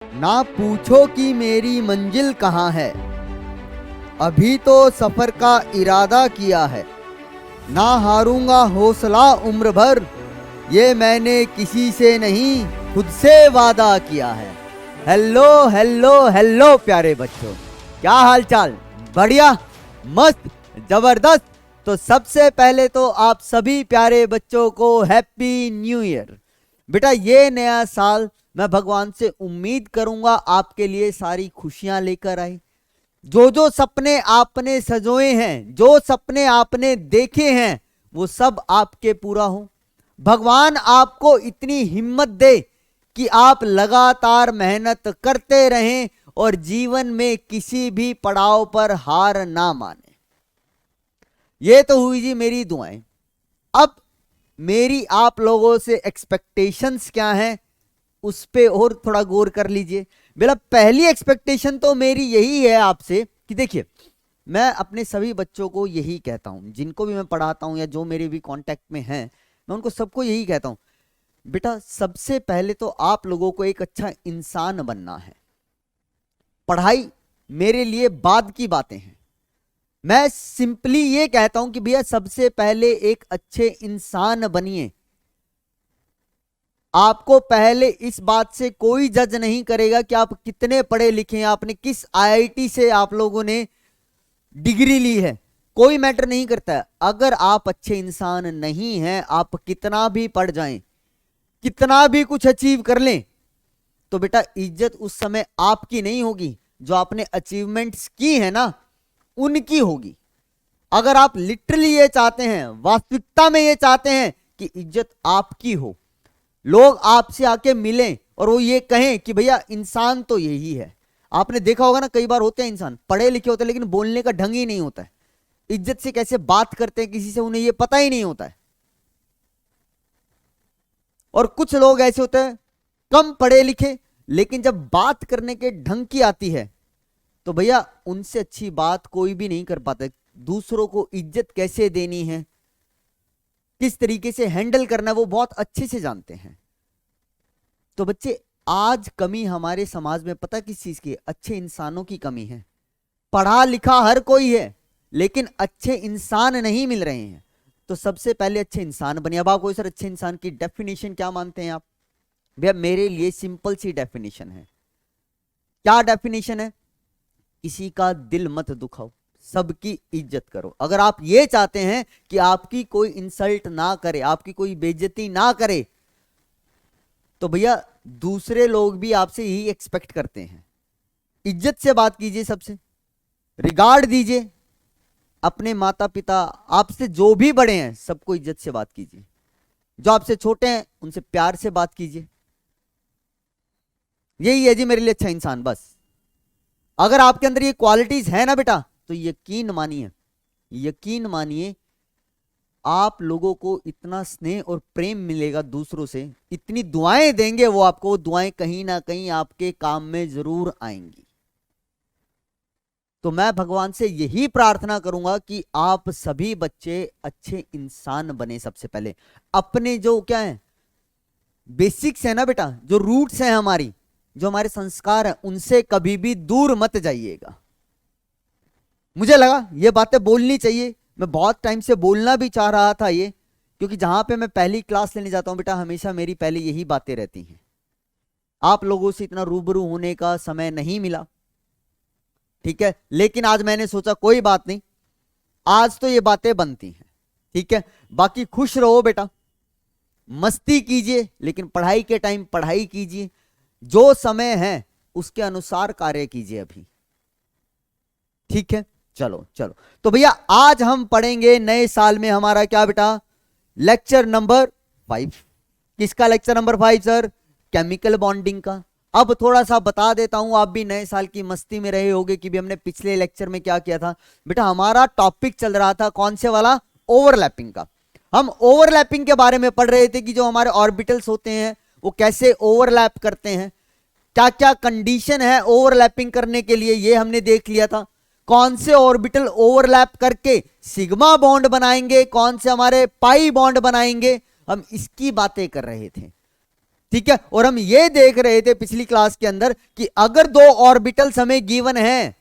ना पूछो कि मेरी मंजिल कहाँ है, अभी तो सफर का इरादा किया है। ना हारूंगा हौसला उम्र भर, ये मैंने किसी से नहीं खुद से वादा किया है। हेलो हेलो हेलो प्यारे बच्चों, क्या हाल चाल? बढ़िया, मस्त, जबरदस्त। तो सबसे पहले तो आप सभी प्यारे बच्चों को हैप्पी न्यू ईयर। बेटा ये नया साल मैं भगवान से उम्मीद करूंगा आपके लिए सारी खुशियां लेकर आए। जो जो सपने आपने सजोए हैं, जो सपने आपने देखे हैं, वो सब आपके पूरा हो। भगवान आपको इतनी हिम्मत दे कि आप लगातार मेहनत करते रहें और जीवन में किसी भी पड़ाव पर हार ना माने। ये तो हुई जी मेरी दुआएं। अब मेरी आप लोगों से एक्सपेक्टेशंस क्या हैं, उस पे और थोड़ा गौर कर लीजिए। मेरा पहली एक्सपेक्टेशन तो मेरी यही है आपसे कि देखिए, मैं अपने सभी बच्चों को यही कहता हूं, जिनको भी मैं पढ़ाता हूं या जो मेरे भी कांटेक्ट में हैं, मैं उनको सबको यही कहता हूं, बेटा सबसे पहले तो आप लोगों को एक अच्छा इंसान बनना है। पढ़ाई मेरे लिए बाद की बातें हैं। मैं सिंपली ये कहता हूं कि भैया सबसे पहले एक अच्छे इंसान बनिए। आपको पहले इस बात से कोई जज नहीं करेगा कि आप कितने पढ़े लिखे हैं, आपने किस आईआईटी से आप लोगों ने डिग्री ली है, कोई मैटर नहीं करता है। अगर आप अच्छे इंसान नहीं हैं, आप कितना भी पढ़ जाएं, कितना भी कुछ अचीव कर लें, तो बेटा इज्जत उस समय आपकी नहीं होगी, जो आपने अचीवमेंट्स की है ना उनकी होगी। अगर आप लिटरली ये चाहते हैं, वास्तविकता में ये चाहते हैं कि इज्जत आपकी हो, लोग आपसे आके मिलें और वो ये कहें कि भैया इंसान तो यही है। आपने देखा होगा ना, कई बार होते हैं इंसान पढ़े लिखे होते हैं लेकिन बोलने का ढंग ही नहीं होता है, इज्जत से कैसे बात करते हैं किसी से उन्हें ये पता ही नहीं होता है। और कुछ लोग ऐसे होते हैं कम पढ़े लिखे, लेकिन जब बात करने के ढंग की आती है तो भैया उनसे अच्छी बात कोई भी नहीं कर पाता। दूसरों को इज्जत कैसे देनी है, किस तरीके से हैंडल करना है, वो बहुत अच्छे से जानते हैं। तो बच्चे आज कमी हमारे समाज में पता किस चीज की? अच्छे इंसानों की कमी है। पढ़ा लिखा हर कोई है लेकिन अच्छे इंसान नहीं मिल रहे हैं। तो सबसे पहले अच्छे इंसान बनिए। अब आप कोई सर अच्छे इंसान की डेफिनेशन क्या मानते हैं आप? भैया मेरे लिए सिंपल सी डेफिनेशन है। क्या डेफिनेशन है? किसी का दिल मत दुखाओ, सबकी इज्जत करो। अगर आप ये चाहते हैं कि आपकी कोई इंसल्ट ना करे, आपकी कोई बेइज्जती ना करे, तो भैया दूसरे लोग भी आपसे यही एक्सपेक्ट करते हैं। इज्जत से बात कीजिए, सबसे रिगार्ड दीजिए। अपने माता पिता, आपसे जो भी बड़े हैं सबको इज्जत से बात कीजिए। जो आपसे छोटे हैं उनसे प्यार से बात कीजिए। यही है जी मेरे लिए अच्छा इंसान। बस अगर आपके अंदर ये क्वालिटीज है ना बेटा, तो यकीन मानिए, यकीन मानिए आप लोगों को इतना स्नेह और प्रेम मिलेगा दूसरों से, इतनी दुआएं देंगे वो आपको, दुआएं कहीं ना कहीं आपके काम में जरूर आएंगी। तो मैं भगवान से यही प्रार्थना करूंगा कि आप सभी बच्चे अच्छे इंसान बने। सबसे पहले अपने जो क्या है बेसिक्स है ना बेटा, जो रूट्स हैं हमारी, जो हमारे संस्कार हैं, उनसे कभी भी दूर मत जाइएगा। मुझे लगा ये बातें बोलनी चाहिए, मैं बहुत टाइम से बोलना भी चाह रहा था ये, क्योंकि जहां पे मैं पहली क्लास लेने जाता हूं बेटा, हमेशा मेरी पहले यही बातें रहती हैं। आप लोगों से इतना रूबरू होने का समय नहीं मिला, ठीक है, लेकिन आज मैंने सोचा कोई बात नहीं, आज तो ये बातें बनती हैं, ठीक है। बाकी खुश रहो बेटा, मस्ती कीजिए, लेकिन पढ़ाई के टाइम पढ़ाई कीजिए, जो समय है उसके अनुसार कार्य कीजिए अभी, ठीक है। चलो चलो, तो भैया आज हम पढ़ेंगे नए साल में हमारा क्या बेटा, लेक्चर नंबर 5। किसका lecture number 5 sir? Chemical bonding का। अब थोड़ा सा बता देता हूं, आप भी नए साल की मस्ती में रहे होगे कि भी हमने पिछले लेक्चर में क्या किया था। बेटा हमारा टॉपिक चल रहा था कौन से वाला? ओवरलैपिंग का। हम ओवरलैपिंग के बारे में पढ़ रहे थे कि जो हमारे ऑर्बिटल्स होते हैं वो कैसे ओवरलैप करते हैं, क्या क्या कंडीशन है ओवरलैपिंग करने के लिए, ये हमने देख लिया था। कौन से ऑर्बिटल ओवरलैप करके सिग्मा बॉन्ड बनाएंगे, कौन से हमारे पाई बॉन्ड बनाएंगे, हम इसकी बातें कर रहे थे। ठीक है। और हम ये देख रहे थे पिछली क्लास के अंदर कि अगर दो ऑर्बिटल्स हमें गिवन है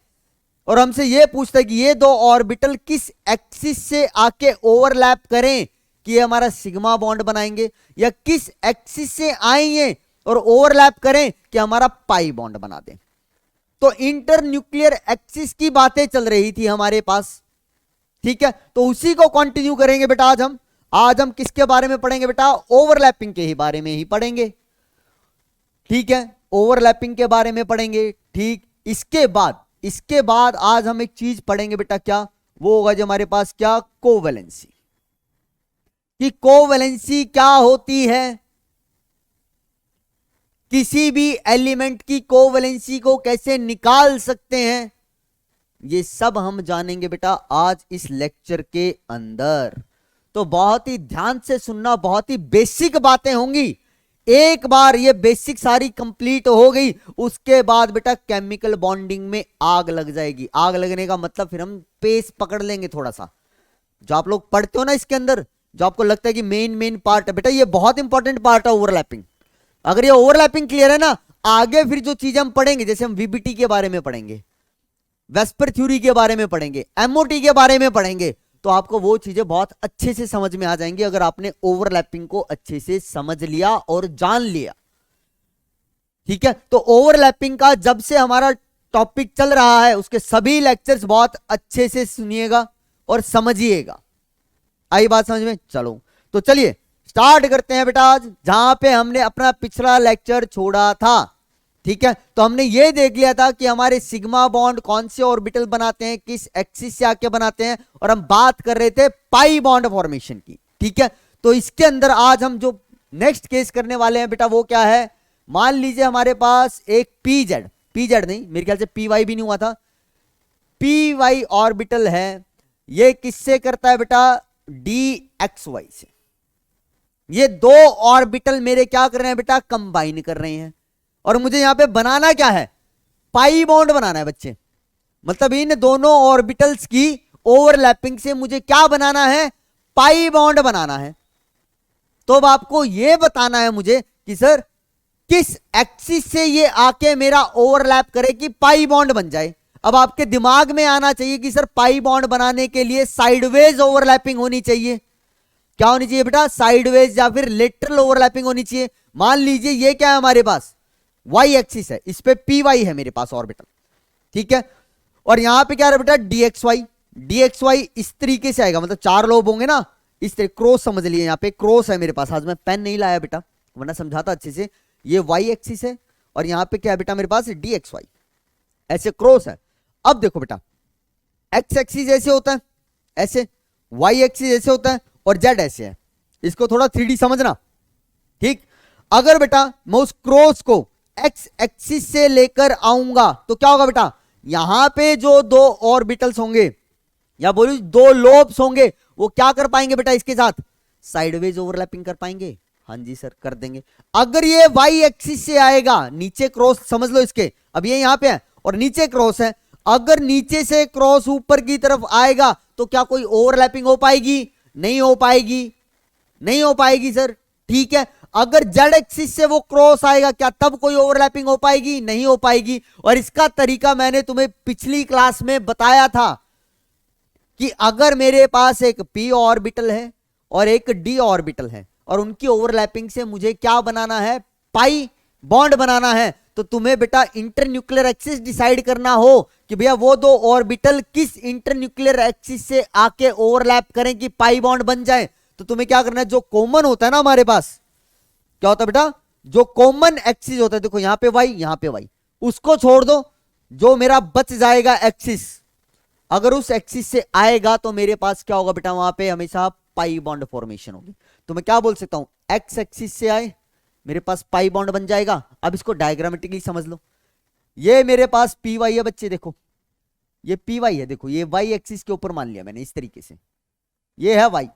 और हमसे ये पूछता है कि ये दो ऑर्बिटल किस एक्सिस से आके ओवरलैप करें कि ये हमारा सिग्मा बॉन्ड बनाएंगे, या किस एक्सिस से आएंगे और ओवरलैप करें कि हमारा पाई बॉन्ड बना दें। तो इंटर न्यूक्लियर एक्सिस की बातें चल रही थी हमारे पास, ठीक है। तो उसी को कंटिन्यू करेंगे बेटा आज हम किसके बारे में पढ़ेंगे बेटा? ओवरलैपिंग के ही बारे में ही पढ़ेंगे, ठीक है। ओवरलैपिंग के बारे में पढ़ेंगे, ठीक। इसके बाद आज हम एक चीज पढ़ेंगे बेटा, क्या वो होगा जो हमारे पास, क्या? कोवैलेंसी। कि कोवैलेंसी क्या होती है, किसी भी एलिमेंट की कोवैलेंसी को कैसे निकाल सकते हैं, ये सब हम जानेंगे बेटा आज इस लेक्चर के अंदर। तो बहुत ही ध्यान से सुनना, बहुत ही बेसिक बातें होंगी। एक बार ये बेसिक सारी कंप्लीट हो गई, उसके बाद बेटा केमिकल बॉन्डिंग में आग लग जाएगी। आग लगने का मतलब फिर हम पेस पकड़ लेंगे थोड़ा सा। जो आप लोग पढ़ते हो ना इसके अंदर, जो आपको लगता है कि मेन पार्ट है बेटा, ये बहुत इंपॉर्टेंट पार्ट है ओवरलैपिंग। अगर ये ओवरलैपिंग क्लियर है ना, आगे फिर जो चीजें हम पढ़ेंगे, जैसे हम वीबीटी के बारे में पढ़ेंगे, वेस्पर थ्योरी के बारे में पढ़ेंगे, एमओटी के बारे में पढ़ेंगे, तो आपको वो चीजें बहुत अच्छे से समझ में आ जाएंगी अगर आपने ओवरलैपिंग को अच्छे से समझ लिया और जान लिया, ठीक है। तो ओवरलैपिंग का जब से हमारा टॉपिक चल रहा है, उसके सभी लेक्चर्स बहुत अच्छे से सुनिएगा और समझिएगा। आई बात समझ में? चलो तो चलिए स्टार्ट करते हैं बेटा आज जहां पे हमने अपना पिछला लेक्चर छोड़ा था, ठीक है। तो हमने ये देख लिया था कि हमारे सिग्मा बॉन्ड कौन से ऑर्बिटल बनाते हैं, किस एक्सिस से आके बनाते हैं, और हम बात कर रहे थे पाई बॉन्ड फॉर्मेशन की, ठीक है। तो इसके अंदर आज हम जो नेक्स्ट केस करने वाले हैं बेटा वो क्या है, मान लीजिए हमारे पास एक पीजेड नहीं, मेरे ख्याल से पीवाई भी नहीं हुआ था, पीवाई ऑर्बिटल है। ये किससे करता है बेटा? डीएक्सवाई से। ये दो ऑर्बिटल मेरे क्या कर रहे हैं बेटा? कंबाइन कर रहे हैं। और मुझे यहां पे बनाना क्या है? पाई बॉन्ड बनाना है बच्चे। मतलब इन दोनों ऑर्बिटल्स की ओवरलैपिंग से मुझे क्या बनाना है? पाई बॉन्ड बनाना है। तो अब आपको यह बताना है मुझे कि सर किस एक्सिस से ये आके मेरा ओवरलैप करे कि पाई बॉन्ड बन जाए। अब आपके दिमाग में आना चाहिए कि सर पाई बॉन्ड बनाने के लिए साइडवेज ओवरलैपिंग होनी चाहिए। क्या होनी चाहिए बेटा? साइडवेज या फिर लेटरल ओवरलैपिंग होनी चाहिए। मान लीजिए ये क्या है हमारे पास? वाई एक्सिस है, इस पे पी वाई है मेरे पास ऑर्बिटल, ठीक है। और यहां पे क्या है बेटा? डीएक्सवाई। डीएक्सवाई इस तरीके से आएगा, मतलब चार लोब होंगे ना, इस तरह क्रॉस समझ लिए, यहां पे क्रॉस है मेरे पास। आज मैं पेन नहीं लाया बेटा, वरना समझाता अच्छे से। ये वाई एक्सिस है और यहां पे क्या है बेटा मेरे पास? डीएक्सवाई, ऐसे क्रॉस है। अब देखो बेटा, एक्स एक्सिस ऐसे होता है, ऐसे, वाई एक्सिस ऐसे होता है और जेड ऐसे है। इसको थोड़ा 3D समझना, ठीक। अगर बेटा मैं उस क्रॉस को एक्स एक्सिस से लेकर आऊंगा तो क्या होगा बेटा? यहां पे जो दो ऑर्बिटल्स होंगे या बोलूं दो लोब्स होंगे, वो क्या कर पाएंगे बेटा इसके साथ? साइडवेज ओवरलैपिंग कर पाएंगे। हाँ जी सर, कर देंगे। अगर ये वाई एक्सिस से आएगा, नीचे क्रॉस समझ लो इसके, अब ये यहां पे है और नीचे क्रॉस है, अगर नीचे से क्रॉस ऊपर की तरफ आएगा तो क्या कोई ओवरलैपिंग हो पाएगी? नहीं हो पाएगी, नहीं हो पाएगी सर, ठीक है। अगर जेड एक्सिस से वो क्रॉस आएगा, क्या तब कोई ओवरलैपिंग हो पाएगी? नहीं हो पाएगी। और इसका तरीका मैंने तुम्हें पिछली क्लास में बताया था कि अगर मेरे पास एक पी ऑर्बिटल है और एक डी ऑर्बिटल है और उनकी ओवरलैपिंग से मुझे क्या बनाना है? पाई बॉन्ड बनाना है। तो तुम्हें बेटा इंटरन्यूक्लियर एक्सिस डिसाइड करना हो कि भैया वो दो ऑर्बिटल किस इंटरन्यूक्लियर एक्सिस से आके ओवरलैप करें कि पाई बॉन्ड बन जाए। तो तुम्हें क्या करना है? जो कॉमन होता है ना हमारे पास, क्या होता है बेटा? जो कॉमन एक्सिस होता है, देखो यहां पे वाई, यहां पे वाई, उसको छोड़ दो, जो मेरा बच जाएगा एक्सिस, अगर उस एक्सिस से आएगा तो मेरे पास क्या होगा बेटा? वहां पे हमेशा पाई बॉन्ड फॉर्मेशन होगी। तो मैं क्या बोल सकता हूं? एक्स एक्सिस से आए, मेरे पास पाई बॉन्ड बन जाएगा। अब इसको डायग्रामेटिकली समझ लो। ये मेरे पास पी वाई है बच्चे, देखो ये पी वाई है, देखो ये वाई एक्सिस के ऊपर मान लिया मैंने इस तरीके से, ये है वाई।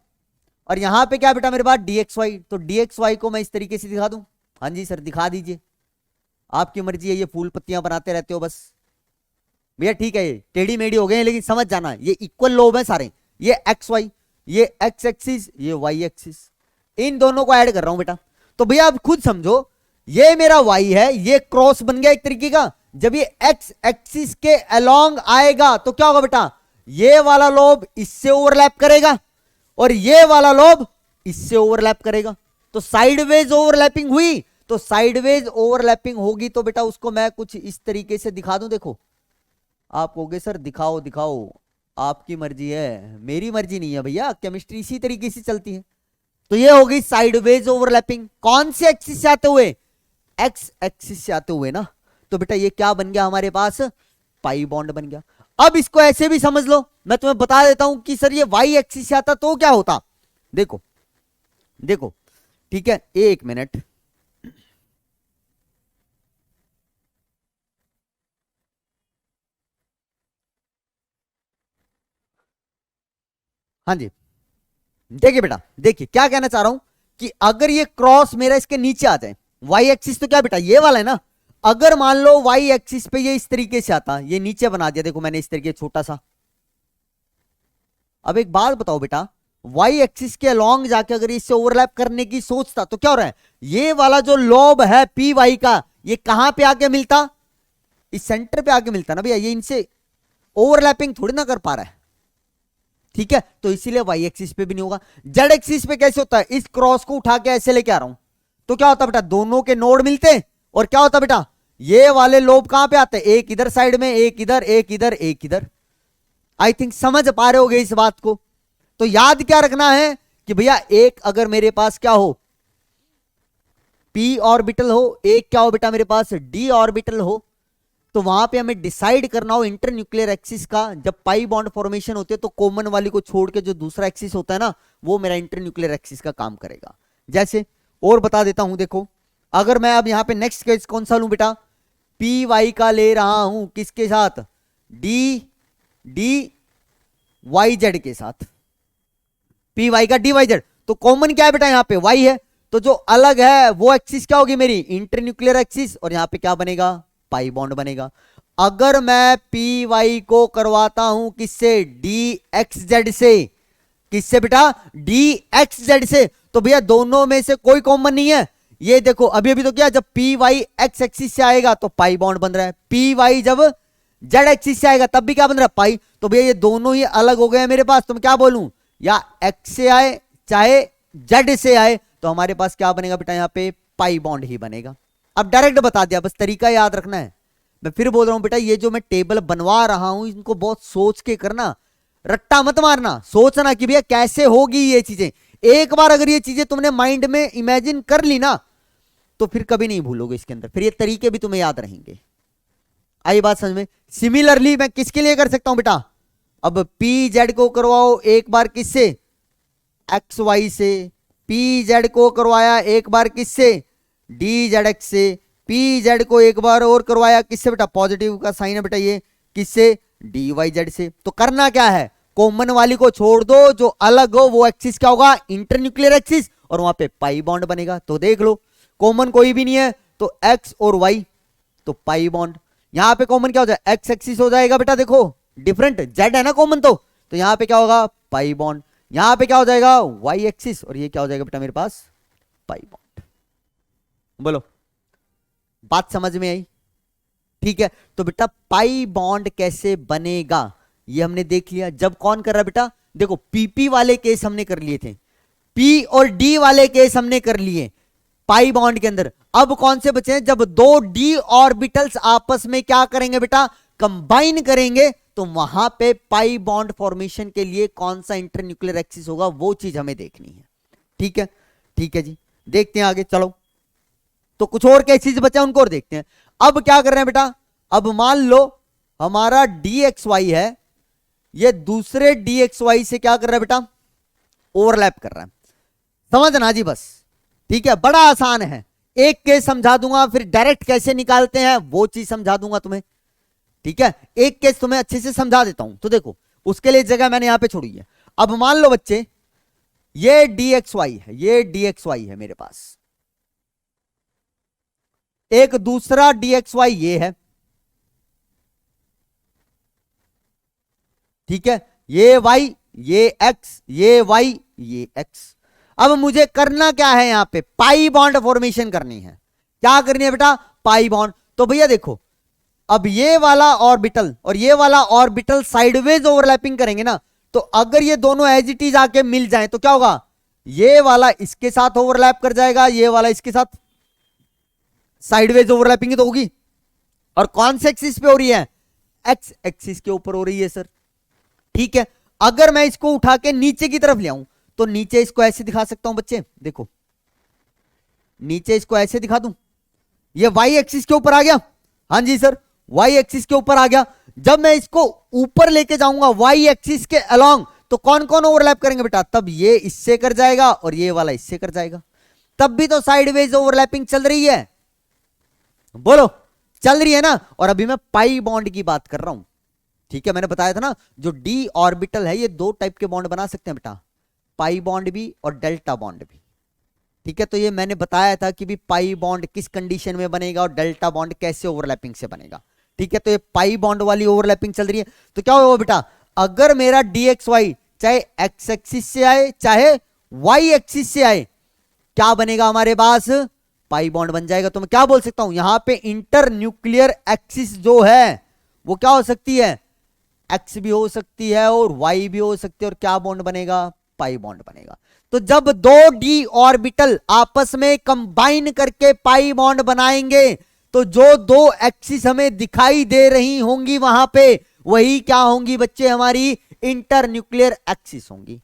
और यहां पे क्या बेटा मेरे पास? डीएक्सवाई। तो डीएक्सवाई को मैं इस तरीके से दिखा दूं? हाँ जी सर, दिखा दीजिए, आपकी मर्जी है, ये फूल पत्तियां बनाते रहते हो बस भैया, ठीक है। ये टेढ़ी मेढ़ी हो गए हैं, लेकिन समझ जाना ये इक्वल लोब है सारे। ये एक्स वाई, ये एक्स एक्सिस, ये वाई एक्सिस, इन दोनों को ऐड कर रहा हूं बेटा। तो भैया आप खुद समझो ये मेरा y है, ये क्रॉस बन गया एक तरीके का। जब ये x एक्सिस के अलोंग आएगा तो क्या होगा बेटा, ये वाला लोब इससे ओवरलैप करेगा और ये वाला लोब इससे ओवरलैप करेगा, तो साइडवेज ओवरलैपिंग हुई। तो साइडवेज ओवरलैपिंग होगी तो बेटा उसको मैं कुछ इस तरीके से दिखा दूं। देखो आप कहोगे सर दिखाओ दिखाओ, आपकी मर्जी है, मेरी मर्जी नहीं है भैया, केमिस्ट्री इसी तरीके से चलती है। तो ये हो गई साइडवेज ओवरलैपिंग, कौन से एक्सिस से आते हुए, एक्स एक्सिस से आते हुए ना। तो बेटा ये क्या बन गया हमारे पास, पाई बॉन्ड बन गया। अब इसको ऐसे भी समझ लो, मैं तुम्हें बता देता हूं कि सर ये वाई एक्सिस से आता तो क्या होता। देखो देखो ठीक है, एक मिनट, हाँ जी देखिए बेटा, देखिए क्या कहना चाह रहा हूं कि अगर ये क्रॉस मेरा इसके नीचे आ जाए, वाई एक्सिस तो क्या बेटा ये वाला है ना, अगर मान लो वाई एक्सिस पे ये इस तरीके से आता, ये नीचे बना दिया देखो मैंने इस तरीके छोटा सा। अब एक बात बताओ बेटा, वाई एक्सिस के अलोंग जाके अगर इससे ओवरलैप करने की सोचता तो क्या हो रहा है, ये वाला जो लॉब है पी वाई का, ये कहां पे आके मिलता, इस सेंटर पे आके मिलता ना भैया, ये इनसे ओवरलैपिंग थोड़ी ना कर पा रहा है। ठीक है, तो इसीलिए वाई एक्सिस पे भी नहीं होगा। जेड एक्सिस पे कैसे होता है, इस क्रॉस को उठा के ऐसे लेके आ रहा हूं तो क्या होता बेटा, दोनों के नोड मिलते हैं और क्या होता बेटा, ये वाले लोब कहां पे आते हैं, एक इधर साइड में, एक इधर, एक इधर, एक इधर। आई थिंक समझ पा रहे होगे इस बात को। तो याद क्या रखना है कि भैया एक अगर मेरे पास क्या हो, पी ऑर्बिटल हो, एक क्या हो बेटा मेरे पास डी ऑर्बिटल हो, तो वहां पे हमें डिसाइड करना हो इंटरन्यूक्लियर एक्सिस का। जब पाई बॉन्ड फॉर्मेशन होती है तो कॉमन वाली को छोड़ के जो दूसरा एक्सिस होता है ना, वो मेरा इंटरन्यूक्लियर एक्सिस का काम करेगा। जैसे और बता देता हूं, देखो अगर मैं अब यहां पे नेक्स्ट केस कौन सा लूं बेटा, पी वाई का ले रहा हूं, किसके साथ, डी डी वाई जेड के साथ, पी वाई का डी वाई जेड। तो कॉमन क्या है बेटा, यहां पे वाई है, तो जो अलग है वो एक्सिस क्या होगी मेरी, इंटरन्यूक्लियर एक्सिस, और यहां पे क्या बनेगा, पाई बॉन्ड बनेगा। अगर मैं पी वाई को करवाता हूं किससे, डी एक्स जेड से, किससे बेटा, डी एक्स जेड से, तो भैया दोनों में से कोई कॉमन नहीं है। ये देखो अभी अभी तो क्या, जब पी वाई एक्स एक्सिस से आएगा तो पाई बॉन्ड बन रहा है, पी वाई जब जेड एक्सिस से आएगा तब भी क्या बन रहा है, पाई। तो भैया ये दोनों ही अलग हो गए मेरे पास, तो मैं क्या बोलूं, या एक्स से आए चाहे जेड से आए, तो हमारे पास क्या बनेगा बेटा, यहां पे पाई बॉन्ड ही बनेगा। अब डायरेक्ट बता दिया, बस तरीका याद रखना है। मैं फिर बोल रहा हूं बेटा, ये जो मैं टेबल बनवा रहा हूं इनको बहुत सोच के करना, रट्टा मत मारना, सोचना कि भैया कैसे होगी ये चीजें। एक बार अगर ये चीजें तुमने माइंड में इमेजिन कर ली ना, तो फिर कभी नहीं भूलोगे इसके अंदर, फिर ये तरीके भी तुम्हें याद रहेंगे। आई बात समझ में। सिमिलरली मैं किसके लिए कर सकता हूं बेटा, अब पी जेड को करवाओ एक बार किससे, एक्स वाई से, पी जेड को करवाया एक बार किससे, डी जेड एक्स से, पी जेड को एक बार और करवाया किससे बेटा, पॉजिटिव का साइन है बेटा ये, किससे, डी वाई जेड से। तो करना क्या है, कॉमन वाली को छोड़ दो, जो अलग हो वो एक्सिस क्या होगा, इंटरन्यूक्लियर एक्सिस, और वहां पे पाई बॉन्ड बनेगा। तो देख लो कॉमन कोई भी नहीं है तो एक्स और वाई, तो पाई बॉन्ड। यहां पे कॉमन क्या हो जाएगा, एक्स एक्सिस हो जाएगा बेटा, देखो डिफरेंट जेड है ना कॉमन, तो यहां पे क्या होगा, पाई बॉन्ड। यहां पे क्या हो जाएगा, वाई एक्सिस, और ये क्या हो जाएगा बेटा मेरे पास, पाई बॉन्ड। बोलो बात समझ में आई। ठीक है, तो बेटा पाई बॉन्ड कैसे बनेगा ये हमने देख लिया। जब कौन कर रहा है बेटा, देखो पीपी वाले केस हमने कर लिए थे, पी और डी वाले केस हमने कर लिए पाई बॉन्ड के अंदर। अब कौन से बचे हैं, जब दो डी ऑर्बिटल्स आपस में क्या करेंगे बेटा, कंबाइन करेंगे, तो वहां पे पाई बॉन्ड फॉर्मेशन के लिए कौन सा इंटरन्यूक्लियर एक्सिस होगा, वो चीज हमें देखनी है। ठीक है, ठीक है जी, देखते हैं आगे चलो। तो कुछ और केसेस बचे उनको और देखते हैं। अब क्या कर रहे हैं बेटा, अब मान लो हमारा dxy है, ये दूसरे dxy से क्या कर रहा है बेटा, ओवरलैप कर रहा है। समझना जी बस, ठीक है, बड़ा आसान है। एक केस समझा दूंगा, फिर डायरेक्ट कैसे निकालते हैं वो चीज समझा दूंगा तुम्हें। ठीक है, एक केस तुम्हें अच्छे से समझा देता हूं। तो देखो उसके लिए जगह मैंने यहां पे छोड़ी है। अब मान लो बच्चे ये dxy है, ये dxy है मेरे पास, एक दूसरा dxy ये है, ठीक है, ये y, ये x, ये y, ये x। अब मुझे करना क्या है, यहां पे पाई बॉन्ड फॉर्मेशन करनी है। क्या करनी है बेटा, पाई बॉन्ड। तो भैया देखो, अब ये वाला ऑर्बिटल और ये वाला ऑर्बिटल साइडवेज ओवरलैपिंग करेंगे ना, तो अगर ये दोनों एज इट इज आके मिल जाए तो क्या होगा, ये वाला इसके साथ ओवरलैप कर जाएगा, ये वाला इसके साथ, साइडवेज ओवरलैपिंग तो होगी। और कौन से एक्सिस पे हो रही है, एक्स एक्सिस के ऊपर हो रही है सर। ठीक है, अगर मैं इसको उठा के नीचे की तरफ ले आऊं तो नीचे इसको ऐसे दिखा सकता हूं बच्चे, देखो नीचे इसको ऐसे दिखा दूं, ये वाई एक्सिस के ऊपर आ गया। हाँ जी सर, वाई एक्सिस के ऊपर आ गया। जब मैं इसको ऊपर लेके जाऊंगा वाई एक्सिस के अलोंग, तो कौन कौन ओवरलैप करेंगे बेटा, तब ये इससे कर जाएगा और ये वाला इससे कर जाएगा। तब भी तो साइडवेज ओवरलैपिंग चल रही है, बोलो चल रही है ना। और अभी मैं पाई बॉन्ड की बात कर रहा हूं। ठीक है, मैंने बताया था ना, जो डी ऑर्बिटल है ये दो टाइप के बॉन्ड बना सकते हैं बेटा, पाई बॉन्ड भी और डेल्टा बॉन्ड भी। ठीक है, तो ये मैंने बताया था कि भी पाई बॉन्ड किस कंडीशन में बनेगा और डेल्टा बॉन्ड कैसे ओवरलैपिंग से बनेगा। ठीक है, तो ये पाई बॉन्ड वाली ओवरलैपिंग चल रही है। तो क्या होगा बेटा, अगर मेरा डी एक्स वाई चाहे एक्स एक्सिस से आए चाहे वाई एक्सिस से आए, क्या बनेगा हमारे पास, पाई बॉन्ड बन जाएगा। तो मैं क्या बोल सकता हूं, यहां पे इंटर न्यूक्लियर एक्सिस जो है वो क्या हो सकती है, एक्स भी हो सकती है और वाई भी हो सकती है, और क्या बॉन्ड बनेगा, पाई बॉन्ड बनेगा। तो जब दो डी ऑर्बिटल आपस में कंबाइन करके पाई बॉन्ड बनाएंगे, तो जो दो एक्सिस हमें दिखाई दे रही होंगी वहां पे, वही क्या होंगी बच्चे, हमारी इंटर न्यूक्लियर एक्सिस होंगी।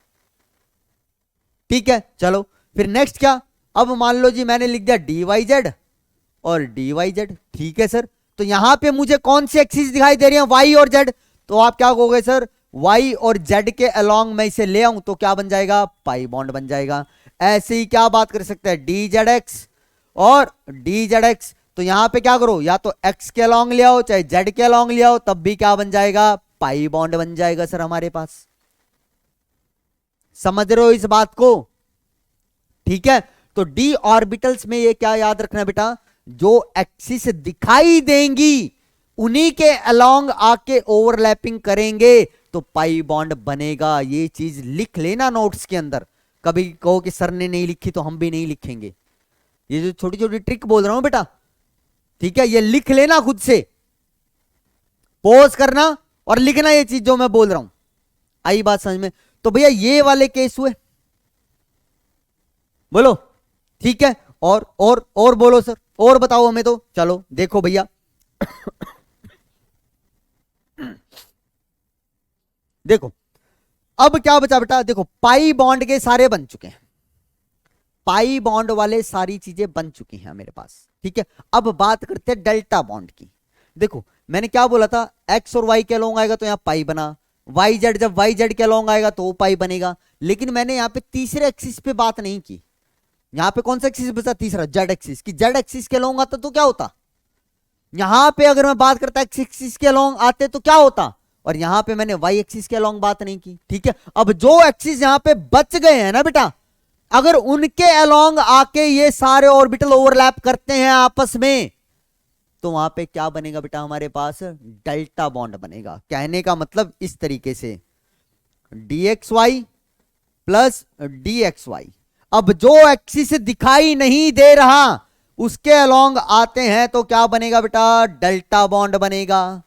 ठीक है, चलो फिर नेक्स्ट क्या, अब मान लो जी मैंने लिख दिया डी वाई जेड और डी वाई जेड। ठीक है सर, तो यहां पे मुझे कौन सी एक्सिस दिखाई दे रही है, वाई और जेड। तो आप क्या कहोगे सर, वाई और जेड के अलोंग मैं इसे ले आऊं तो क्या बन जाएगा, पाई बॉन्ड बन जाएगा। ऐसे ही क्या बात कर सकते हैं, डी जेड एक्स और डी जेड एक्स। तो यहां पे क्या करो, या तो एक्स के अलोंग ले आओ चाहे जेड के अलोंग ले आओ, तब भी क्या बन जाएगा, पाई बॉन्ड बन जाएगा सर हमारे पास। समझ रहे हो इस बात को। ठीक है, तो डी ऑर्बिटल्स में ये क्या याद रखना बेटा, जो एक्सिस दिखाई देंगी उन्हीं के अलोंग आके ओवरलैपिंग करेंगे तो पाई बॉन्ड बनेगा। ये चीज लिख लेना नोट्स के अंदर, कभी कहो कि सर ने नहीं लिखी तो हम भी नहीं लिखेंगे। ये जो छोटी छोटी ट्रिक बोल रहा हूं बेटा, ठीक है, ये लिख लेना, खुद से पॉज करना और लिखना ये चीज जो मैं बोल रहा हूं। आई बात समझ में। तो भैया ये वाले केस हुए, बोलो। ठीक है, और बोलो सर, और बताओ हमें। तो चलो देखो भैया देखो अब क्या बचा बेटा, देखो पाई बॉन्ड के सारे बन चुके हैं, पाई बॉन्ड वाले सारी चीजें बन चुकी हैं मेरे पास। ठीक है, अब बात करते हैं डेल्टा बॉन्ड की। देखो मैंने क्या बोला था, एक्स और वाई के अलोंग आएगा तो यहां पाई बना, वाई जेड जब वाई जेड के अलोंग आएगा तो वो पाई बनेगा। लेकिन मैंने यहां पे तीसरे एक्सिस पे बात नहीं की। यहां पे कौन सा एक्सिस बचा, तीसरा, जेड एक्सिस की। जेड एक्सिस के अलोंग आता तो क्या होता, यहां पे अगर मैं बात करता एक्स एक्सिस के अलोंग आते तो क्या होता, और यहां पे मैंने वाई एक्सिस के अलोंग बात नहीं की। ठीक है, अब जो एक्सिस यहां पे बच गए हैं ना बेटा, अगर उनके अलोंग आके ये सारे ऑर्बिटल ओवरलैप करते हैं आपस में, तो वहां पे क्या बनेगा बेटा, हमारे पास डेल्टा बॉन्ड बनेगा। कहने का मतलब इस तरीके से, dxy प्लस dxy, अब जो एक्सिस दिखाई नहीं दे रहा उसके अलोंग आते हैं तो क्या बनेगा बेटा, डेल्टा बॉन्ड बनेगा।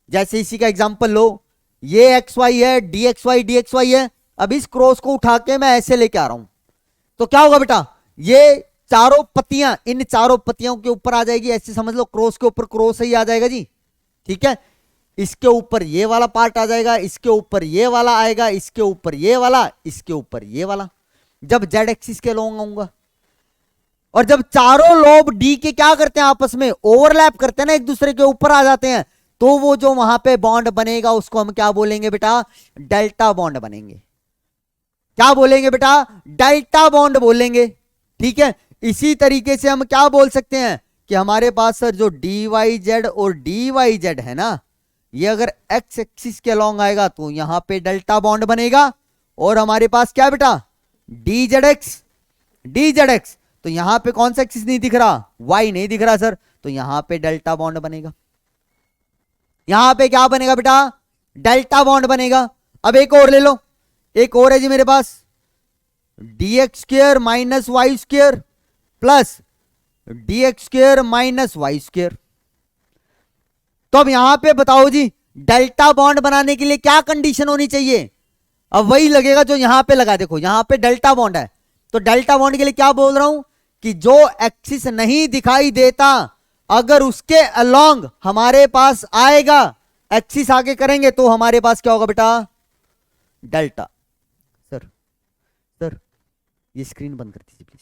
जैसे इसी का एग्जांपल लो, ये xy है, dxy है। अब इस क्रॉस को उठा के मैं ऐसे लेके आ रहा हूं तो क्या होगा बेटा, ये चारों पत्तियां इन चारों पत्तियों के ऊपर आ जाएगी। ऐसे समझ लो, क्रॉस के ऊपर क्रॉस ही आ जाएगा जी। ठीक है, इसके ऊपर ये वाला पार्ट आ जाएगा, इसके ऊपर ये वाला आएगा, इसके ऊपर ये वाला, इसके ऊपर ये वाला, जब जेड एक्सिस के अलोंग आऊंगा। और जब चारों लोब डी के क्या करते हैं, आपस में ओवरलैप करते हैं ना, एक दूसरे के ऊपर आ जाते हैं, तो वो जो वहां पे बॉन्ड बनेगा उसको हम क्या बोलेंगे बेटा, डेल्टा बॉन्ड बनेंगे। क्या बोलेंगे बेटा, डेल्टा बॉन्ड बोलेंगे। ठीक है, इसी तरीके से हम क्या बोल सकते हैं कि हमारे पास सर जो डी वाई जेड और डी वाई जेड है ना, ये अगर एक्स एक्सिस के अलोंग आएगा तो यहां पे डेल्टा बॉन्ड बनेगा। और हमारे पास क्या बेटा, डी जेड एक्स, तो यहां पे कौन सा एक्सिस नहीं दिख रहा, वाई नहीं दिख रहा सर, तो यहां पे डेल्टा बॉन्ड बनेगा। यहां पे क्या बनेगा बेटा, डेल्टा बॉन्ड बनेगा। अब एक और ले लो, एक और है जी मेरे पास, D X square minus Y square plus dx² minus y²। तो अब यहां पे बताओ जी, डेल्टा बॉन्ड बनाने के लिए क्या कंडीशन होनी चाहिए? अब वही लगेगा जो यहां पे लगा, देखो यहां पे डेल्टा बॉन्ड है, तो डेल्टा बॉन्ड के लिए क्या बोल रहा हूं कि जो एक्सिस नहीं दिखाई देता, अगर उसके अलोंग हमारे पास आएगा, एक्सिस आगे करेंगे तो हमारे पास क्या होगा बेटा? डेल्टा। सर सर ये स्क्रीन बंद कर दीजिए प्लीज।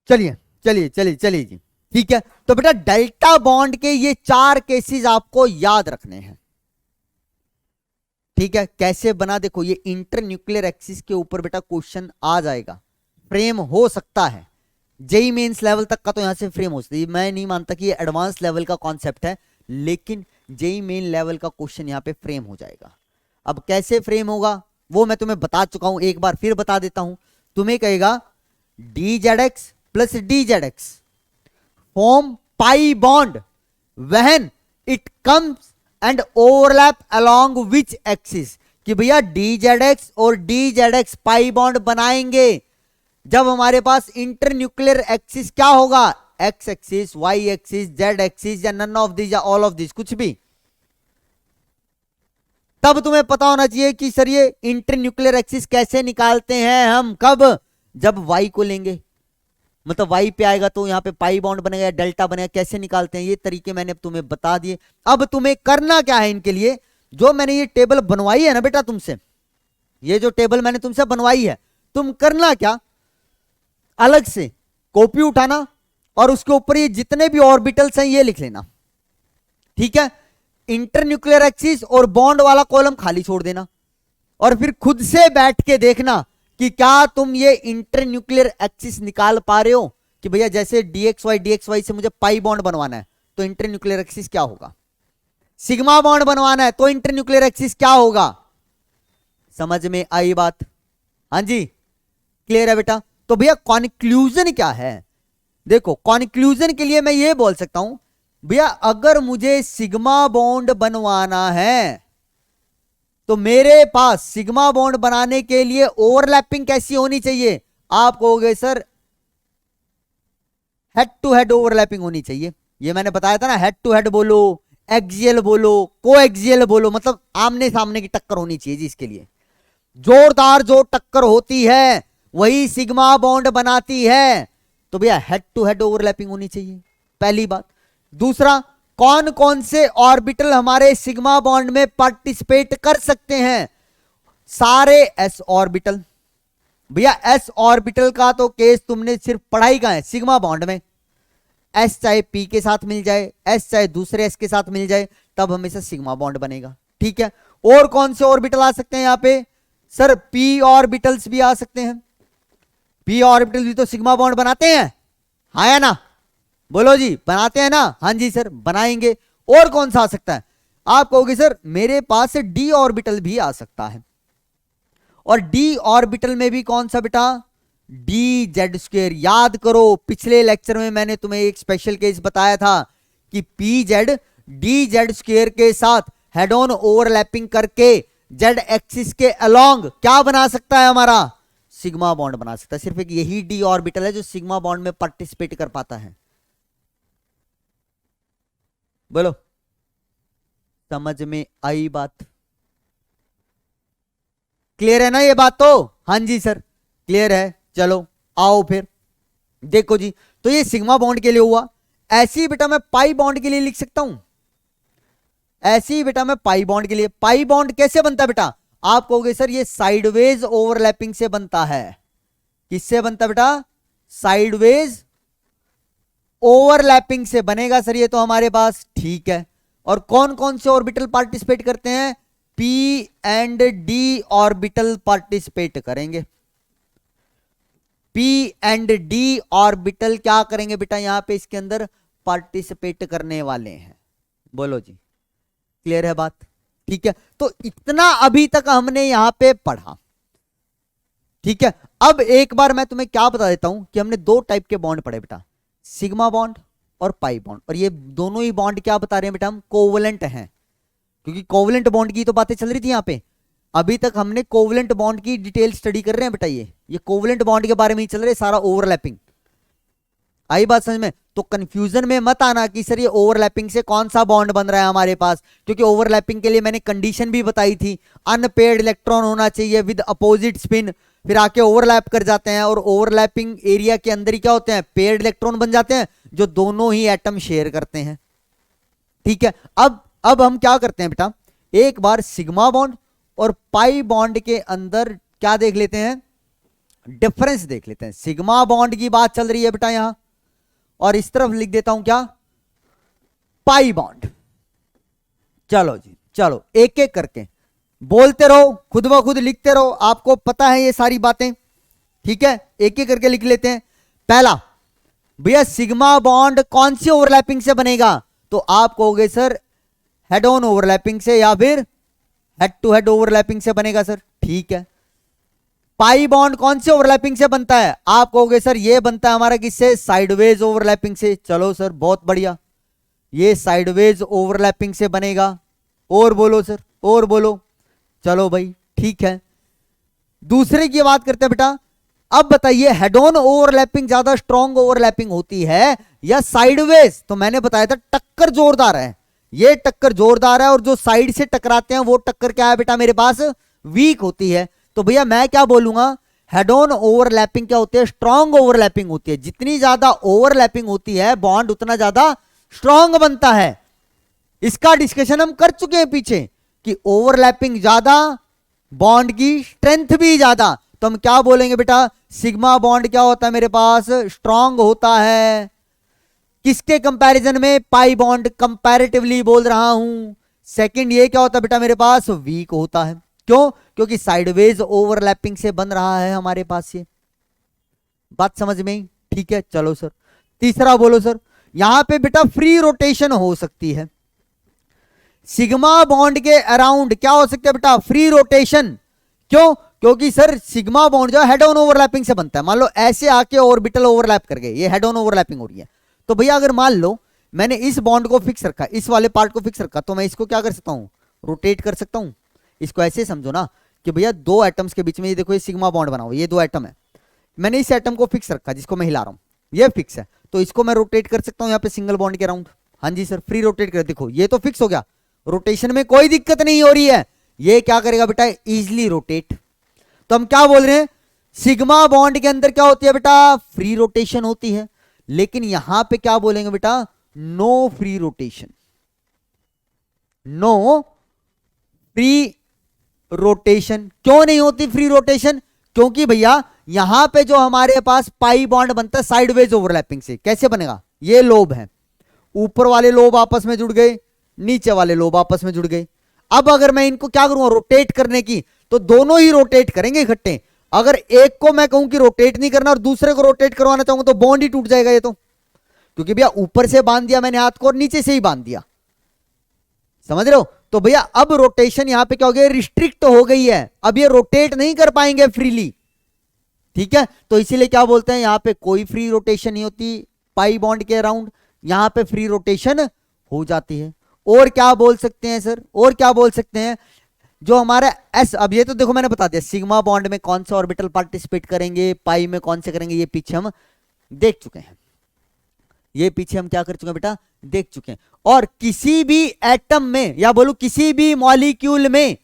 चलिए चलिए चलिए चलिए जी, ठीक है। तो बेटा डेल्टा बॉन्ड के ये 4 केसेस आपको याद रखने हैं, ठीक है। कैसे बना, देखो ये इंटरन्यूक्लियर एक्सिस के ऊपर बेटा क्वेश्चन आ जाएगा, फ्रेम हो सकता है। जेई मेंस लेवल तक का तो यहां से फ्रेम हो सकती है, मैं नहीं मानता कि ये एडवांस लेवल का कॉन्सेप्ट है, लेकिन जेई मेन लेवल का क्वेश्चन यहां पे फ्रेम हो जाएगा। अब कैसे फ्रेम होगा वो मैं तुम्हें बता चुका हूं, एक बार फिर बता देता हूं। तुम्हें कहेगा dz(x) plus dz(x) form pi bond when it comes and overlap along which axis, कि भैया dz(x) और dz(x) पाई बॉन्ड बनाएंगे जब हमारे पास इंटरन्यूक्लियर एक्सिस क्या होगा? x axis, y axis, z axis, या नन ऑफ दिस या ऑल ऑफ दिस, कुछ भी। तब तुम्हें पता होना चाहिए कि सर ये इंटरन्यूक्लियर एक्सिस कैसे निकालते हैं हम, कब? जब y को लेंगे, मतलब y पे आएगा तो यहां पे पाई बॉन्ड बनेगा या डेल्टा बनेगा, कैसे निकालते हैं ये तरीके मैंने तुम्हें बता दिए। अब तुम्हें करना क्या है इनके लिए, जो मैंने ये टेबल बनवाई है ना बेटा तुमसे, ये जो टेबल मैंने तुमसे बनवाई है, तुम करना क्या, अलग से कॉपी उठाना और उसके ऊपर ये जितने भी ऑर्बिटल्स हैं ये लिख लेना, ठीक है। इंटरन्यूक्लियर एक्सिस और बॉन्ड वाला कॉलम खाली छोड़ देना, और फिर खुद से बैठ के देखना कि क्या तुम ये इंटरन्यूक्लियर एक्सिस निकाल पा रहे हो, कि भैया जैसे dxy से मुझे पाई बॉन्ड बनवाना है तो इंटरन्यूक्लियर एक्सिस क्या होगा, सिग्मा बॉन्ड बनवाना है तो इंटरन्यूक्लियर एक्सिस क्या होगा। समझ में आई बात? हाँ जी, क्लियर है बेटा? तो भैया कॉन्क्लूजन क्या है, देखो कॉन्क्लूजन के लिए मैं ये बोल सकता हूं, भैया अगर मुझे सिग्मा बॉन्ड बनवाना है तो मेरे पास सिग्मा बॉन्ड बनाने के लिए ओवरलैपिंग कैसी होनी चाहिए? आप कहोगे sir head to head overlapping होनी चाहिए, ये मैंने बताया था ना, हेड टू हेड बोलो, एक्सियल बोलो, कोएक्सियल बोलो, मतलब आमने सामने की टक्कर होनी चाहिए जी। इसके लिए जोरदार जो टक्कर होती है वही सिग्मा बॉन्ड बनाती है, तो भैया हेड टू हेड ओवरलैपिंग होनी चाहिए, पहली बात। दूसरा, कौन कौन से ऑर्बिटल हमारे सिग्मा बॉन्ड में पार्टिसिपेट कर सकते हैं? सारे s ऑर्बिटल। भैया s ऑर्बिटल का तो केस तुमने सिर्फ पढ़ाई का है, सिग्मा बॉन्ड में s चाहे p के साथ मिल जाए, s चाहे दूसरे s के साथ मिल जाए, तब हमेशा सिग्मा बॉन्ड बनेगा, ठीक है। और कौन से ऑर्बिटल आ सकते हैं यहां पे? सर p ऑर्बिटल्स भी आ सकते हैं, p ऑर्बिटल भी तो सिग्मा बॉन्ड बनाते हैं, हाँ या ना? बोलो जी, बनाते हैं ना? हाँ जी सर बनाएंगे। और कौन सा आ सकता है? आप कहोगे सर मेरे पास d ऑर्बिटल भी आ सकता है, और d ऑर्बिटल में भी कौन सा बेटा? dz²। याद करो पिछले लेक्चर में मैंने तुम्हें एक स्पेशल केस बताया था कि pz dz² के साथ हेड ऑन ओवरलैपिंग करके z एक्सिस के अलोंग क्या बना सकता है हमारा? सिग्मा बॉन्ड बना सकता है। सिर्फ एक यही d ऑर्बिटल है जो सिग्मा बॉन्ड में पार्टिसिपेट कर पाता है। बोलो समझ में आई बात? क्लियर है ना ये बात? तो हाँ जी सर क्लियर है। चलो आओ फिर देखो जी, तो ये सिग्मा बॉन्ड के लिए हुआ। ऐसे ही बेटा मैं पाई बॉन्ड के लिए लिख सकता हूं, ऐसे ही बेटा मैं पाई बॉन्ड के लिए। पाई बॉन्ड कैसे बनता है बेटा? आप कहोगे सर ये साइडवेज ओवरलैपिंग से बनता है। किससे बनता है बेटा? साइडवेज ओवरलैपिंग से बनेगा सर ये तो हमारे पास, ठीक है। और कौन कौन से ऑर्बिटल पार्टिसिपेट करते हैं? p and d orbital participate करेंगे। p एंड d ऑर्बिटल क्या करेंगे बेटा? यहां पे इसके अंदर पार्टिसिपेट करने वाले हैं। बोलो जी क्लियर है बात? ठीक है, तो इतना अभी तक हमने यहां पे पढ़ा, ठीक है। अब एक बार मैं तुम्हें क्या बता देता हूं कि हमने 2 टाइप के बॉन्ड पढ़े बेटा, सिग्मा बॉन्ड और पाई बॉन्ड। और ये दोनों ही बॉन्ड क्या बता रहे हैं बेटा? हम कोवलेंट हैं, क्योंकि कोवलेंट बॉन्ड की तो बातें चल रही थी यहां पे। अभी तक हमने कोवलेंट बॉन्ड की डिटेल स्टडी कर रहे हैं बेटा, ये कोवलेंट बॉन्ड के बारे में ही चल रहा है सारा, ओवरलैपिंग। आई बात समझ में? तो कंफ्यूजन में मत आना कि सर ये ओवरलैपिंग से कौन सा बॉन्ड बन रहा है हमारे पास, क्योंकि ओवरलैपिंग के लिए मैंने कंडीशन भी बताई थी, अनपेयर्ड इलेक्ट्रॉन होना चाहिए विद अपोजिट स्पिन, फिर आके ओवरलैप कर जाते हैं और ओवरलैपिंग एरिया के अंदर ही क्या होते हैं, पेयर्ड इलेक्ट्रॉन बन जाते हैं जो दोनों ही एटम शेयर करते हैं। ठीक है, अब हम क्या करते हैं बेटा, एक बार सिग्मा बॉन्ड और पाई बॉन्ड के अंदर क्या देख लेते हैं, डिफरेंस देख लेते हैं। सिग्मा बॉन्ड की बात चल रही है बेटा यहां, और इस तरफ लिख देता हूं क्या, पाई बॉन्ड। चलो जी, चलो एक एक करके बोलते रहो, खुद ब खुद लिखते रहो, आपको पता है ये सारी बातें। ठीक है, एक एक करके लिख लेते हैं। पहला, भैया सिग्मा बॉन्ड कौन सी ओवरलैपिंग से बनेगा, तो आप कहोगे सर हेड ऑन ओवरलैपिंग से या फिर हेड टू हेड ओवरलैपिंग से बनेगा सर। ठीक है, पाई बॉन्ड कौन से ओवरलैपिंग से बनता है, आप कहोगे सर ये बनता है हमारा किससे, साइडवेज ओवरलैपिंग से। चलो सर बहुत बढ़िया, ये साइडवेज ओवरलैपिंग से बनेगा। और बोलो सर, और बोलो। चलो भाई ठीक है, दूसरे की बात करते हैं बेटा। अब बताइए हेड ऑन ओवरलैपिंग ज्यादा स्ट्रॉन्ग ओवरलैपिंग होती है या साइडवेज? तो मैंने बताया था टक्कर जोरदार है, ये टक्कर जोरदार है, और जो साइड से टकराते हैं वो टक्कर क्या है बेटा मेरे पास, वीक होती है। तो भैया मैं क्या बोलूंगा, हेड ऑन ओवरलैपिंग क्या होती है, स्ट्रॉन्ग ओवरलैपिंग होती है। जितनी ज्यादा ओवरलैपिंग होती है बॉन्ड उतना ज्यादा स्ट्रॉन्ग बनता है। इसका डिस्कशन हम कर चुके हैं पीछे कि ओवरलैपिंग ज्यादा, बॉन्ड की स्ट्रेंथ भी ज्यादा। तो हम क्या बोलेंगे बेटा, सिग्मा बॉन्ड क्या होता है मेरे पास, स्ट्रॉन्ग होता है। किसके कंपैरिजन में, पाई बॉन्ड कंपैरेटिवली बोल रहा हूं। सेकंड ये क्या होता है बेटा मेरे पास, वीक होता है। क्यों, क्योंकि साइडवेज ओवरलैपिंग से बन रहा है हमारे पास ये। बात समझ में? ठीक है, चलो सर तीसरा बोलो सर। यहां पे बेटा फ्री रोटेशन हो सकती है, सिग्मा बॉन्ड के अराउंड क्या हो सकता है बेटा, फ्री रोटेशन। क्यों, क्योंकि सर सिग्मा बॉन्ड जो हेड ऑन ओवरलैपिंग से बनता है। मान लो ऐसे आके ऑर्बिटल ओवरलैप कर गए, ये हेड ऑन ओवरलैपिंग हो रही है। तो भैया अगर मान लो मैंने इस बॉन्ड को फिक्स रखा, इस वाले पार्ट को फिक्स रखा, तो मैं इसको क्या कर सकता हूं, रोटेट कर सकता हूं। इसको ऐसे समझो ना कि भैया दो एटम्स के बीच में ये देखो ये सिग्मा बॉन्ड बना हुआ, ये दो एटम है, मैंने इस एटम को फिक्स रखा जिसको मैं हिला रहा हूं, ये फिक्स है, तो इसको मैं रोटेट कर सकता हूं यहाँ पे सिंगल बॉन्ड के अराउंड। हाँ जी सर, फ्री रोटेट कर, देखो ये तो फिक्स हो गया, रोटेशन में कोई दिक्कत नहीं हो रही है। ये क्या करेगा बेटा, इजिली रोटेट। तो हम क्या बोल रहे हैं, सिग्मा बॉन्ड के अंदर क्या होती है बेटा, फ्री रोटेशन होती है। लेकिन यहां पे क्या बोलेंगे बेटा, no free rotation, no free rotation. क्यों नहीं होती फ्री रोटेशन, क्योंकि भैया यहां पे जो हमारे पास पाई बॉन्ड बनता है साइडवेज ओवरलैपिंग से, कैसे बनेगा, ये लोब है, ऊपर वाले लोब आपस में जुड़ गए, नीचे वाले लोब आपस में जुड़ गए। अब अगर मैं इनको क्या करूंगा, रोटेट करने की, तो दोनों ही रोटेट करेंगे इकट्ठे। अगर एक को मैं कहूं कि रोटेट नहीं करना और दूसरे को रोटेट करवाना चाहूंगा तो बॉन्ड ही टूट जाएगा ये तो, क्योंकि भैया ऊपर से बांध दिया मैंने हाथ को और नीचे से ही बांध दिया, समझ रहे हो। तो भैया अब रोटेशन यहां पे क्या हो गया, रिस्ट्रिक्ट हो गई है, अब ये रोटेट नहीं कर पाएंगे फ्रीली। ठीक है, तो इसीलिए क्या बोलते हैं, यहां पे कोई फ्री रोटेशन नहीं होती पाई बॉन्ड के अराउंड, यहां पे फ्री रोटेशन हो जाती है। और क्या बोल सकते हैं सर, और क्या बोल सकते हैं, जो हमारा एस, अब ये तो देखो मैंने बता दिया सिग्मा बॉन्ड में कौन सा ऑर्बिटल पार्टिसिपेट करेंगे, पाई में कौन से करेंगे, ये पीछे हम देख चुके हैं, ये पीछे हम क्या कर चुके हैं बेटा, देख चुके हैं। और किसी भी एटम में या बोलूं किसी भी मॉलिक्यूल में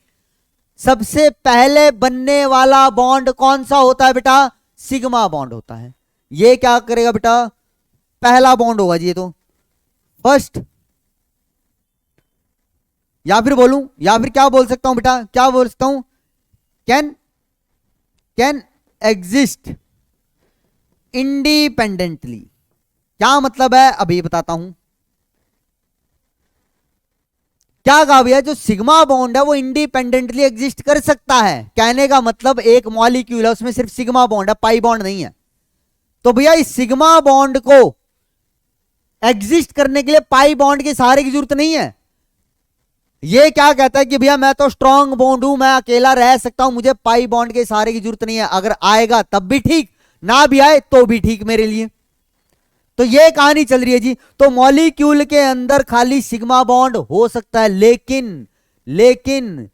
सबसे पहले बनने वाला बॉन्ड कौन सा होता है बेटा, सिग्मा बॉन्ड होता है। ये क्या करेगा बेटा, पहला बॉन्ड होगा जी, ये तो फर्स्ट, या फिर बोलूं, या फिर क्या बोल सकता हूं बेटा, क्या बोल सकता हूं, कैन एग्जिस्ट इंडिपेंडेंटली। क्या मतलब है अभी बताता हूं। क्या कहा भैया, जो सिग्मा बॉन्ड है वो इंडिपेंडेंटली एग्जिस्ट कर सकता है। कहने का मतलब एक मॉलिक्यूल है उसमें सिर्फ सिग्मा बॉन्ड है, पाई बॉन्ड नहीं है। तो भैया इस सिग्मा बॉन्ड को एग्जिस्ट करने के लिए पाई बॉन्ड के सहारे की जरूरत नहीं है। ये क्या कहता है कि भैया मैं तो स्ट्रॉन्ग बॉन्ड हूं, मैं अकेला रह सकता हूं, मुझे पाई बॉन्ड के सहारे की जरूरत नहीं है। अगर आएगा तब भी ठीक, ना भी आए तो भी ठीक मेरे लिए। तो ये कहानी चल रही है जी। तो मॉलिक्यूल के अंदर खाली सिग्मा बॉन्ड हो सकता है, लेकिन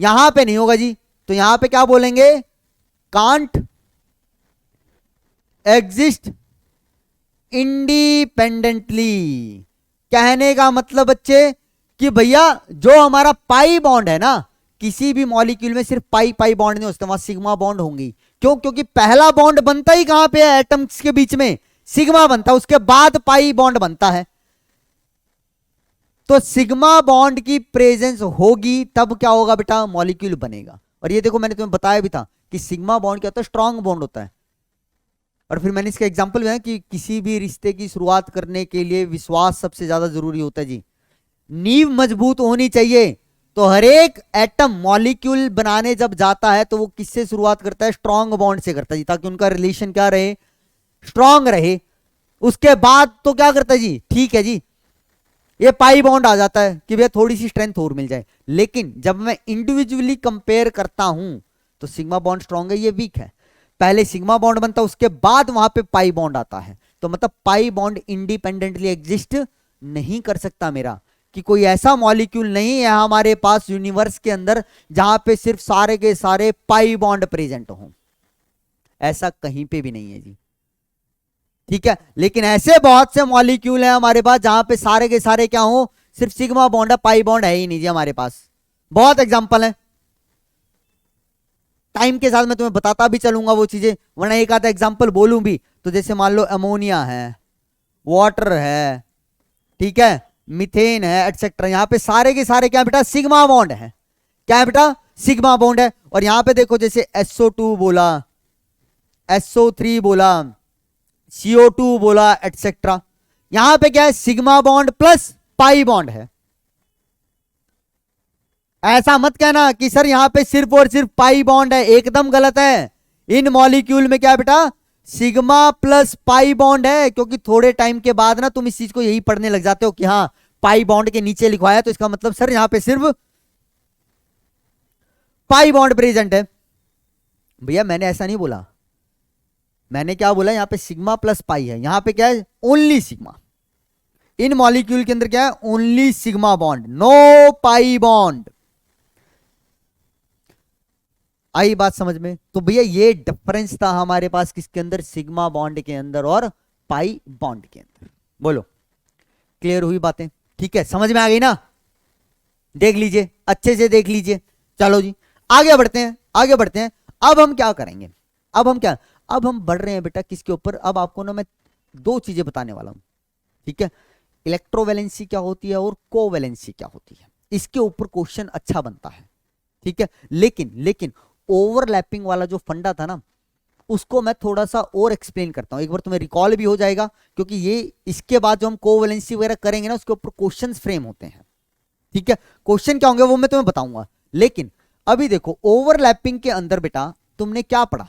यहां पे नहीं होगा जी, तो यहां पे क्या बोलेंगे, कांट एग्जिस्ट इंडिपेंडेंटली। कहने का मतलब बच्चे कि भैया जो हमारा पाई बॉन्ड है ना, किसी भी मॉलिक्यूल में सिर्फ पाई पाई बॉन्ड नहीं होते, वहां सिग्मा बॉन्ड होंगी। क्यों? क्योंकि पहला बॉन्ड बनता ही कहां पे है, एटम्स के बीच में सिग्मा बनता है, उसके बाद पाई बॉन्ड बनता है। तो सिग्मा बॉन्ड की प्रेजेंस होगी तब क्या होगा बेटा, मॉलिक्यूल बनेगा। और ये देखो मैंने तुम्हें बताया भी था कि सिग्मा बॉन्ड क्या होता है, स्ट्रांग बॉन्ड होता है। और फिर मैंने इसका एग्जांपल दिया कि किसी भी रिश्ते की शुरुआत करने के लिए विश्वास सबसे ज्यादा जरूरी होता है जी, नींव मजबूत होनी चाहिए। तो हर एक एटम मॉलिक्यूल बनाने जब जाता है तो वो किससे शुरुआत करता है, स्ट्रांग बॉन्ड से करता है जी, ताकि उनका रिलेशन क्या रहे, स्ट्रांग रहे। उसके बाद तो क्या करता है जी, ठीक है जी, ये पाई बॉन्ड आ जाता है कि भैया थोड़ी सी स्ट्रेंथ और मिल जाए। लेकिन जब मैं इंडिविजुअली कंपेयर करता हूं तो सिग्मा बॉन्ड स्ट्रांग है, ये वीक है। पहले सिग्मा बॉन्ड बनता है, उसके बाद वहां पे पाई बॉन्ड आता है। तो मतलब पाई बॉन्ड इंडिपेंडेंटली एग्जिस्ट नहीं कर सकता मेरा, कि कोई ऐसा मॉलिक्यूल नहीं है हमारे पास यूनिवर्स के अंदर जहां पे सिर्फ सारे के सारे पाई बॉन्ड प्रेजेंट हो, ऐसा कहीं पे भी नहीं है जी, ठीक है। लेकिन ऐसे बहुत से मॉलिक्यूल हैं हमारे पास जहां पे सारे के सारे क्या हो, सिर्फ सिग्मा बॉन्ड है, पाई बॉन्ड है ही नहीं जी हमारे पास। बहुत एग्जांपल है, टाइम के साथ मैं तुम्हें बताता भी चलूंगा वो चीजें, वरना एक आधा एग्जांपल बोलूं भी तो जैसे मान लो अमोनिया है, वाटर है, ठीक है, मीथेन है, एटसेट्रा। यहां पे सारे के सारे क्या बेटा, सिग्मा बॉन्ड है। क्या है बेटा, सिग्मा बॉन्ड है। और यहां पे देखो जैसे SO2 बोला, SO3 बोला, CO2 बोला, एटसेट्रा। यहां पे क्या है, sigma bond plus pi bond है। ऐसा मत कहना कि सर यहां पे सिर्फ और सिर्फ पाई बॉन्ड है, एकदम गलत है। इन मॉलिक्यूल में क्या बेटा, सिग्मा प्लस पाई बॉन्ड है। क्योंकि थोड़े टाइम के बाद ना तुम इस चीज को यही पढ़ने लग जाते हो कि हाँ पाई बॉन्ड के नीचे लिखवाया है, तो इसका मतलब सर यहां पे सिर्फ पाई बॉन्ड प्रेजेंट है। भैया मैंने ऐसा नहीं बोला, मैंने क्या बोला, यहां पे सिग्मा प्लस पाई है, यहां पे क्या है, ओनली सिग्मा। इन मॉलिक्यूल के अंदर क्या है, only sigma bond, no pi bond. आई बात समझ में? तो भैया ये डिफरेंस था हमारे पास किसके अंदर, सिग्मा बॉन्ड के अंदर और पाई बॉन्ड के अंदर। बोलो क्लियर हुई बातें? ठीक है, समझ में आ गई ना? देख लीजिए, अच्छे से देख लीजिए। चलो जी आगे बढ़ते हैं, आगे बढ़ते हैं। अब हम क्या करेंगे, अब हम क्या, अब हम बढ़ रहे हैं बेटा किसके ऊपर, अब आपको ना मैं दो चीजें बताने वाला हूं, ठीक है। इलेक्ट्रोवैलेंसी क्या होती है और कोवैलेंसी क्या होती है, इसके ऊपर क्वेश्चन अच्छा बनता है, ठीक है। लेकिन ओवरलैपिंग वाला जो फंडा था ना, उसको मैं थोड़ा सा और एक्सप्लेन करता हूं, एक बार तुम्हें रिकॉल भी हो जाएगा। क्योंकि ये इसके बाद जो हम कोवैलेंसी वगैरह करेंगे ना, उसके ऊपर क्वेश्चंस फ्रेम होते हैं, ठीक है। क्वेश्चन क्या होंगे वो मैं तुम्हें बताऊंगा। लेकिन अभी देखो ओवरलैपिंग के अंदर बेटा तुमने क्या पढ़ा,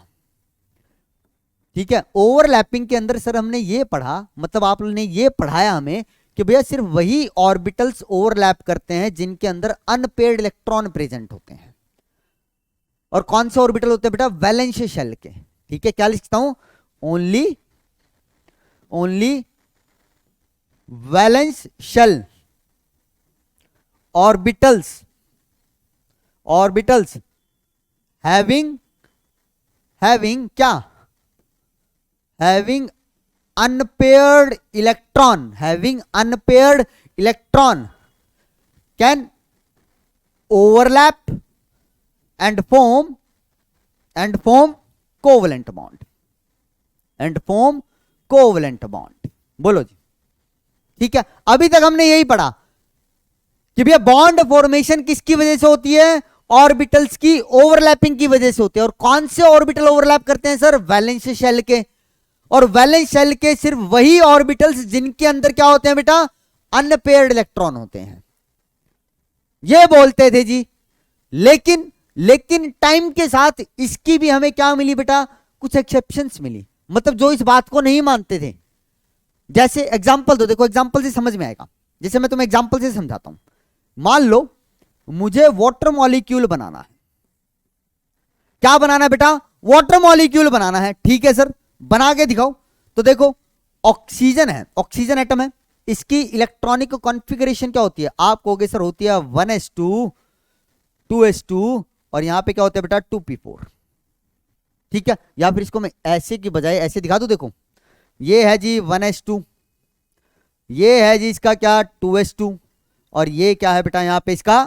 ठीक है। ओवरलैपिंग के अंदर सर हमने ये पढ़ा, मतलब आप लोगों ने ये पढ़ाया हमें कि भैया सिर्फ वही ऑर्बिटल्स ओवरलैप करते हैं जिनके अंदर अनपेयर्ड इलेक्ट्रॉन प्रेजेंट होते हैं। और कौन से ऑर्बिटल होते हैं बेटा, वैलेंस शेल के, ठीक है। क्या लिखता हूं, only valence shell orbitals having क्या, having unpaired electron can overlap and form covalent bond, बोलो जी, ठीक है। अभी तक हमने यही पढ़ा कि भैया बॉन्ड फॉर्मेशन किसकी वजह से होती है, ऑर्बिटल्स की ओवरलैपिंग की वजह से होती है। और कौन से ऑर्बिटल ओवरलैप करते हैं सर, वैलेंस शेल के। और वैलेंस शेल के सिर्फ वही ऑर्बिटल्स जिनके अंदर क्या होते हैं बेटा, अनपेयर्ड इलेक्ट्रॉन होते हैं, ये बोलते थे जी। लेकिन टाइम के साथ इसकी भी हमें क्या मिली बेटा, कुछ एक्सेप्शंस मिली, मतलब जो इस बात को नहीं मानते थे। जैसे एग्जांपल दो, देखो एग्जांपल से समझ में आएगा। जैसे मैं तुम्हें एग्जांपल से समझाता हूं, मान लो मुझे वाटर मॉलिक्यूल बनाना है। क्या बनाना है बेटा, वाटर मॉलिक्यूल बनाना है, ठीक है सर, बना के दिखाओ। तो देखो ऑक्सीजन है, ऑक्सीजन एटम है, इसकी इलेक्ट्रॉनिक कॉन्फ़िगरेशन क्या होती है, आप कहोगे सर होती है 1s2 2s2 और यहां पे क्या होता है बेटा 2p4। ठीक है, या फिर इसको मैं ऐसे की बजाय ऐसे दिखा दूं, देखो ये है जी 1s2, ये है जी इसका क्या 2s2, और ये क्या है बेटा यहां पे इसका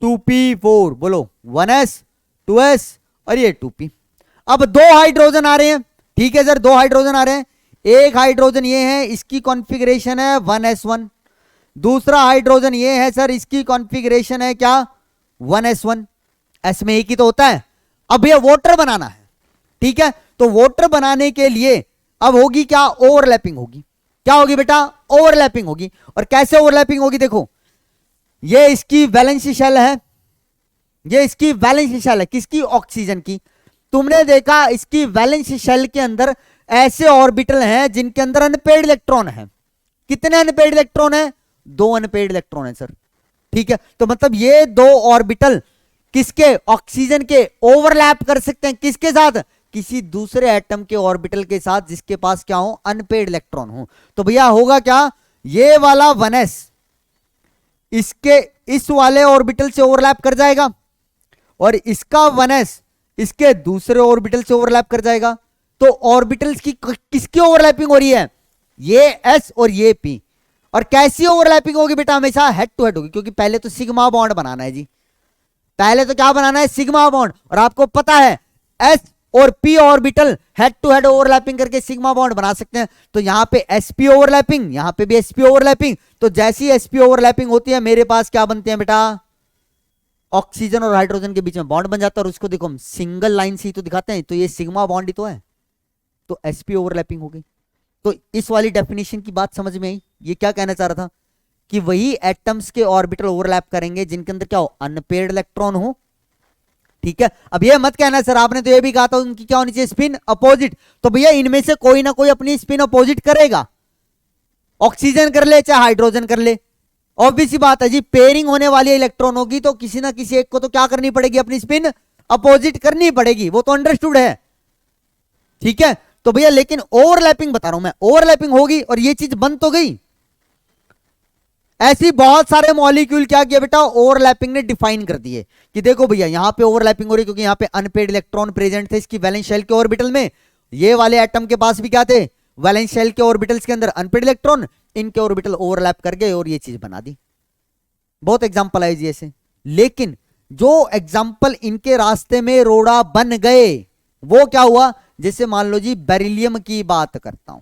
2p4। बोलो 1s 2s और ये 2p। अब दो हाइड्रोजन आ रहे हैं, ठीक है सर, दो हाइड्रोजन आ रहे हैं। एक हाइड्रोजन ये है, इसकी कॉन्फ़िगरेशन है 1s1। दूसरा हाइड्रोजन ये है सर, इसकी कॉन्फ़िगरेशन है क्या 1s1। एस में एक ही तो होता है। अब ये वाटर बनाना है, ठीक है, तो वाटर बनाने के लिए अब होगी क्या ओवरलैपिंग होगी। क्या होगी बेटा ओवरलैपिंग होगी। और कैसे ओवरलैपिंग होगी, देखो ये इसकी वैलेंस शेल है, ये इसकी वैलेंस शेल है किसकी ऑक्सीजन की। तुमने देखा इसकी वैलेंस शेल के अंदर ऐसे ऑर्बिटल हैं जिनके अंदर अनपेड इलेक्ट्रॉन है। कितने अनपेड इलेक्ट्रॉन है, दो अनपेड इलेक्ट्रॉन है सर। ठीक है, तो मतलब ये दो ऑर्बिटल किसके ऑक्सीजन के ओवरलैप कर सकते हैं, किसके साथ, किसी दूसरे एटम के ऑर्बिटल के साथ जिसके पास क्या हो अनपेड इलेक्ट्रॉन हो। तो भैया होगा क्या, ये वाला 1s इसके इस वाले ऑर्बिटल से ओवरलैप कर जाएगा और इसका 1s इसके दूसरे ऑर्बिटल से ओवरलैप कर जाएगा। तो ऑर्बिटल्स की किसकी ओवरलैपिंग हो रही है, ये s और ये p। और कैसी ओवरलैपिंग होगी बेटा, हमेशा हेड टू हेड होगी, क्योंकि पहले तो सिग्मा बॉन्ड बनाना है जी, पहले तो क्या बनाना है सिग्मा बॉन्ड। और आपको पता है s और p orbital head to head overlapping करके सिग्मा बॉन्ड बना सकते हैं। तो यहां पे sp ओवरलैपिंग, यहां पे भी sp ओवरलैपिंग। तो जैसी sp ओवरलैपिंग होती है मेरे पास क्या बनते हैं बेटा, ऑक्सीजन और हाइड्रोजन के बीच में बॉन्ड बन जाता है। और उसको देखो हम सिंगल लाइन से ही तो दिखाते हैं, तो ये सिग्मा बॉन्ड ही तो है, तो sp ओवरलैपिंग हो गई। तो इस वाली डेफिनेशन की बात समझ में आई। ये क्या कहना चाह रहा था कि वही एटम्स के ऑर्बिटल ओवरलैप करेंगे जिनके अंदर क्या हो अनपेयर्ड इलेक्ट्रॉन हो। ठीक है, अब ये मत कहना सर आपने तो ये भी कहा था उनकी क्या होनी चाहिए स्पिन अपोजिट। तो भैया इनमें से कोई ना कोई अपनी स्पिन अपोजिट करेगा, ऑक्सीजन कर ले चाहे हाइड्रोजन कर ले। ऑब्वियस सी बात है जी, पेयरिंग होने वाली इलेक्ट्रॉन होगी तो किसी ना किसी एक को तो क्या करनी पड़ेगी, अपनी स्पिन अपोजिट करनी पड़ेगी, वो तो अंडरस्टूड है। ठीक है, तो भैया लेकिन ओवरलैपिंग बता रहा हूं मैं, ओवरलैपिंग होगी और ये चीज बन तो गई। ऐसी बहुत सारे मॉलिक्यूल क्या किया बेटा ओवरलैपिंग ने डिफाइन कर दिए कि देखो भैया यहां पे ओवरलैपिंग हो रही क्योंकि यहां पे अनपेड इलेक्ट्रॉन प्रेजेंट थे इसकी वैलेंस शेल के ऑर्बिटल में। ये वाले एटम के पास भी क्या थे, वैलेंस शेल के ऑर्बिटल्स के अंदर अनपेड इलेक्ट्रॉन, इनके ऑर्बिटल ओवरलैप कर गए और ये चीज बना दी। बहुत एग्जांपल है जी ऐसे। लेकिन जो एग्जांपल इनके रास्ते में रोड़ा बन गए वो क्या हुआ, जैसे मान लो जी बेरिलियम की बात करता हूं,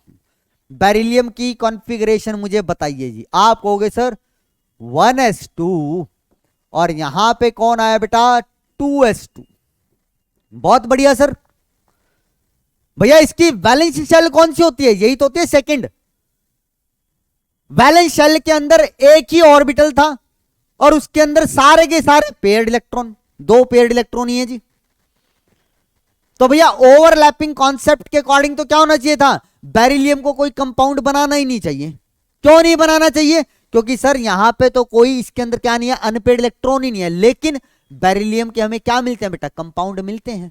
बेरिलियम की कॉन्फ़िगरेशन मुझे बताइए जी। आप कहोगे सर 1s2 और यहां पे कौन आया बेटा 2s2। बहुत बढ़िया सर। भैया इसकी वैलेंस शेल कौन सी होती है, यही तो होती है सेकंड। वैलेंस शेल के अंदर एक ही ऑर्बिटल था और उसके अंदर सारे के सारे पेयर्ड इलेक्ट्रॉन, दो पेयर्ड इलेक्ट्रॉन ही है जी। तो भैया ओवरलैपिंग कॉन्सेप्ट के अकॉर्डिंग तो क्या होना चाहिए था, बेरिलियम को कोई कंपाउंड बनाना ही नहीं चाहिए। क्यों नहीं बनाना चाहिए, क्योंकि सर यहां पे तो कोई इसके अंदर क्या नहीं है अनपेड इलेक्ट्रॉन ही नहीं है। लेकिन बेरिलियम के हमें क्या मिलते हैं बेटा, कंपाउंड मिलते हैं।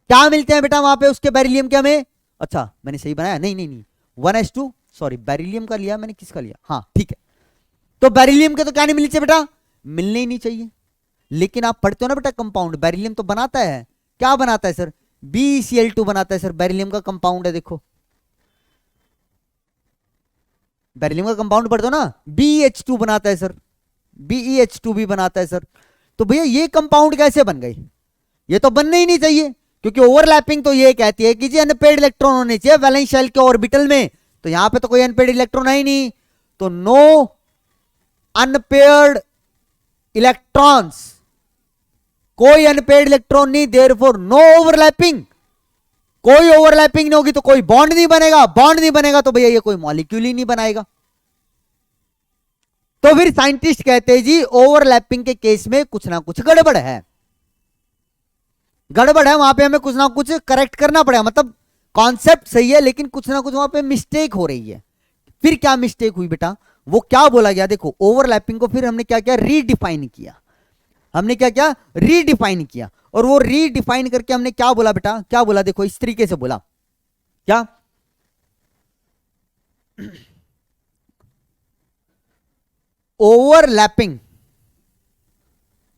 क्या मिलते हैं बेटा वहां पे उसके बेरिलियम के हमें, अच्छा मैंने सही बनाया, नहीं नहीं नहीं 1s2 सॉरी बेरिलियम का लिया मैंने, किसका लिया, हाँ ठीक है। तो बेरिलियम के तो क्या नहीं मिलने चाहिए बेटा, मिलने ही नहीं चाहिए। लेकिन आप पढ़ते हो ना बेटा कंपाउंड, बेरिलियम तो बनाता है, क्या बनाता है सर BeCl2 बनाता है सर, बेरिलियम का कंपाउंड है। देखो बेरिलियम का कंपाउंड पढ़ते हो ना, BeH2 बनाता है सर, BeH2 भी बनाता है सर। तो भैया ये कंपाउंड कैसे बन गई, ये तो बनने ही नहीं चाहिए, क्योंकि ओवरलैपिंग तो ये कहती है कि जी अनपेड इलेक्ट्रॉन होने चाहिए वैलेंस शेल के ऑर्बिटल में। तो यहां पे तो कोई अनपेड इलेक्ट्रॉन है ही नहीं, तो नो अनपेयर्ड इलेक्ट्रॉन्स, कोई अनपेड इलेक्ट्रॉन नहीं, देयरफॉर नो ओवरलैपिंग। कोई ओवरलैपिंग नहीं होगी तो कोई बॉन्ड नहीं बनेगा, बॉन्ड नहीं बनेगा तो भैया ये कोई मॉलिक्यूल ही नहीं बनाएगा। तो फिर साइंटिस्ट कहते हैं जी ओवरलैपिंग के केस में कुछ ना कुछ गड़बड़ है, गड़बड़ है, वहां पे हमें कुछ ना कुछ करेक्ट करना पड़ेगा। मतलब कॉन्सेप्ट सही है लेकिन कुछ ना कुछ वहां पे मिस्टेक हो रही है। फिर क्या मिस्टेक हुई बेटा, वो क्या बोला गया, देखो ओवरलैपिंग को फिर हमने क्या किया रीडिफाइन किया, हमने क्या किया रीडिफाइन किया। और वो रीडिफाइन करके हमने क्या बोला बेटा, क्या बोला, देखो इस तरीके से बोला, क्या overlapping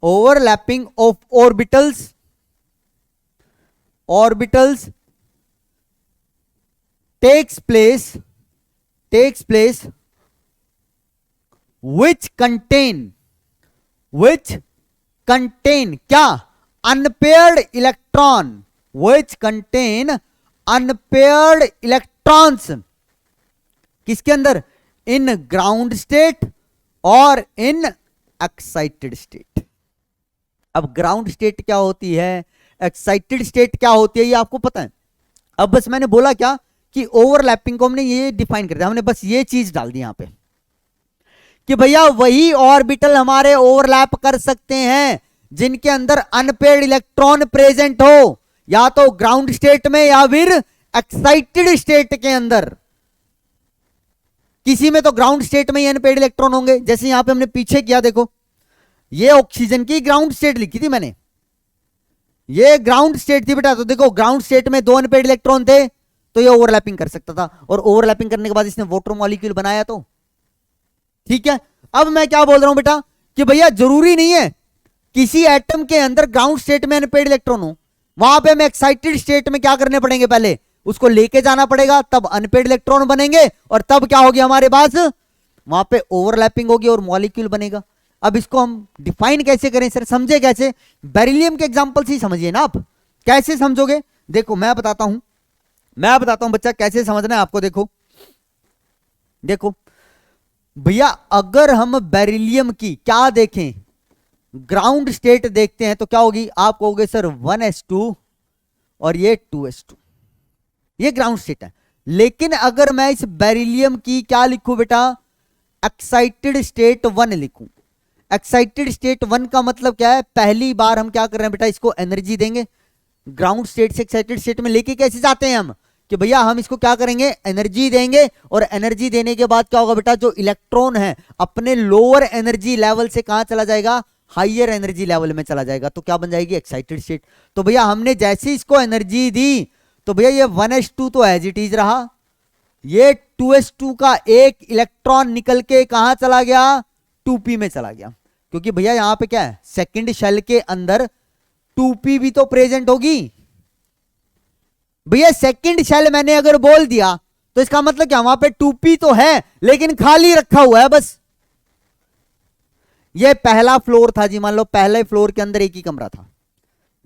overlapping of orbitals takes place which contain क्या? unpaired electron, which contain unpaired electrons किसके अंदर? इन ग्राउंड स्टेट और इन एक्साइटेड स्टेट। अब ग्राउंड स्टेट क्या होती है, एक्साइटेड स्टेट क्या होती है, ये आपको पता है। अब बस मैंने बोला क्या कि ओवरलैपिंग को हमने ये डिफाइन कर दिया, हमने बस ये चीज डाल दी यहां पे कि भैया वही ऑर्बिटल हमारे ओवरलैप कर सकते हैं जिनके अंदर अनपेयर्ड इलेक्ट्रॉन प्रेजेंट हो, या तो ग्राउंड स्टेट में या फिर एक्साइटेड स्टेट के अंदर। किसी में तो ग्राउंड स्टेट में ही अनपेयर्ड इलेक्ट्रॉन होंगे, जैसे यहां पे हमने पीछे किया, देखो ये ऑक्सीजन की ग्राउंड स्टेट लिखी थी मैंने, ये ग्राउंड स्टेट थी बेटा। तो देखो ग्राउंड स्टेट में 2 अनपेयर्ड इलेक्ट्रॉन थे तो ये ओवरलैपिंग कर सकता था, और ओवरलैपिंग करने के बाद इसने वाटर मॉलिक्यूल बनाया, तो ठीक है। अब मैं क्या बोल रहा हूं बेटा कि भैया जरूरी नहीं है किसी एटम के अंदर ग्राउंड स्टेट में अनपेयर्ड इलेक्ट्रॉन हो, वहां पे हमें एक्साइटेड स्टेट में क्या करने पड़ेंगे, पहले उसको लेके जाना पड़ेगा, तब अनपेयर्ड इलेक्ट्रॉन बनेंगे, और तब क्या होगी हमारे पास, वहां पे ओवरलैपिंग होगी और मॉलिक्यूल बनेगा। अब इसको हम डिफाइन कैसे करें सर, समझे कैसे? बेरिलियम के एग्जांपल से ही समझिए ना आप। कैसे समझोगे? देखो मैं बताता हूं बच्चा कैसे समझना है आपको। देखो भैया अगर हम बेरिलियम की क्या देखें, ग्राउंड स्टेट देखते हैं तो क्या होगी, आप कहोगे सर 1s2 और ये 2s2, ये ग्राउंड स्टेट है। लेकिन अगर मैं इस बेरिलियम की क्या लिखूं बेटा, एक्साइटेड स्टेट 1 लिखूं। एक्साइटेड स्टेट 1 का मतलब क्या है, पहली बार हम क्या कर रहे हैं बेटा, इसको एनर्जी देंगे। ग्राउंड स्टेट से एक्साइटेड स्टेट में लेके कैसे जाते हैं हम, कि भैया हम इसको क्या करेंगे, एनर्जी देंगे, और एनर्जी देने के बाद क्या होगा बेटा, जो इलेक्ट्रॉन है अपने लोअर एनर्जी लेवल से कहां चला जाएगा, हाइयर एनर्जी लेवल में चला जाएगा, तो क्या बन जाएगी, एक्साइटेड स्टेट। तो भैया हमने जैसे इसको एनर्जी दी तो भैया ये 1s2 तो एज इट इज रहा, ये 2s2 का एक इलेक्ट्रॉन निकल के कहां चला गया, 2p में चला गया, क्योंकि भैया यहां पे क्या है, सेकंड शेल के अंदर 2p भी तो प्रेजेंट होगी। भैया सेकंड शेल मैंने अगर बोल दिया तो इसका मतलब क्या, वहां पे 2p तो है लेकिन खाली रखा हुआ है बस। ये पहला फ्लोर था जी, मान लो पहले फ्लोर के अंदर एक ही कमरा था।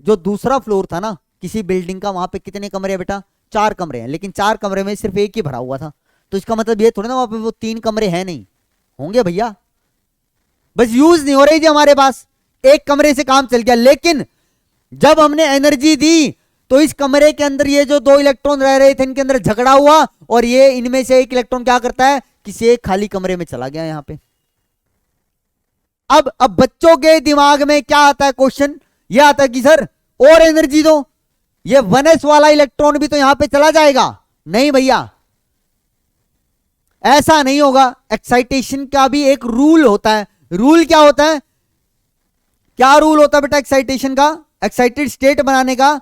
जो दूसरा फ्लोर था ना किसी बिल्डिंग का, वहां पे कितने कमरे हैं बेटा, 4 कमरे हैं, लेकिन 4 कमरे में सिर्फ एक ही भरा हुआ था। तो इसका मतलब ये थोड़ा ना वहां पे वो 3 कमरे हैं, नहीं होंगे भैया, बस यूज नहीं हो रही थी हमारे पास, एक कमरे से काम चल गया। लेकिन जब हमने एनर्जी दी तो इस कमरे के अंदर ये जो 2 इलेक्ट्रॉन रह रहे थे इनके अंदर झगड़ा हुआ, और ये इनमें से एक इलेक्ट्रॉन क्या करता है, किसी एक खाली कमरे में चला गया यहां पे। अब बच्चों के दिमाग में क्या आता है क्वेश्चन, ये आता है कि सर और एनर्जी दो, ये 1s वाला इलेक्ट्रॉन भी तो यहां पे चला जाएगा। नहीं भैया ऐसा नहीं होगा, एक्साइटेशन का भी एक रूल होता है। रूल क्या होता है, क्या रूल होता है बेटा एक्साइटेशन का, एक्साइटेड स्टेट बनाने का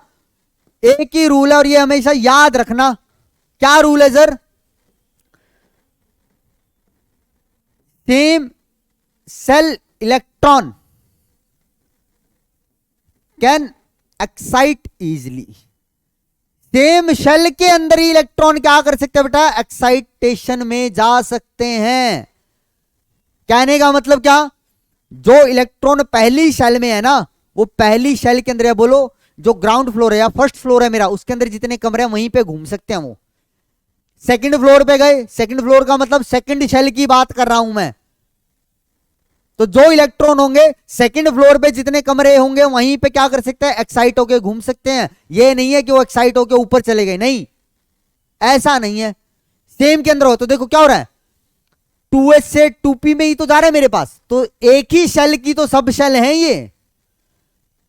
एक ही रूल है, और ये हमेशा याद रखना। क्या रूल है sir, same shell electron can excite easily. Same shell के अंदर ही इलेक्ट्रॉन क्या कर सकते हैं बेटा, एक्साइटेशन में जा सकते हैं। कहने का मतलब क्या, जो इलेक्ट्रॉन पहली शेल में है ना, वो पहली शेल के अंदर है, बोलो जो ग्राउंड फ्लोर है या फर्स्ट फ्लोर है मेरा, उसके अंदर जितने कमरे हैं वहीं पे घूम सकते हैं वो। सेकंड फ्लोर पे गए, सेकंड फ्लोर का मतलब सेकंड शेल की बात कर रहा हूं मैं, तो जो इलेक्ट्रॉन होंगे सेकंड फ्लोर पे जितने कमरे होंगे वहीं पे क्या कर सकते हैं, एक्साइट होके घूम सकते हैं। ये नहीं है कि वो एक्साइट होके ऊपर चले गए, नहीं ऐसा नहीं है। सेम के अंदर हो तो देखो क्या हो रहा है, 2s से 2p में ही तो जा रहा है मेरे पास, तो एक ही शेल की तो सब शेल हैं ये।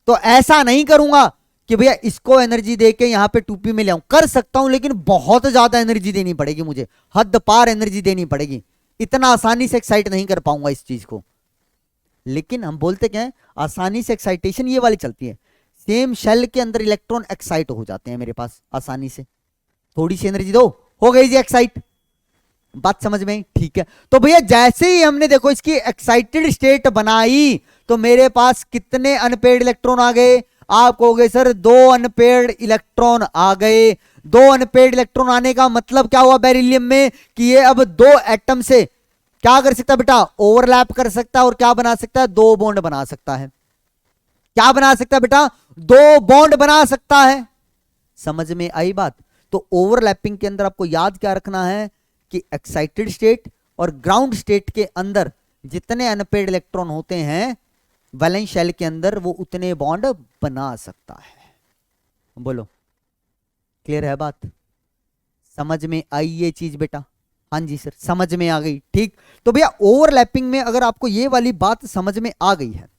तो ऐसा नहीं करूंगा कि भैया इसको एनर्जी देके यहां पे 2p में ले आऊं, कर सकता हूं लेकिन बहुत ज्यादा एनर्जी देनी पड़ेगी मुझे, हद पार एनर्जी देनी पड़ेगी, इतना आसानी से एक्साइट नहीं कर पाऊंगा इस चीज को। लेकिन हम बोलते क्या है, आसानी से एक्साइटेशन ये वाली चलती है, सेम शेल के अंदर इलेक्ट्रॉन एक्साइट हो जाते हैं मेरे पास आसानी से, थोड़ी सी एनर्जी दो हो गई जी एक्साइट। बात समझ में? ठीक है। तो भैया जैसे ही हमने देखो इसकी एक्साइटेड स्टेट बनाई तो मेरे पास कितने अनपेयर्ड इलेक्ट्रॉन आ गए? आप कहोगे सर 2 अनपेयर्ड इलेक्ट्रॉन आ गए। 2 अनपेयर्ड इलेक्ट्रॉन आने का मतलब क्या हुआ बेरिलियम में कि ये अब 2 एटम से क्या कर सकता है बेटा? ओवरलैप कर सकता है और क्या बना सकता है? 2 बॉन्ड बना सकता है। क्या बना सकता है बेटा? 2 बॉन्ड बना सकता है। समझ में आई बात? तो ओवरलैपिंग के अंदर आपको याद क्या रखना है कि एक्साइटेड स्टेट और ग्राउंड स्टेट के अंदर जितने अनपेयर्ड इलेक्ट्रॉन होते हैं वैलेंस शेल के अंदर वो उतने बॉन्ड बना सकता है। बोलो क्लियर है बात? समझ में आई ये चीज बेटा? हाँ जी सर समझ में आ गई। ठीक, तो भैया ओवरलैपिंग में अगर आपको ये वाली बात समझ में आ गई है,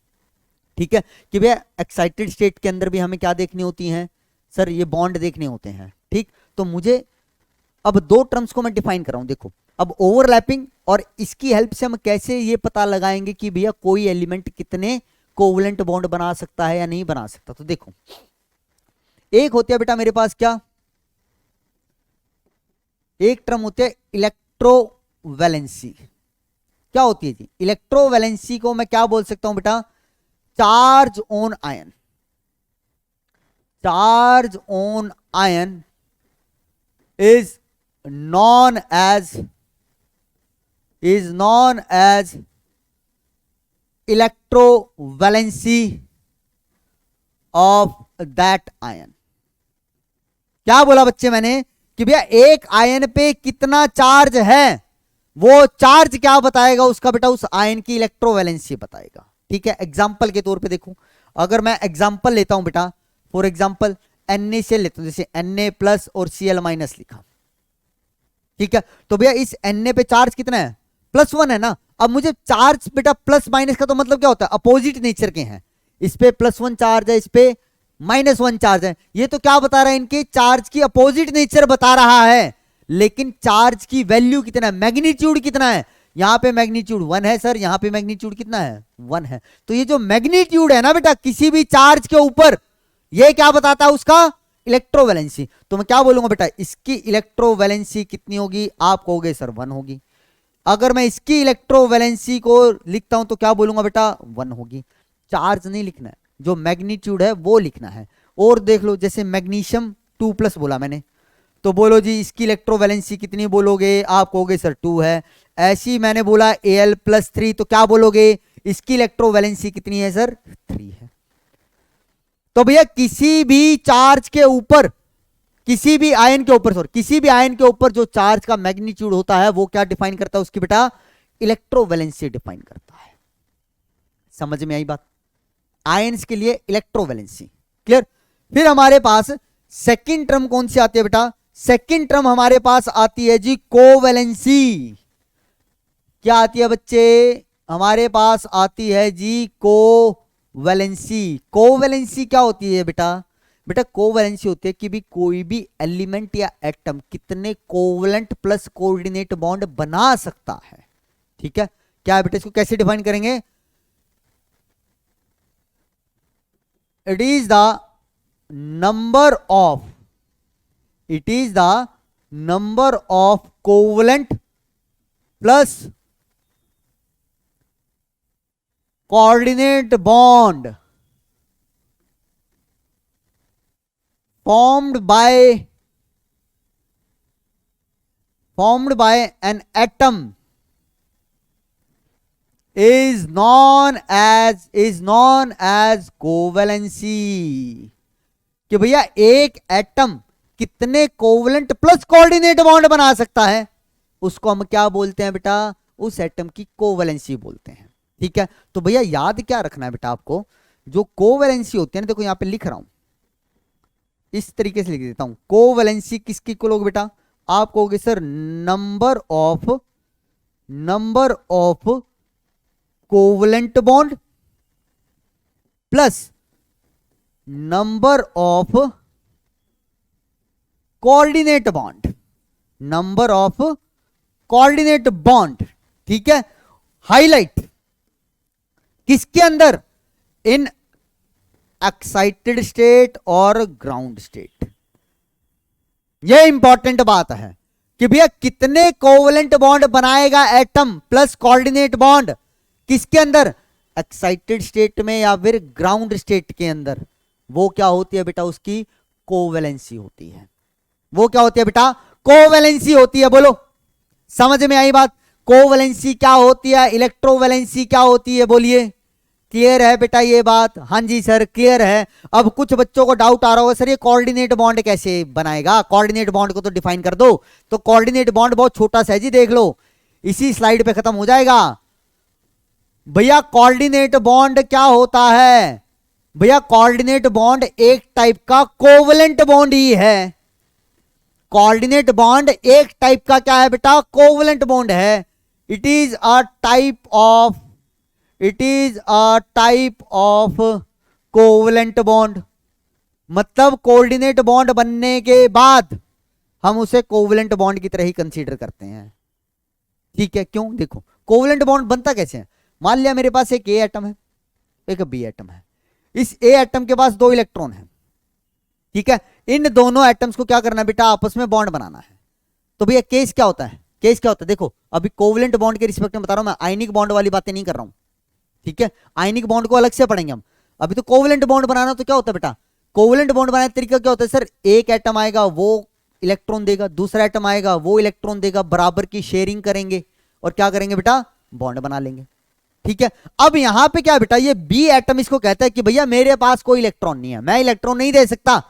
ठीक है, कि भैया एक्साइटेड स्टेट के अंदर भी हमें क्या देखनी होती है सर? ये बॉन्ड देखने होते हैं। ठीक, तो मुझे अब 2 टर्म्स को मैं डिफाइन कर रहा हूं। देखो अब ओवरलैपिंग और इसकी हेल्प से हम कैसे ये पता लगाएंगे कि भैया कोई एलिमेंट कितने कोवलेंट बॉन्ड बना सकता है या नहीं बना सकता। तो देखो एक होती है बेटा मेरे पास क्या, एक टर्म होती है इलेक्ट्रोवैलेंसी। क्या होती है जी? इलेक्ट्रोवैलेंसी को मैं क्या बोल सकता हूं बेटा? Charge on ion. Charge on ion is known as electrovalency of that ion। क्या बोला बच्चे मैंने कि भैया एक आयन पे कितना चार्ज है, वो चार्ज क्या बताएगा उसका बेटा? उस आयन की इलेक्ट्रोवैलेंसी बताएगा। ठीक है, एग्जांपल के तौर पे देखो, अगर मैं एग्जांपल लेता हूं बेटा, फॉर एग्जांपल Na लेता हूं, जैसे Na+ और Cl- लिखा। ठीक है, तो भैया इस Na पे चार्ज कितना है? +1 है ना। अब मुझे चार्ज बेटा प्लस माइनस का तो मतलब क्या होता है? अपोजिट नेचर के हैं। इस पे +1 चार्ज है, इस पे -1 चार्ज है। ये तो क्या बता रहा है? इनके चार्ज की अपोजिट नेचर बता रहा है। लेकिन चार्ज की वैल्यू कितना है? मैग्नीट्यूड कितना है? यहां पे मैग्नीट्यूड 1 है सर, यहां पे मैग्नीट्यूड कितना है? 1 है। तो ये जो मैग्नीट्यूड है ना बेटा किसी भी चार्ज के ऊपर, ये क्या बताता है? उसका इलेक्ट्रोवैलेंसी। तो मैं क्या बोलूंगा बेटा? इसकी इलेक्ट्रोवैलेंसी कितनी होगी? आप कहोगे सर 1 होगी। अगर मैं इसकी इलेक्ट्रोवैलेंसी को लिखता हूं तो क्या बोलूंगा बेटा? 1 होगी। चार्ज नहीं लिखना है, जो मैग्नीट्यूड है वो लिखना है। और देख लो, जैसे मैग्नीशियम 2+ बोला मैंने, तो बोलो जी इसकी इलेक्ट्रोवैलेंसी कितनी बोलोगे? आप कहोगे सर 2 है। ऐसी मैंने बोला Al+3, तो क्या बोलोगे? इसकी इलेक्ट्रोवैलेंसी कितनी है सर? 3 है। तो भैया किसी भी चार्ज के ऊपर, किसी भी आयन के ऊपर, सॉरी किसी भी आयन के ऊपर जो चार्ज का मैग्नीट्यूड होता है वो क्या डिफाइन करता है? उसकी बेटा इलेक्ट्रोवैलेंसी डिफाइन करता है। समझ में आई बात? आयन्स के लिए इलेक्ट्रोवैलेंसी। क्लियर? फिर हमारे पास सेकंड टर्म कौन सी आती है बेटा? सेकंड टर्म हमारे पास आती है जी कोवैलेंसी। क्या आती है बच्चे? हमारे पास आती है जी कोवैलेंसी। कोवैलेंसी क्या होती है बेटा? बेटा कोवैलेंसी होती है कि भी कोई भी एलिमेंट या एटम कितने कोवलेंट प्लस कोऑर्डिनेट बॉन्ड बना सकता है। ठीक है, क्या है बेटा? इसको कैसे डिफाइन करेंगे? It is the number of covalent plus coordinate bond formed by an atom is known as covalency. कि भैया एक एटम कितने कोवलेंट प्लस कोऑर्डिनेट बॉन्ड बना सकता है, उसको हम क्या बोलते हैं बेटा? उस एटम की कोवैलेंसी बोलते हैं। ठीक है, तो भैया याद क्या रखना है बेटा आपको? जो कोवैलेंसी होती है ना, देखो यहां पे लिख रहा हूं, इस तरीके से लिख देता हूं। कोवैलेंसी किसकी इक्वल होगी बेटा? आप कहोगे sir number of covalent bond plus number of coordinate bond. Number of coordinate bond. ठीक है, हाईलाइट किसके अंदर? इन एक्साइटेड स्टेट और ग्राउंड स्टेट। यह इंपॉर्टेंट बात है कि भैया कितने कोवलेंट बॉन्ड बनाएगा एटम प्लस कोऑर्डिनेट बॉन्ड किसके अंदर? एक्साइटेड स्टेट में या फिर ग्राउंड स्टेट के अंदर, वो क्या होती है बेटा, उसकी कोवैलेंसी होती है। वो क्या होती है बेटा, कोवैलेंसी होती है। बोलो, समझ में आई बात? कोवैलेंसी क्या होती है, इलेक्ट्रोवैलेंसी क्या होती है, बोलिए। क्लियर है बेटा ये बात? हाँ जी सर क्लियर है। अब कुछ बच्चों को डाउट आ रहा होगा, सर ये कोऑर्डिनेट बॉन्ड कैसे बनाएगा, कोऑर्डिनेट बॉन्ड को तो डिफाइन कर दो। तो कोऑर्डिनेट बॉन्ड बहुत छोटा सा है जी, देख लो इसी स्लाइड पे खत्म हो जाएगा। भैया कोऑर्डिनेट बॉन्ड क्या होता है? भैया कोऑर्डिनेट बॉन्ड एक टाइप का कोवलेंट बॉन्ड ही है। कोऑर्डिनेट बॉन्ड एक टाइप का क्या है बेटा, कोवलेंट बॉन्ड है। It is a type of covalent bond. मतलब कोऑर्डिनेट बॉन्ड बनने के बाद हम उसे कोवलेंट बॉन्ड की तरह ही कंसीडर करते हैं। ठीक है, क्यों? देखो कोवलेंट बॉन्ड बनता कैसे है। मान लिया मेरे पास एक ए एटम है, एक बी एटम है। इस ए एटम के पास 2 इलेक्ट्रॉन है। ठीक है, इन दोनों एटम्स को क्या करना है बेटा, आपस में बॉन्ड बनाना है। तो भैया केस क्या होता है, केस क्या होता है? देखो अभी कोवलेंट बॉन्ड के रिस्पेक्ट में बता रहा हूं मैं, आयनिक बॉन्ड वाली बातें नहीं कर रहा हूं। ठीक है, आयनिक बॉन्ड को अलग से पढ़ेंगे हम। अभी तो कोवलेंट बॉन्ड बनाना, तो क्या होता है बेटा, कोवलेंट बॉन्ड बनाने का तरीका क्या होता है सर, एक एटम आएगा वो इलेक्ट्रॉन देगा, दूसरा एटम आएगा वो इलेक्ट्रॉन देगा, बराबर की शेयरिंग करेंगे और क्या करेंगे बेटा, बॉन्ड बना लेंगे। ठीक है, अब यहां पे क्या बेटा, ये बी एटम इसको कहता है कि भैया मेरे पास कोई इलेक्ट्रॉन नहीं है, मैं इलेक्ट्रॉन नहीं दे सकता।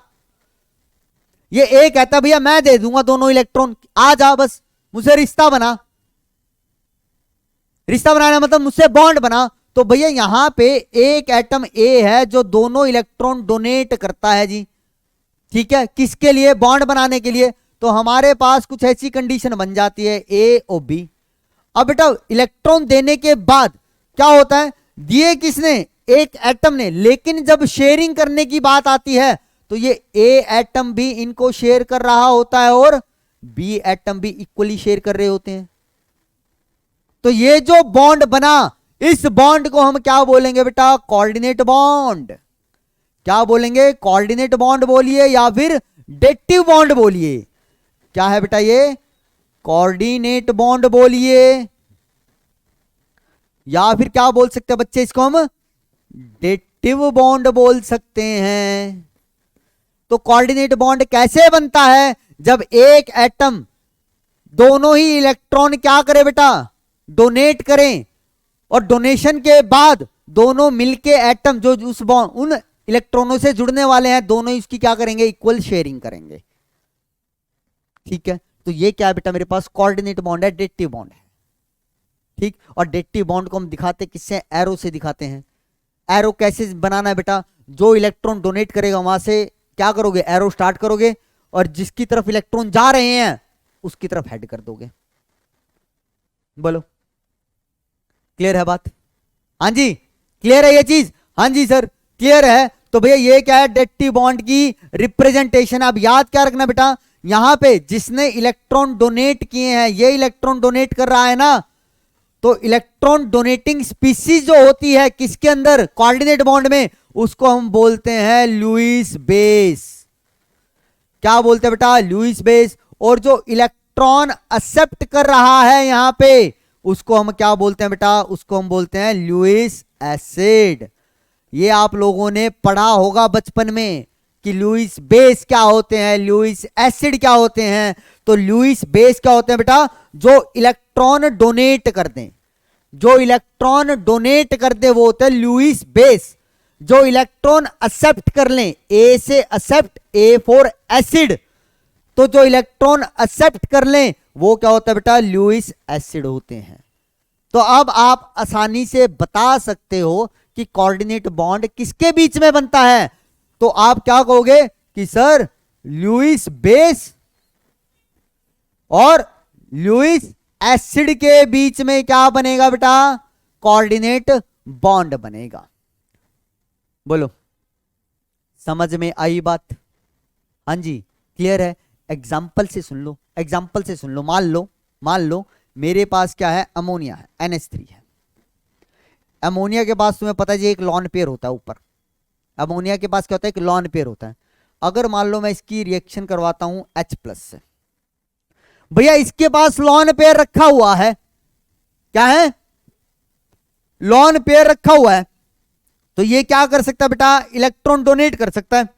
ये ए कहता है भैया मैं दे दूंगा दोनों इलेक्ट्रॉन, आ जा बस मुझसे रिश्ता बना। रिश्ता बनाना मतलब मुझसे बॉन्ड बना। तो भैया यहां पे एक एटम ए है जो दोनों इलेक्ट्रॉन डोनेट करता है जी। ठीक है, किसके लिए, बॉन्ड बनाने के लिए। तो हमारे पास कुछ ऐसी कंडीशन बन जाती है ए और बी। अब बेटा इलेक्ट्रॉन देने के बाद क्या होता है, दिए किसने, एक एटम ने, लेकिन जब शेयरिंग करने की बात आती है तो ये ए एटम भी इनको शेयर कर रहा होता है और बी एटम भी इक्वली शेयर कर रहे होते हैं। तो ये जो बॉन्ड बना, इस बॉन्ड को हम क्या बोलेंगे बेटा, कोऑर्डिनेट बॉन्ड। क्या बोलेंगे, कोऑर्डिनेट बॉन्ड बोलिए या फिर डेटिव बॉन्ड बोलिए। क्या है बेटा ये, कोऑर्डिनेट बॉन्ड बोलिए या फिर क्या बोल सकते हैं बच्चे, इसको हम डेटिव बॉन्ड बोल सकते हैं। तो कोऑर्डिनेट बॉन्ड कैसे बनता है, जब एक एटम दोनों ही इलेक्ट्रॉन क्या करे बेटा, डोनेट करें, और डोनेशन के बाद दोनों मिलके एटम जो उस बॉन्ड उन इलेक्ट्रॉनों से जुड़ने वाले हैं, दोनों इसकी क्या करेंगे, इक्वल शेयरिंग करेंगे। ठीक है, तो ये क्या है बेटा, मेरे पास कोऑर्डिनेट बॉन्ड है, डेटिव बॉन्ड है। ठीक, और डेटिव बॉन्ड को हम दिखाते किससे, एरो से दिखाते हैं। एरो कैसे बनाना है बेटा, जो इलेक्ट्रॉन डोनेट करेगा वहां से क्या करोगे, एरो स्टार्ट करोगे और जिसकी तरफ इलेक्ट्रॉन जा रहे हैं उसकी तरफ हेड कर दोगे। बोलो क्लियर है बात? हाँ जी क्लियर है ये चीज? हाँ जी सर क्लियर है। तो भैया ये क्या है, डेटिव बॉन्ड की रिप्रेजेंटेशन। अब याद क्या रखना बेटा, यहां पे जिसने इलेक्ट्रॉन डोनेट किए हैं, ये इलेक्ट्रॉन डोनेट कर रहा है ना, तो इलेक्ट्रॉन डोनेटिंग स्पीसीज जो होती है किसके अंदर, कोऑर्डिनेट बॉन्ड में, उसको हम बोलते हैं लुईस बेस। क्या बोलते हैं बेटा, लुईस बेस। और जो इलेक्ट्रॉन एक्सेप्ट कर रहा है यहां पे, उसको हम क्या बोलते हैं बेटा, उसको हम बोलते हैं लुईस एसिड। ये आप लोगों ने पढ़ा होगा बचपन में कि लुईस बेस क्या होते हैं, लुईस एसिड क्या होते हैं। तो लुईस बेस क्या होते हैं बेटा, जो इलेक्ट्रॉन डोनेट कर दें, जो इलेक्ट्रॉन डोनेट कर दे वो होते हैं लुईस बेस। जो इलेक्ट्रॉन एक्सेप्ट कर लें, ए से एक्सेप्ट, ए फॉर एसिड, तो जो इलेक्ट्रॉन एक्सेप्ट कर लें वो क्या होता है बेटा, लुईस एसिड होते हैं। तो अब आप आसानी से बता सकते हो कि कोऑर्डिनेट बॉन्ड किसके बीच में बनता है। तो आप क्या कहोगे कि सर लुईस बेस और लुईस एसिड के बीच में क्या बनेगा बेटा, कोऑर्डिनेट बॉन्ड बनेगा। बोलो समझ में आई बात? हाँ जी क्लियर है। एग्जाम्पल से सुन लो, एग्जाम्पल से सुन लो। मान लो मेरे पास क्या है, अमोनिया है, NH3 है। अमोनिया के पास तुम्हें पता है जी एक लॉन पेयर होता है ऊपर। अमोनिया के पास क्या होता है, एक लॉन पेयर होता है। अगर मान लो मैं इसकी रिएक्शन करवाता हूं H+ से, भैया इसके पास लॉन पेयर रखा हुआ है, क्या है, लॉन पेयर रखा हुआ है, तो ये क्या कर सकता है बेटा, इलेक्ट्रॉन डोनेट कर सकता है।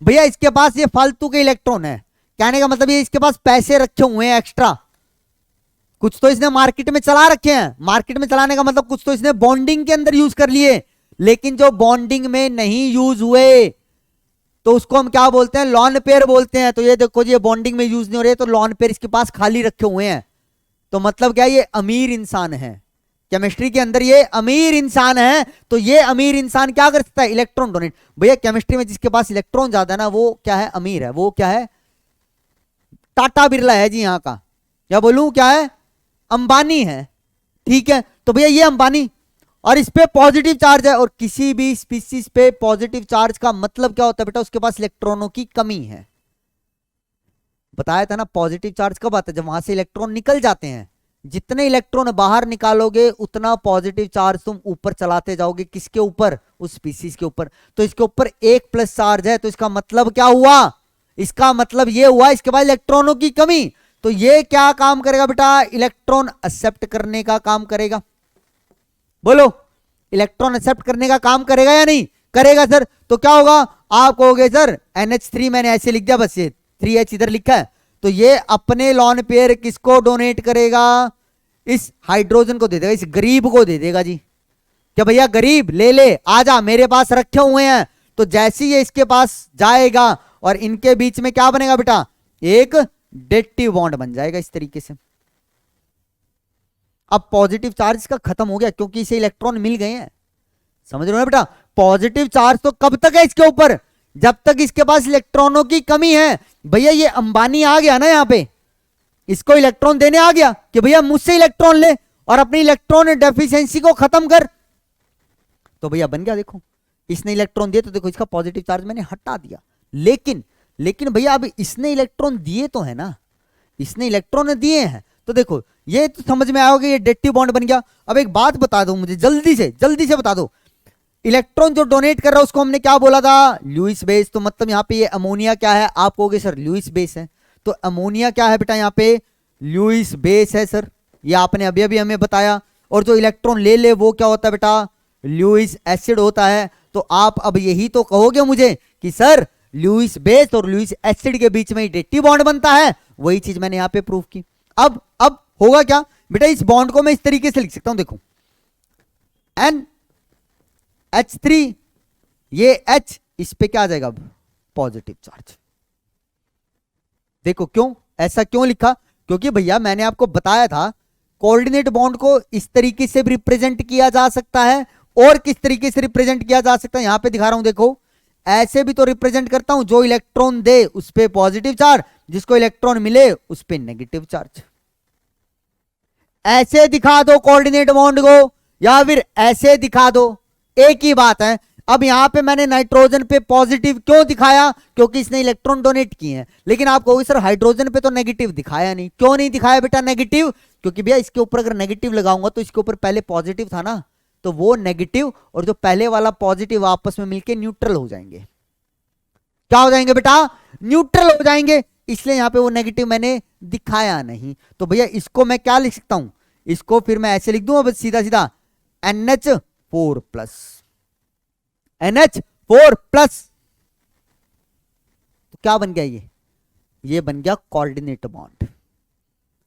भैया इसके पास ये फालतू के इलेक्ट्रॉन है, कहने का मतलब ये इसके पास पैसे रखे हुए हैं एक्स्ट्रा, कुछ तो इसने मार्केट में चला रखे हैं। मार्केट में चलाने का मतलब कुछ तो इसने बॉन्डिंग के अंदर यूज कर लिए, लेकिन जो बॉन्डिंग में नहीं यूज हुए तो उसको हम क्या बोलते हैं, लॉन पेयर बोलते हैं। तो ये देखो जी, ये बॉन्डिंग में यूज नहीं हो रहे, तो लॉन पेयर इसके पास खाली रखे हुए हैं। तो मतलब क्या, ये अमीर इंसान है, केमिस्ट्री के अंदर ये अमीर इंसान है। तो ये अमीर इंसान क्या कर सकता है, इलेक्ट्रॉन डोनेट। भैया केमिस्ट्री में जिसके पास इलेक्ट्रॉन ज्यादा है ना, वो क्या है, अमीर है। वो क्या है, टाटा बिरला है जी यहाँ का, क्या बोलूं, क्या है, अंबानी है। ठीक है, तो भैया ये अंबानी, और इस पे पॉजिटिव चार्ज है। और किसी भी स्पीसीज पे पॉजिटिव चार्ज का मतलब क्या होता है बेटा, उसके पास इलेक्ट्रॉनों की कमी है। बताया था ना, पॉजिटिव चार्ज कब आता है, जब वहां से इलेक्ट्रॉन निकल जाते हैं। जितने इलेक्ट्रॉन बाहर निकालोगे उतना पॉजिटिव चार्ज तुम ऊपर चलाते जाओगे। किसके ऊपर, उस स्पीसीज के ऊपर। तो इसके ऊपर 1+ चार्ज है, तो इसका मतलब क्या हुआ, इसका मतलब ये हुआ इसके पास इलेक्ट्रॉनों की कमी। तो ये क्या काम करेगा बेटा, इलेक्ट्रॉन एक्सेप्ट करने का काम करेगा। बोलो, इलेक्ट्रॉन एक्सेप्ट करने का काम करेगा या नहीं करेगा सर। तो क्या होगा, आप कहोगे सर NH3 मैंने ऐसे लिख दिया, बस ये 3H इधर लिखा है, तो ये अपने लॉन पेयर किसको डोनेट करेगा, इस हाइड्रोजन को दे देगा, इस गरीब को दे देगा जी। क्या भैया गरीब ले ले, आजा मेरे पास रखे हुए हैं। तो जैसे ये इसके पास जाएगा और इनके बीच में क्या बनेगा बेटा, एक डेटिव बॉन्ड बन जाएगा इस तरीके से। अब पॉजिटिव चार्ज का खत्म हो गया क्योंकि इसे इलेक्ट्रॉन मिल गए हैं। समझ रहे हो ना बेटा, पॉजिटिव चार्ज तो कब तक है इसके ऊपर, जब तक इसके पास इलेक्ट्रॉनों की कमी है। भैया ये अंबानी आ गया ना यहाँ पे, इसको इलेक्ट्रॉन देने आ गया कि भैया मुझसे इलेक्ट्रॉन ले और अपनी इलेक्ट्रॉन डेफिशिएंसी को खत्म कर। तो भैया बन गया, देखो इसने इलेक्ट्रॉन दिए, तो देखो इसका पॉजिटिव चार्ज मैंने हटा दिया। लेकिन भैया अब इसने इलेक्ट्रॉन दिए तो है ना, इसने इलेक्ट्रॉन दिए हैं, तो देखो ये तो समझ में आओगे, ये डेटिव बॉन्ड बन गया। अब एक बात बता दो मुझे, जल्दी से बता दो, इलेक्ट्रॉन जो डोनेट कर रहा है उसको हमने क्या बोला था, लुईस बेस। तो मतलब यहाँ पे ये अमोनिया क्या है, आप कहोगे सर लुईस बेस है। तो अमोनिया क्या है बेटा, यहाँ पे लुईस बेस है सर, ये आपने अभी अभी हमें बताया। और जो इलेक्ट्रॉन ले ले वो क्या होता है बेटा, लुईस एसिड होता है। तो आप अब यही तो कहोगे मुझे कि सर लुईस बेस और लुईस एसिड के बीच में डेटिव बॉन्ड बनता है, वही चीज मैंने यहाँ पे प्रूव की। अब होगा क्या बेटा, इस बॉन्ड को मैं इस तरीके से लिख सकता हूं, देखो NH3, ये H, इस पे क्या आ जाएगा अब, पॉजिटिव चार्ज। देखो क्यों, ऐसा क्यों लिखा, क्योंकि भैया मैंने आपको बताया था कोऑर्डिनेट बॉन्ड को इस तरीके से भी रिप्रेजेंट किया जा सकता है, और किस तरीके से रिप्रेजेंट किया जा सकता है, यहां पे दिखा रहा हूं देखो, ऐसे भी तो रिप्रेजेंट करता हूं, जो इलेक्ट्रॉन दे उस पे पॉजिटिव चार्ज, जिसको इलेक्ट्रॉन मिले उस पे नेगेटिव चार्ज। ऐसे दिखा दो कोऑर्डिनेट बॉन्ड को, या फिर ऐसे दिखा दो, एक ही बात है। अब यहां पे मैंने नाइट्रोजन पे पॉजिटिव क्यों दिखाया, क्योंकि इसने इलेक्ट्रॉन डोनेट किए हैं। लेकिन आप कहोगे सर हाइड्रोजन पे तो नेगेटिव दिखाया नहीं, क्यों नहीं दिखाया बेटा नेगेटिव, क्योंकि भैया इसके ऊपर अगर नेगेटिव लगाऊंगा तो इसके ऊपर पहले पॉजिटिव था ना, तो वो नेगेटिव और जो पहले वाला पॉजिटिव आपस में मिलकर न्यूट्रल हो जाएंगे। क्या हो जाएंगे बेटा, न्यूट्रल हो जाएंगे, इसलिए यहां पे वो नेगेटिव मैंने दिखाया नहीं। तो भैया इसको मैं क्या लिख सकता हूं, इसको फिर मैं ऐसे लिख दूंगा, बस सीधा सीधा NH4+, NH4+। तो क्या बन गया ये बन गया कोऑर्डिनेट बॉन्ड।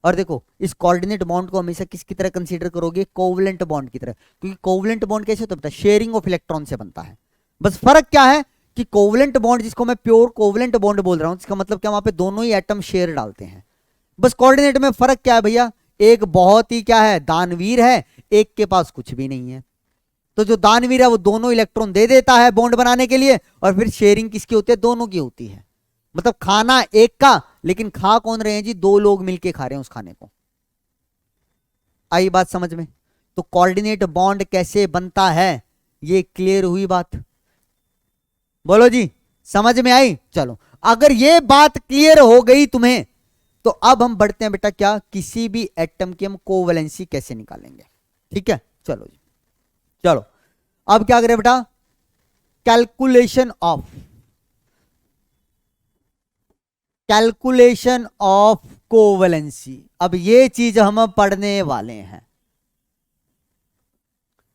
और देखो इस कोऑर्डिनेट बॉन्ड को हमेशा किसकी तरह कंसीडर करोगे, कोवलेंट बॉन्ड की तरह, क्योंकि कोवलेंट बॉन्ड कैसे होता है, शेयरिंग ऑफ इलेक्ट्रॉन से बनता है। बस फर्क क्या है कि कोवलेंट बॉन्ड, जिसको मैं प्योर कोवलेंट बॉन्ड बोल रहा हूं, इसका मतलब क्या, वहां पे दोनों ही एटम शेयर डालते हैं। बस कोऑर्डिनेट में फर्क क्या है भैया, एक बहुत ही क्या है, दानवीर है, एक के पास कुछ भी नहीं है। तो जो दानवीर है वो दोनों इलेक्ट्रॉन दे देता है बॉन्ड बनाने के लिए, और फिर शेयरिंग किसकी होती है, दोनों की होती है। मतलब खाना एक का, लेकिन खा कौन रहे हैं जी, दो लोग मिलके खा रहे हैं उस खाने को। आई बात समझ में। तो कोऑर्डिनेट बॉन्ड कैसे बनता है, ये क्लियर हुई बात, बोलो जी, समझ में आई। चलो अगर ये बात क्लियर हो गई तुम्हें, तो अब हम बढ़ते हैं बेटा क्या, किसी भी एटम की हम कोवैलेंसी कैसे निकालेंगे। ठीक है, चलो जी, चलो अब क्या करें बेटा, कैलकुलेशन ऑफ कोवैलेंसी। अब ये चीज हम पढ़ने वाले हैं।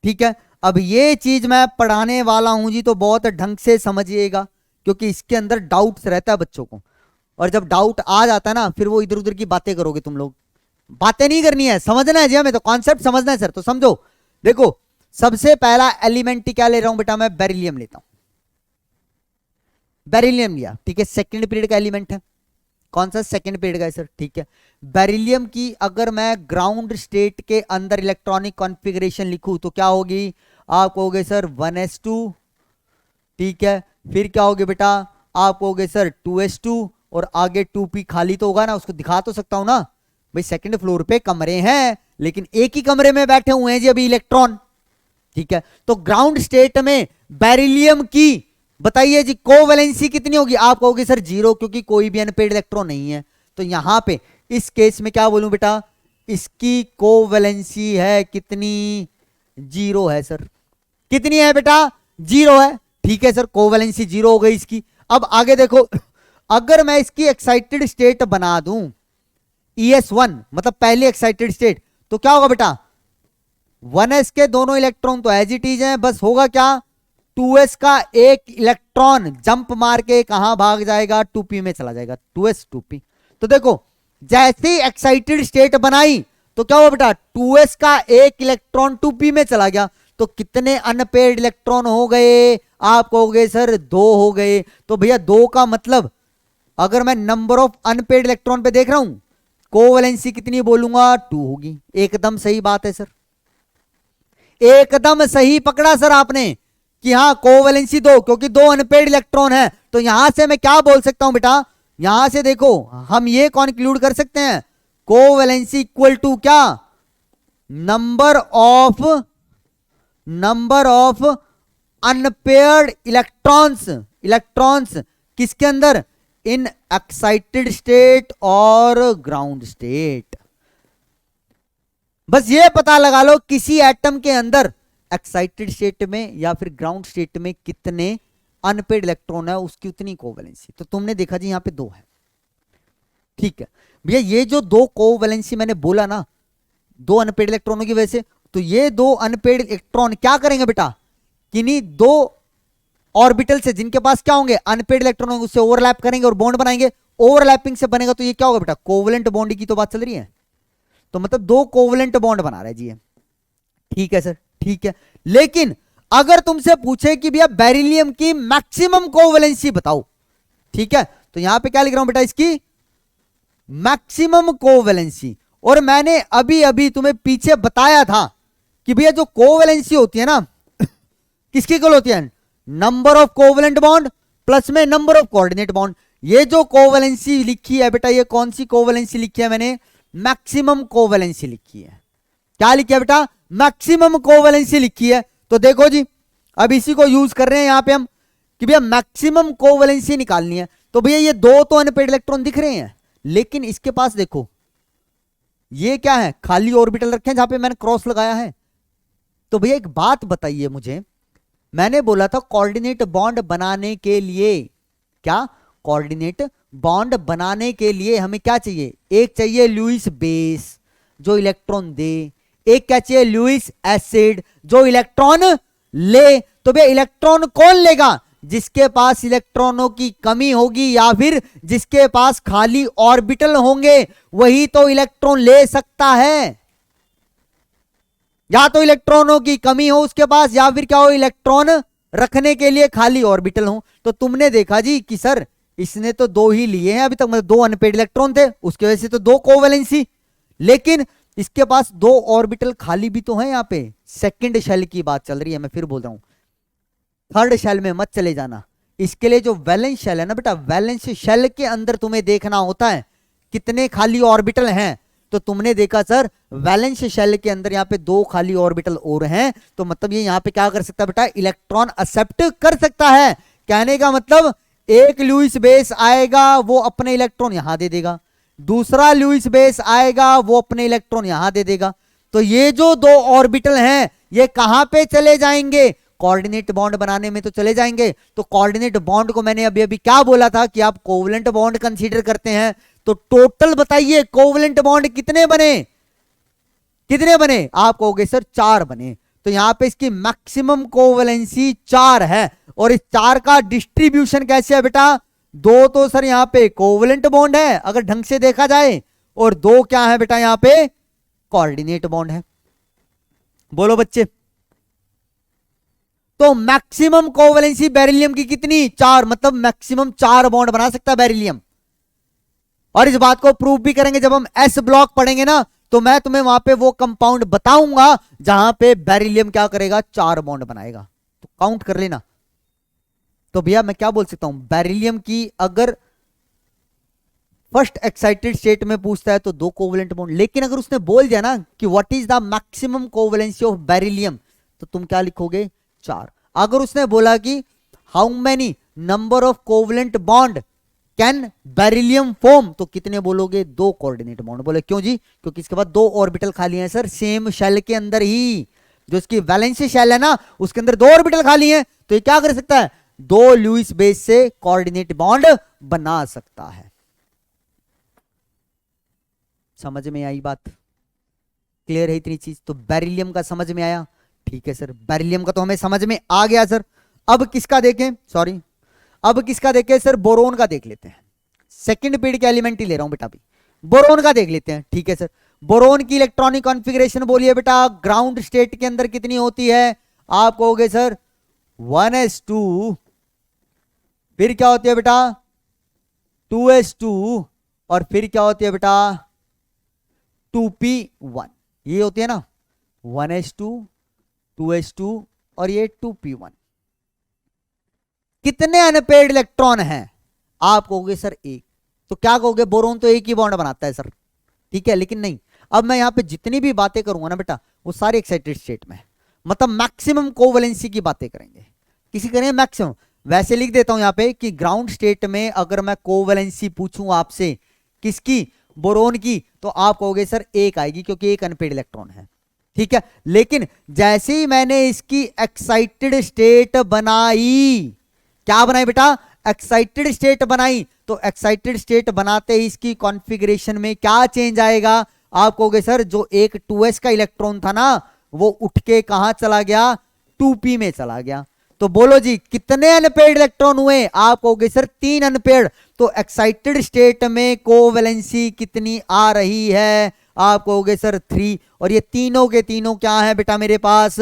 ठीक है, अब ये चीज मैं पढ़ाने वाला हूं जी, तो बहुत ढंग से समझिएगा, क्योंकि इसके अंदर डाउट्स रहता है बच्चों को, और जब डाउट आ जाता है ना, फिर वो इधर उधर की बातें करोगे तुम लोग। बातें नहीं करनी है, समझना है जी हमें, तो कॉन्सेप्ट समझना है सर, तो समझो। देखो, सबसे पहला एलिमेंट क्या ले रहा हूं बेटा, मैं बेरिलियम लेता हूं। बेरिलियम लिया, ठीक है, सेकंड पीरियड का एलिमेंट है। कौन सा? सेकंड पीरियड का है सर, ठीक है। बेरिलियम की अगर मैं ग्राउंड स्टेट के अंदर इलेक्ट्रॉनिक कॉन्फ़िगरेशन लिखूं तो क्या होगी? आप कहोगे सर 1s2, ठीक है। फिर क्या होगे बेटा? आप कहोगे सर 2s2, और आगे 2p खाली तो होगा ना, उसको दिखा तो सकता हूं ना भाई, सेकंड फ्लोर पे कमरे हैं, लेकिन एक ही कमरे में बैठे हुए हैं जी अभी इलेक्ट्रॉन, ठीक है। तो ग्राउंड स्टेट में बेरिलियम की बताइए जी कोवैलेंसी कितनी होगी? आप कहोगे सर 0, क्योंकि कोई भी अनपेड इलेक्ट्रॉन नहीं है। तो यहां पे इस केस में क्या बोलूं बेटा, इसकी कोवैलेंसी है कितनी? 0 है सर। कितनी है बेटा? 0 है, ठीक है सर, कोवैलेंसी 0 हो गई इसकी। अब आगे देखो, अगर मैं इसकी एक्साइटेड स्टेट बना दूं ES1, मतलब पहली एक्साइटेड स्टेट, तो क्या होगा बेटा? 1s के दोनों इलेक्ट्रॉन तो एज इट इज हैं, बस होगा क्या? 2s का एक इलेक्ट्रॉन जंप मार के कहां भाग जाएगा? 2p में चला जाएगा, 2s 2p। तो देखो, जैसे एक्साइटेड स्टेट बनाई तो क्या हुआ बेटा? 2s का एक इलेक्ट्रॉन 2p में चला गया, तो कितने अनपेड इलेक्ट्रॉन हो गए? आप कहोगे सर 2 हो गए। तो भैया 2 का मतलब, अगर मैं नंबर ऑफ अनपेड इलेक्ट्रॉन पे देख रहा हूं, कोवैलेंसी कितनी बोलूंगा? 2 होगी। एकदम सही बात है सर, एकदम सही पकड़ा सर आपने कि हाँ कोवैलेंसी 2, क्योंकि 2 अनपेड इलेक्ट्रॉन है। तो यहां से मैं क्या बोल सकता हूं बेटा? यहां से देखो, हम ये कंक्लूड कर सकते हैं, कोवैलेंसी इक्वल टू क्या? Number of unpaired electrons. Electrons किसके अंदर? इन एक्साइटेड स्टेट और ग्राउंड स्टेट। बस ये पता लगा लो किसी एटम के अंदर एक्साइटेड स्टेट में या फिर ग्राउंड स्टेट में कितने अनपेड इलेक्ट्रॉन है, उसकी उतनी कोवैलेंसी। तो तुमने देखा जी यहां पे 2 है, ठीक है भैया। ये जो 2 कोवैलेंसी मैंने बोला ना, 2 अनपेड इलेक्ट्रॉनों की वजह से, तो ये 2 अनपेड इलेक्ट्रॉन क्या करेंगे बेटा? किन्हीं 2 ऑर्बिटल से जिनके पास क्या होंगे? अनपेड इलेक्ट्रॉन होंगे, उससे ओवरलैप करेंगे और बॉन्ड बनाएंगे। ओवरलैपिंग से बनेगा तो ये क्या होगा बेटा? कोवलेंट बॉन्ड की तो बात चल रही है। तो मतलब 2 कोवलेंट बॉन्ड बना रहा है जी ये, ठीक है सर, ठीक है। लेकिन अगर तुमसे पूछे कि भैया बेरिलियम की मैक्सिमम कोवैलेंसी बताओ, ठीक है, तो यहां पे क्या लिख रहा हूं बेटा? इसकी मैक्सिमम कोवैलेंसी। और मैंने अभी अभी तुम्हें पीछे बताया था कि भैया जो कोवैलेंसी होती है ना, किसकी इक्वल होती है? Number of covalent bond plus में नंबर ऑफ कोऑर्डिनेट बॉन्ड। ये जो कोवैलेंसी लिखी है बेटा, ये कौन सी कोवैलेंसी लिखी है मैंने? मैक्सिमम कोवैलेंसी लिखी है। क्या लिखी है बेटा? मैक्सिमम कोवैलेंसी लिखी है। तो देखो जी, अब इसी को यूज कर रहे हैं यहां पे हम कि भैया मैक्सिमम कोवैलेंसी निकालनी है। तो भैया ये 2 तो अनपेड इलेक्ट्रॉन दिख रहे हैं, लेकिन इसके पास देखो ये क्या है? खाली ऑर्बिटल रखे हैं जहां पे मैंने क्रॉस लगाया है। तो भैया एक बात बताइए मुझे, मैंने बोला था कोऑर्डिनेट बॉन्ड बनाने के लिए, क्या कोऑर्डिनेट बॉन्ड बनाने के लिए हमें क्या चाहिए? एक चाहिए लुईस बेस जो इलेक्ट्रॉन दे, एक क्या चाहिए? लुईस एसिड जो इलेक्ट्रॉन ले। तो भैया इलेक्ट्रॉन कौन लेगा? जिसके पास इलेक्ट्रॉनों की कमी होगी या फिर जिसके पास खाली ऑर्बिटल होंगे, वही तो इलेक्ट्रॉन ले सकता है। या तो इलेक्ट्रॉनों की कमी हो उसके पास, या फिर क्या हो? इलेक्ट्रॉन रखने के लिए खाली ऑर्बिटल हो। तो तुमने देखा जी कि सर इसने तो 2 ही लिए हैं अभी तक, मतलब 2 अनपेड इलेक्ट्रॉन थे, उसकी वजह से तो 2 कोवैलेंसी। लेकिन इसके पास 2 ऑर्बिटल खाली भी तो है। यहां पे सेकंड शेल की बात चल रही है, मैं फिर बोल रहा हूं, थर्ड शेल में मत चले जाना। इसके लिए जो वैलेंस शेल है ना बेटा, वैलेंस शेल के अंदर तुम्हें देखना होता है कितने खाली ऑर्बिटल हैं। तो तुमने देखा सर वैलेंस शेल के अंदर यहाँ पे 2 खाली ऑर्बिटल और हैं, तो मतलब ये यहाँ पे क्या कर सकता है बेटा? इलेक्ट्रॉन एक्सेप्ट कर सकता है। कहने का मतलब एक लुईस बेस आएगा, वो अपने इलेक्ट्रॉन यहां दे देगा, दूसरा लुईस बेस आएगा, वो अपने इलेक्ट्रॉन यहां दे देगा। तो ये जो 2 ऑर्बिटल हैं ये कहां पे चले जाएंगे? कोऑर्डिनेट बॉन्ड बनाने में तो चले जाएंगे। तो कोऑर्डिनेट बॉन्ड को मैंने अभी अभी क्या बोला था कि आप कोवलेंट बॉन्ड कंसीडर करते हैं। तो टोटल बताइए कोवलेंट बॉन्ड कितने बने? कितने बने? आप कहोगे सर 4 बने। तो यहां पे इसकी मैक्सिमम कोवेलेंसी 4 है। और इस 4 का डिस्ट्रीब्यूशन कैसे है बेटा? 2 तो सर यहां पे कोवेलेंट बॉन्ड है अगर ढंग से देखा जाए, और 2 क्या है बेटा यहां पे? कोऑर्डिनेट बॉन्ड है। बोलो बच्चे। तो मैक्सिमम कोवेलेंसी बेरिलियम की कितनी? 4, मतलब मैक्सिमम 4 बॉन्ड बना सकता है बेरिलियम। और इस बात को प्रूव भी करेंगे जब हम एस ब्लॉक पढ़ेंगे ना, तो मैं तुम्हें वहां पे वो कंपाउंड बताऊंगा जहां पे बेरिलियम क्या करेगा? 4 बॉन्ड बनाएगा। तो काउंट कर लेना। तो भैया मैं क्या बोल सकता हूं, बेरिलियम की अगर फर्स्ट एक्साइटेड स्टेट में पूछता है तो 2 कोवेलेंट बॉन्ड, लेकिन अगर उसने बोल दिया ना कि what is the maximum covalency of beryllium, तो तुम क्या लिखोगे? 4। अगर उसने बोला कि how many number of covalent bond can beryllium form, तो कितने बोलोगे? 2 कोऑर्डिनेट बॉन्ड। बोले क्यों जी? क्योंकि इसके बाद 2 ऑर्बिटल खाली हैं सर सेम शेल के अंदर ही। जो इसकी वैलेंसी शेल है ना उसके अंदर 2 ऑर्बिटल खाली हैं, तो ये क्या कर सकता है? 2 लुईस बेस से कोऑर्डिनेट बॉन्ड बना सकता है। समझ में आई बात? क्लियर है इतनी चीज? तो बेरिलियम का समझ में आया? ठीक है सर, बेरिलियम का तो हमें समझ में आ गया सर। अब किसका देखें? सॉरी, अब किसका देखें सर? बोरोन का देख लेते हैं। सेकंड पीरियड के एलिमेंट ही ले रहा हूं बेटा अभी। बोरोन का देख लेते हैं। ठीक है सर, बोरोन की इलेक्ट्रॉनिक कॉन्फ़िगरेशन बोलिए बेटा, ग्राउंड स्टेट के अंदर कितनी होती है? आप कहोगे सर 1s2, फिर क्या होती है बेटा? 2s2, और फिर क्या होती है बेटा? 2p1। ये होती है ना 1s2, 2s2 और ये 2p1। कितने अनपेयर्ड इलेक्ट्रॉन हैं? आप कहोगे सर 1। तो क्या कहोगे? बोरोन तो एक ही बॉन्ड बनाता है सर। ठीक है, लेकिन नहीं, अब मैं यहां पे जितनी भी बातें करूंगा ना बेटा वो सारे एक्साइटेड स्टेट में, मतलब मैक्सिमम कोवेलेंसी की बातें करेंगे। किसी करें मैक्सिमम। वैसे लिख देता हूं यहां पे कि ग्राउंड स्टेट में अगर मैं कोवेलेंसी पूछूं आपसे किसकी? बोरोन की, तो आप कहोगे सर 1 आएगी क्योंकि एक अनपेयर्ड इलेक्ट्रॉन है। ठीक है, लेकिन जैसे ही मैंने इसकी एक्साइटेड स्टेट बनाई, क्या बनाई बेटा? एक्साइटेड स्टेट बनाई, तो एक्साइटेड स्टेट बनाते ही इसकी कॉन्फ़िगरेशन में क्या चेंज आएगा? आप कहोगे सर जो एक 2s का इलेक्ट्रॉन था ना वो उठ के कहां चला गया? 2p में चला गया। तो बोलो जी कितने अनपेयर्ड इलेक्ट्रॉन हुए? आप कहोगे सर 3 अनपेयर्ड। तो एक्साइटेड स्टेट में कोवेलेंसी कितनी आ रही है? आप कहोगे सर 3। और ये तीनों के तीनों क्या है बेटा मेरे पास?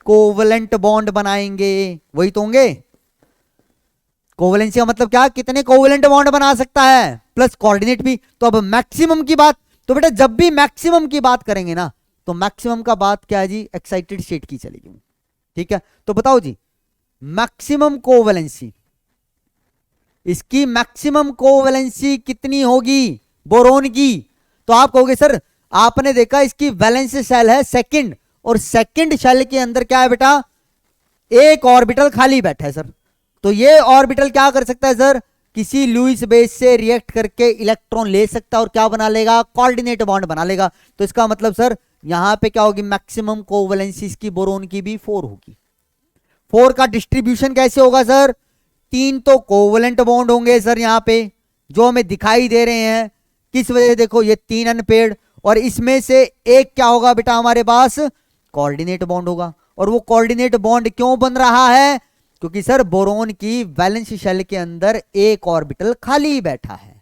कोवेलेंट बॉन्ड बनाएंगे, वही तो होंगे। कोवेलेंसी का मतलब क्या? कितने कोवेलेंट बॉन्ड बना सकता है, प्लस कोऑर्डिनेट भी। तो अब मैक्सिमम की बात, तो बेटा जब भी मैक्सिमम की बात करेंगे ना तो मैक्सिमम का बात क्या है जी? एक्साइटेड स्टेट की चलेगी। ठीक है, तो बताओ जी मैक्सिमम कोवेलेंसी, इसकी मैक्सिमम कोवेलेंसी कितनी होगी बोरोन की? तो आप कहोगे सर आपने देखा इसकी वैलेंस शेल है सेकंड, और सेकंड शेल के अंदर क्या है बेटा? एक ऑर्बिटल खाली बैठा है सर। तो ये ऑर्बिटल क्या कर सकता है सर? किसी लुईस बेस से रिएक्ट करके इलेक्ट्रॉन ले सकता है और क्या बना लेगा? कोऑर्डिनेट बॉन्ड बना लेगा। तो इसका मतलब सर यहां पे क्या होगी? मैक्सिमम कोवेलेंसी इसकी बोरोन की भी 4 होगी। 4 का डिस्ट्रीब्यूशन कैसे होगा सर? 3 तो कोवेलेंट बॉन्ड होंगे सर यहां पे जो हमें दिखाई दे रहे हैं। किस वजह से? देखो ये 3 अनपेयर्ड, और इसमें से एक क्या होगा बेटा हमारे पास? कोऑर्डिनेट बॉन्ड होगा। और वो कोऑर्डिनेट बॉन्ड क्यों बन रहा है? क्योंकि सर बोरोन की वैलेंस शेल के अंदर एक ऑर्बिटल खाली बैठा है।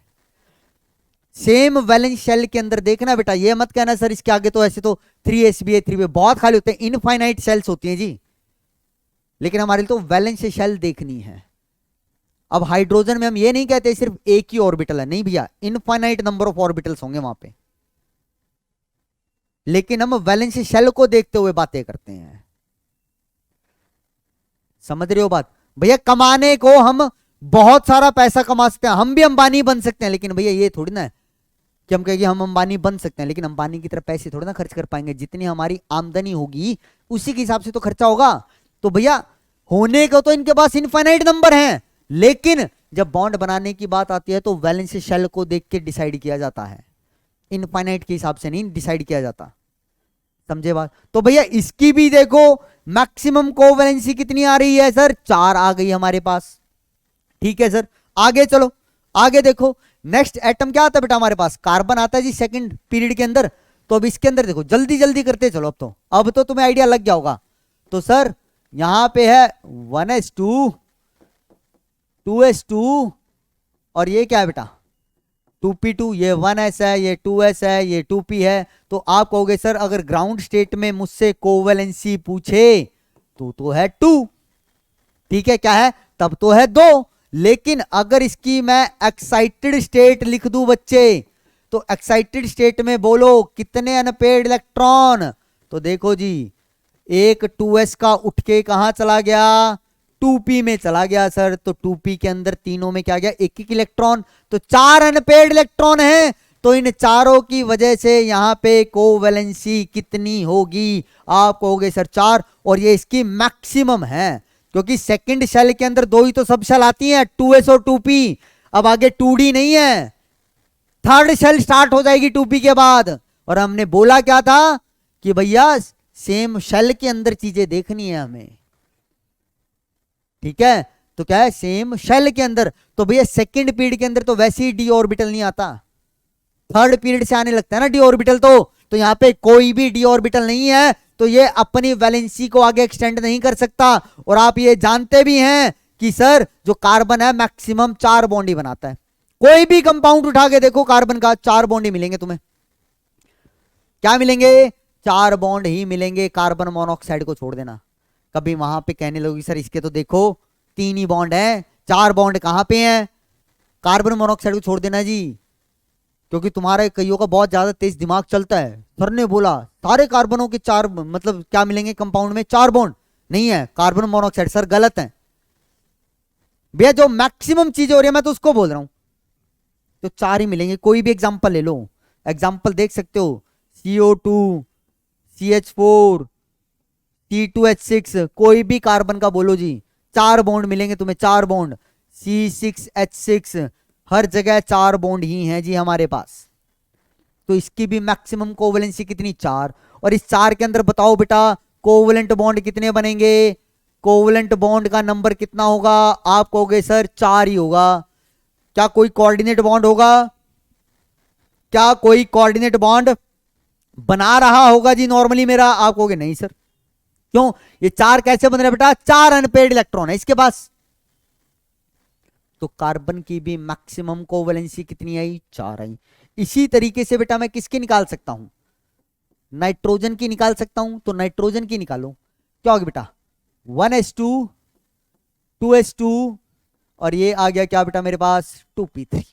सेम वैलेंस शेल के अंदर देखना बेटा, ये मत कहना सर इसके आगे तो ऐसे तो 3sba 3b बहुत खाली होते हैं, इनफाइनाइट शेल्स होती हैं जी। लेकिन हमारे लिए तो वैलेंस शेल देखनी है। अब हाइड्रोजन में हम ये नहीं कहते सिर्फ एक ही ऑर्बिटल है, नहीं भैया, इनफाइनाइट नंबर ऑफ ऑर्बिटल्स होंगे वहां पे। लेकिन हम वैलेंस शेल को देखते हुए बातें करते हैं। समझ रहे हो बात? भैया कमाने को हम बहुत सारा पैसा कमा सकते हैं, हम भी अंबानी बन सकते हैं, लेकिन भैया ये थोड़ी ना है कि हम कहेंगे हम अंबानी बन सकते हैं, लेकिन अंबानी की तरह पैसे थोड़ी ना खर्च कर पाएंगे। जितनी हमारी आमदनी होगी उसी के हिसाब से तो खर्चा होगा। तो भैया होने को तो इनके पास इनफाइनाइट नंबर हैं, लेकिन जब बॉन्ड बनाने की बात आती है तो वैलेंस शेल को देख के डिसाइड किया जाता है, इनफाइनाइट के हिसाब से नहीं डिसाइड किया जाता। समझे बात? तो भैया इसकी भी देखो मैक्सिमम कोवेलेंसी कितनी आ रही है सर? 4 आ गई हमारे पास। ठीक है सर, आगे चलो, आगे देखो नेक्स्ट एटम क्या आता है बेटा हमारे पास? कार्बन आता है जी सेकंड पीरियड के अंदर। तो अब इसके अंदर देखो, जल्दी जल्दी करते चलो। अब तो तुम्हें आइडिया लग गया होगा। तो सर यहां पे है 1s2 2s2 और ये क्या है बेटा 2p2, ये 1s है, ये 2s है, ये 2p है। तो आप कहोगे सर अगर ग्राउंड स्टेट में मुझसे कोवैलेंसी पूछे तो है 2, ठीक है, क्या है तब तो है 2। लेकिन अगर इसकी मैं एक्साइटेड स्टेट लिख दूं बच्चे, तो एक्साइटेड स्टेट में बोलो कितने अनपेयर्ड इलेक्ट्रॉन, तो देखो जी एक 2s का उठ के कहां चला गया 2p में चला गया सर। तो 2p के अंदर तीनों में क्या गया एक एक इलेक्ट्रॉन, तो 4 अनपेयर्ड इलेक्ट्रॉन है। तो इन चारों की वजह से यहां पे कोवैलेंसी कितनी होगी, आप कहोगे सर 4, और ये इसकी मैक्सिमम है क्योंकि सेकंड शेल के अंदर 2 ही तो सब शेल आती हैं 2s और 2p, अब आगे 2d नहीं है, थर्ड शेल स्टार्ट हो जाएगी 2p के बाद। और हमने बोला क्या था कि भैया सेम शेल के अंदर चीजें देखनी है हमें, ठीक है, तो क्या है सेम शेल के अंदर। तो भैया सेकंड पीरियड के अंदर तो वैसे ही डी ऑर्बिटल नहीं आता, थर्ड पीरियड से आने लगता है ना डी ऑर्बिटल। तो यहां पे कोई भी डी ऑर्बिटल नहीं है, तो ये अपनी वैलेंसी को आगे एक्सटेंड नहीं कर सकता। और आप ये जानते भी हैं कि सर जो कार्बन है मैक्सिमम 4 बॉन्ड ही बनाता है। कोई भी कंपाउंड उठा के देखो कार्बन का 4 बॉन्ड ही मिलेंगे तुम्हें, क्या मिलेंगे 4 बॉन्ड ही मिलेंगे, कार्बन मोनोऑक्साइड को छोड़ देना। कभी वहां पे कहने लोगी सर इसके तो देखो 3 ही बॉन्ड है, 4 बॉन्ड कहां पे हैं, कार्बन मोनोऑक्साइड को छोड़ देना जी, क्योंकि तुम्हारा कईयों का बहुत ज्यादा तेज दिमाग चलता है। सर ने बोला सारे कार्बनों के 4 मतलब क्या मिलेंगे कंपाउंड में 4 बॉन्ड, नहीं है कार्बन मोनोऑक्साइड, सर गलत है भैया, जो मैक्सिमम चीजें हो रही है मैं तो उसको बोल रहा हूं, तो 4 ही मिलेंगे। कोई भी एग्जांपल ले लो, एग्जांपल देख सकते हो CO2 CH4 C2H6, कोई भी कार्बन का बोलो जी 4 बॉन्ड मिलेंगे तुम्हें, 4 बॉन्ड, C6H6, हर जगह 4 बॉन्ड ही हैं जी हमारे पास। तो इसकी भी मैक्सिमम कोवैलेंसी कितनी 4, और इस 4 के अंदर बताओ बेटा कोवैलेंट बॉन्ड कितने बनेंगे, कोवैलेंट बॉन्ड का नंबर कितना होगा, आप कहोगे सर 4 ही होगा। क्या कोई कोऑर्डिनेट बॉन्ड होगा, क्या कोई कोऑर्डिनेट बॉन्ड बना रहा होगा जी नॉर्मली मेरा, आप कहोगे नहीं सर, क्यों, ये 4 कैसे बन रहा है बेटा, 4 अनपेयर्ड इलेक्ट्रॉन है इसके पास। तो कार्बन की भी मैक्सिमम कोवैलेंसी कितनी आई 4 आई। इसी तरीके से बेटा मैं किसकी निकाल सकता हूं, नाइट्रोजन की निकाल सकता हूं। तो नाइट्रोजन की निकालो, क्या होगी बेटा 1s2 2s2 और ये आ गया क्या बेटा मेरे पास 2p3,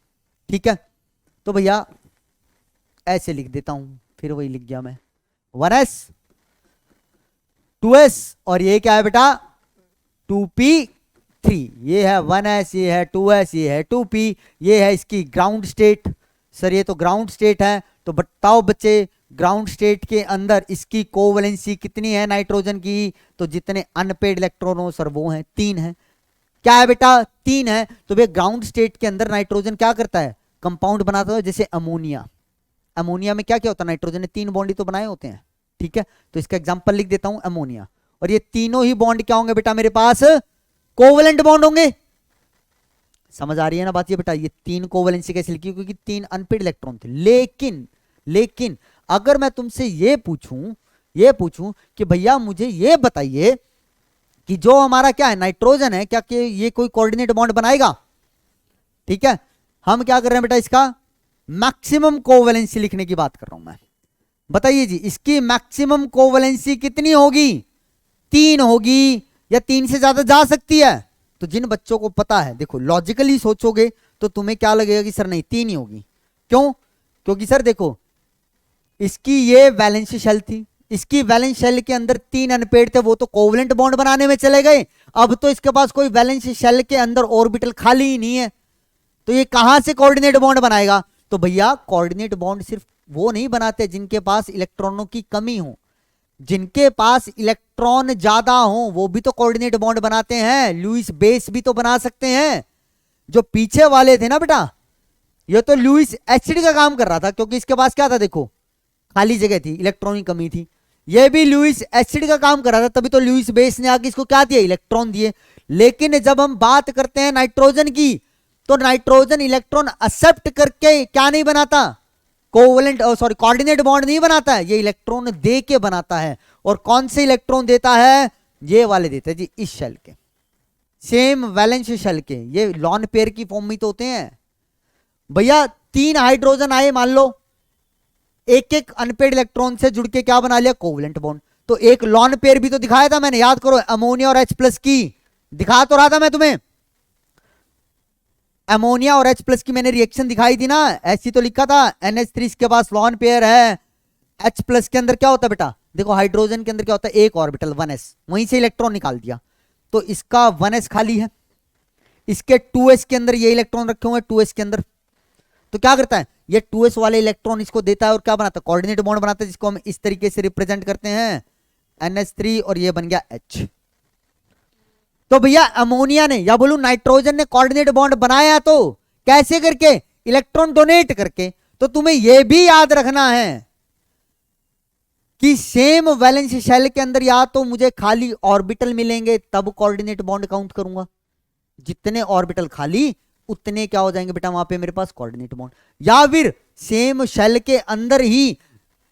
ठीक है। तो भैया ऐसे लिख देता हूं, फिर वही लिख गया मैं 1s 2s और ये क्या है बेटा 2p3, ये है 1s, ये है 2s, ये है 2p, ये है इसकी ग्राउंड स्टेट। सर ये तो ग्राउंड स्टेट है, तो बताओ बच्चे ग्राउंड स्टेट के अंदर इसकी कोवैलेंसी कितनी है नाइट्रोजन की, तो जितने अनपेयर्ड इलेक्ट्रॉन हो सर वो हैं 3 है, क्या है बेटा 3 है। तो भैया ग्राउंड स्टेट के अंदर नाइट्रोजन क्या करता है, कंपाउंड बनाता है, जैसे अमोनिया, अमोनिया में क्या क्या होता है, नाइट्रोजन ने 3 बॉन्ड ही तो बनाए होते हैं, ठीक है। तो इसका एग्जांपल लिख देता हूं अमोनिया, और ये तीनों ही बॉन्ड क्या होंगे बेटा मेरे पास कोवैलेंट बॉन्ड होंगे। समझ आ रही है ना बात, ये बेटा ये 3 कोवैलेंसी कैसे लिखी, क्योंकि 3 अनपेयर्ड इलेक्ट्रॉन थे। लेकिन अगर मैं तुमसे ये पूछूं कि भैया मुझे ये बताइए कि जो हमारा क्या है नाइट्रोजन है, क्या कि ये कोई कोऑर्डिनेट बॉन्ड बनाएगा, ठीक है। हम क्या कर रहे हैं बेटा इसका मैक्सिमम कोवैलेंसी लिखने की बात कर रहा हूं मैं। बताइए जी इसकी मैक्सिमम कोवैलेंसी कितनी होगी, 3 होगी या 3 से ज्यादा जा सकती है। तो जिन बच्चों को पता है, देखो लॉजिकली सोचोगे तो तुम्हें क्या लगेगा कि सर नहीं 3 ही होगी, क्यों, क्योंकि सर देखो इसकी ये वैलेंस शेल थी, इसकी वैलेंस शेल के अंदर 3 अनपेयर्ड थे, वो तो कोवैलेंट बॉन्ड बनाने में चले गए। अब तो इसके पास कोई वैलेंस शेल के अंदर ऑर्बिटल खाली ही नहीं है, तो ये कहां से कोऑर्डिनेट बॉन्ड बनाएगा। तो भैया कोऑर्डिनेट बॉन्ड सिर्फ वो नहीं बनाते जिनके पास इलेक्ट्रॉनों की कमी हो, जिनके पास इलेक्ट्रॉन ज्यादा हो वो भी तो कोऑर्डिनेट बॉन्ड बनाते हैं, लुईस बेस भी तो बना सकते हैं। जो पीछे वाले थे ना बेटा, ये तो लुईस एसिड का काम कर रहा था, क्योंकि इसके पास क्या था देखो खाली जगह थी, इलेक्ट्रॉन की कमी थी। ये भी लुईस एसिड का काम कर रहा था, तभी तो लुईस बेस ने आके इसको क्या दिया, इलेक्ट्रॉन दिए। लेकिन जब हम बात करते हैं नाइट्रोजन की, तो नाइट्रोजन इलेक्ट्रॉन एक्सेप्ट करके क्या नहीं बनाता, कोवैलेंट कोऑर्डिनेट बॉन्ड नहीं बनाता है, ये इलेक्ट्रॉन दे के बनाता है। और कौन से इलेक्ट्रॉन देता है, ये वाले देते हैं जी इस शेल के, सेम वैलेंस शेल के, ये लॉन पेयर की फॉर्म में तो होते हैं भैया। 3 हाइड्रोजन आए मान लो, एक एक अनपेड इलेक्ट्रॉन से जुड़ के क्या बना लिया, कोवलेंट बॉन्ड। तो एक लॉन पेयर भी तो दिखाया था मैंने, याद करो, अमोनिया और H+ की दिखा तो रहा था मैं तुम्हें, अमोनिया और H+ की मैंने रिएक्शन दिखाई थी ना, ऐसी तो लिखा था NH3 इसके पास लॉन पेयर है, H+ के अंदर क्या होता है बेटा, देखो हाइड्रोजन के अंदर क्या होता है, एक ऑर्बिटल 1s, वहीं से इलेक्ट्रॉन निकाल दिया, तो इसका 1s खाली है, इसके 2s के अंदर ये इलेक्ट्रॉन रखे हुए हैं 2s के अंदर, तो क्या करता है ये 2s वाले इलेक्ट्रॉन इसको देता है और क्या बनाता है, कोऑर्डिनेट बॉन्ड बनाता है, जिसको हम इस तरीके से रिप्रेजेंट करते हैं NH3 और ये बन गया H। तो भैया अमोनिया ने या बोलूं नाइट्रोजन ने कोऑर्डिनेट बॉन्ड बनाया, तो कैसे करके, इलेक्ट्रॉन डोनेट करके। तो तुम्हें यह भी याद रखना है कि सेम वैलेंस शेल के अंदर या तो मुझे खाली ऑर्बिटल मिलेंगे तब कोऑर्डिनेट बॉन्ड काउंट करूंगा, जितने ऑर्बिटल खाली उतने क्या हो जाएंगे बेटा वहां पे मेरे पास कोऑर्डिनेट बॉन्ड, या फिर सेम शेल के अंदर ही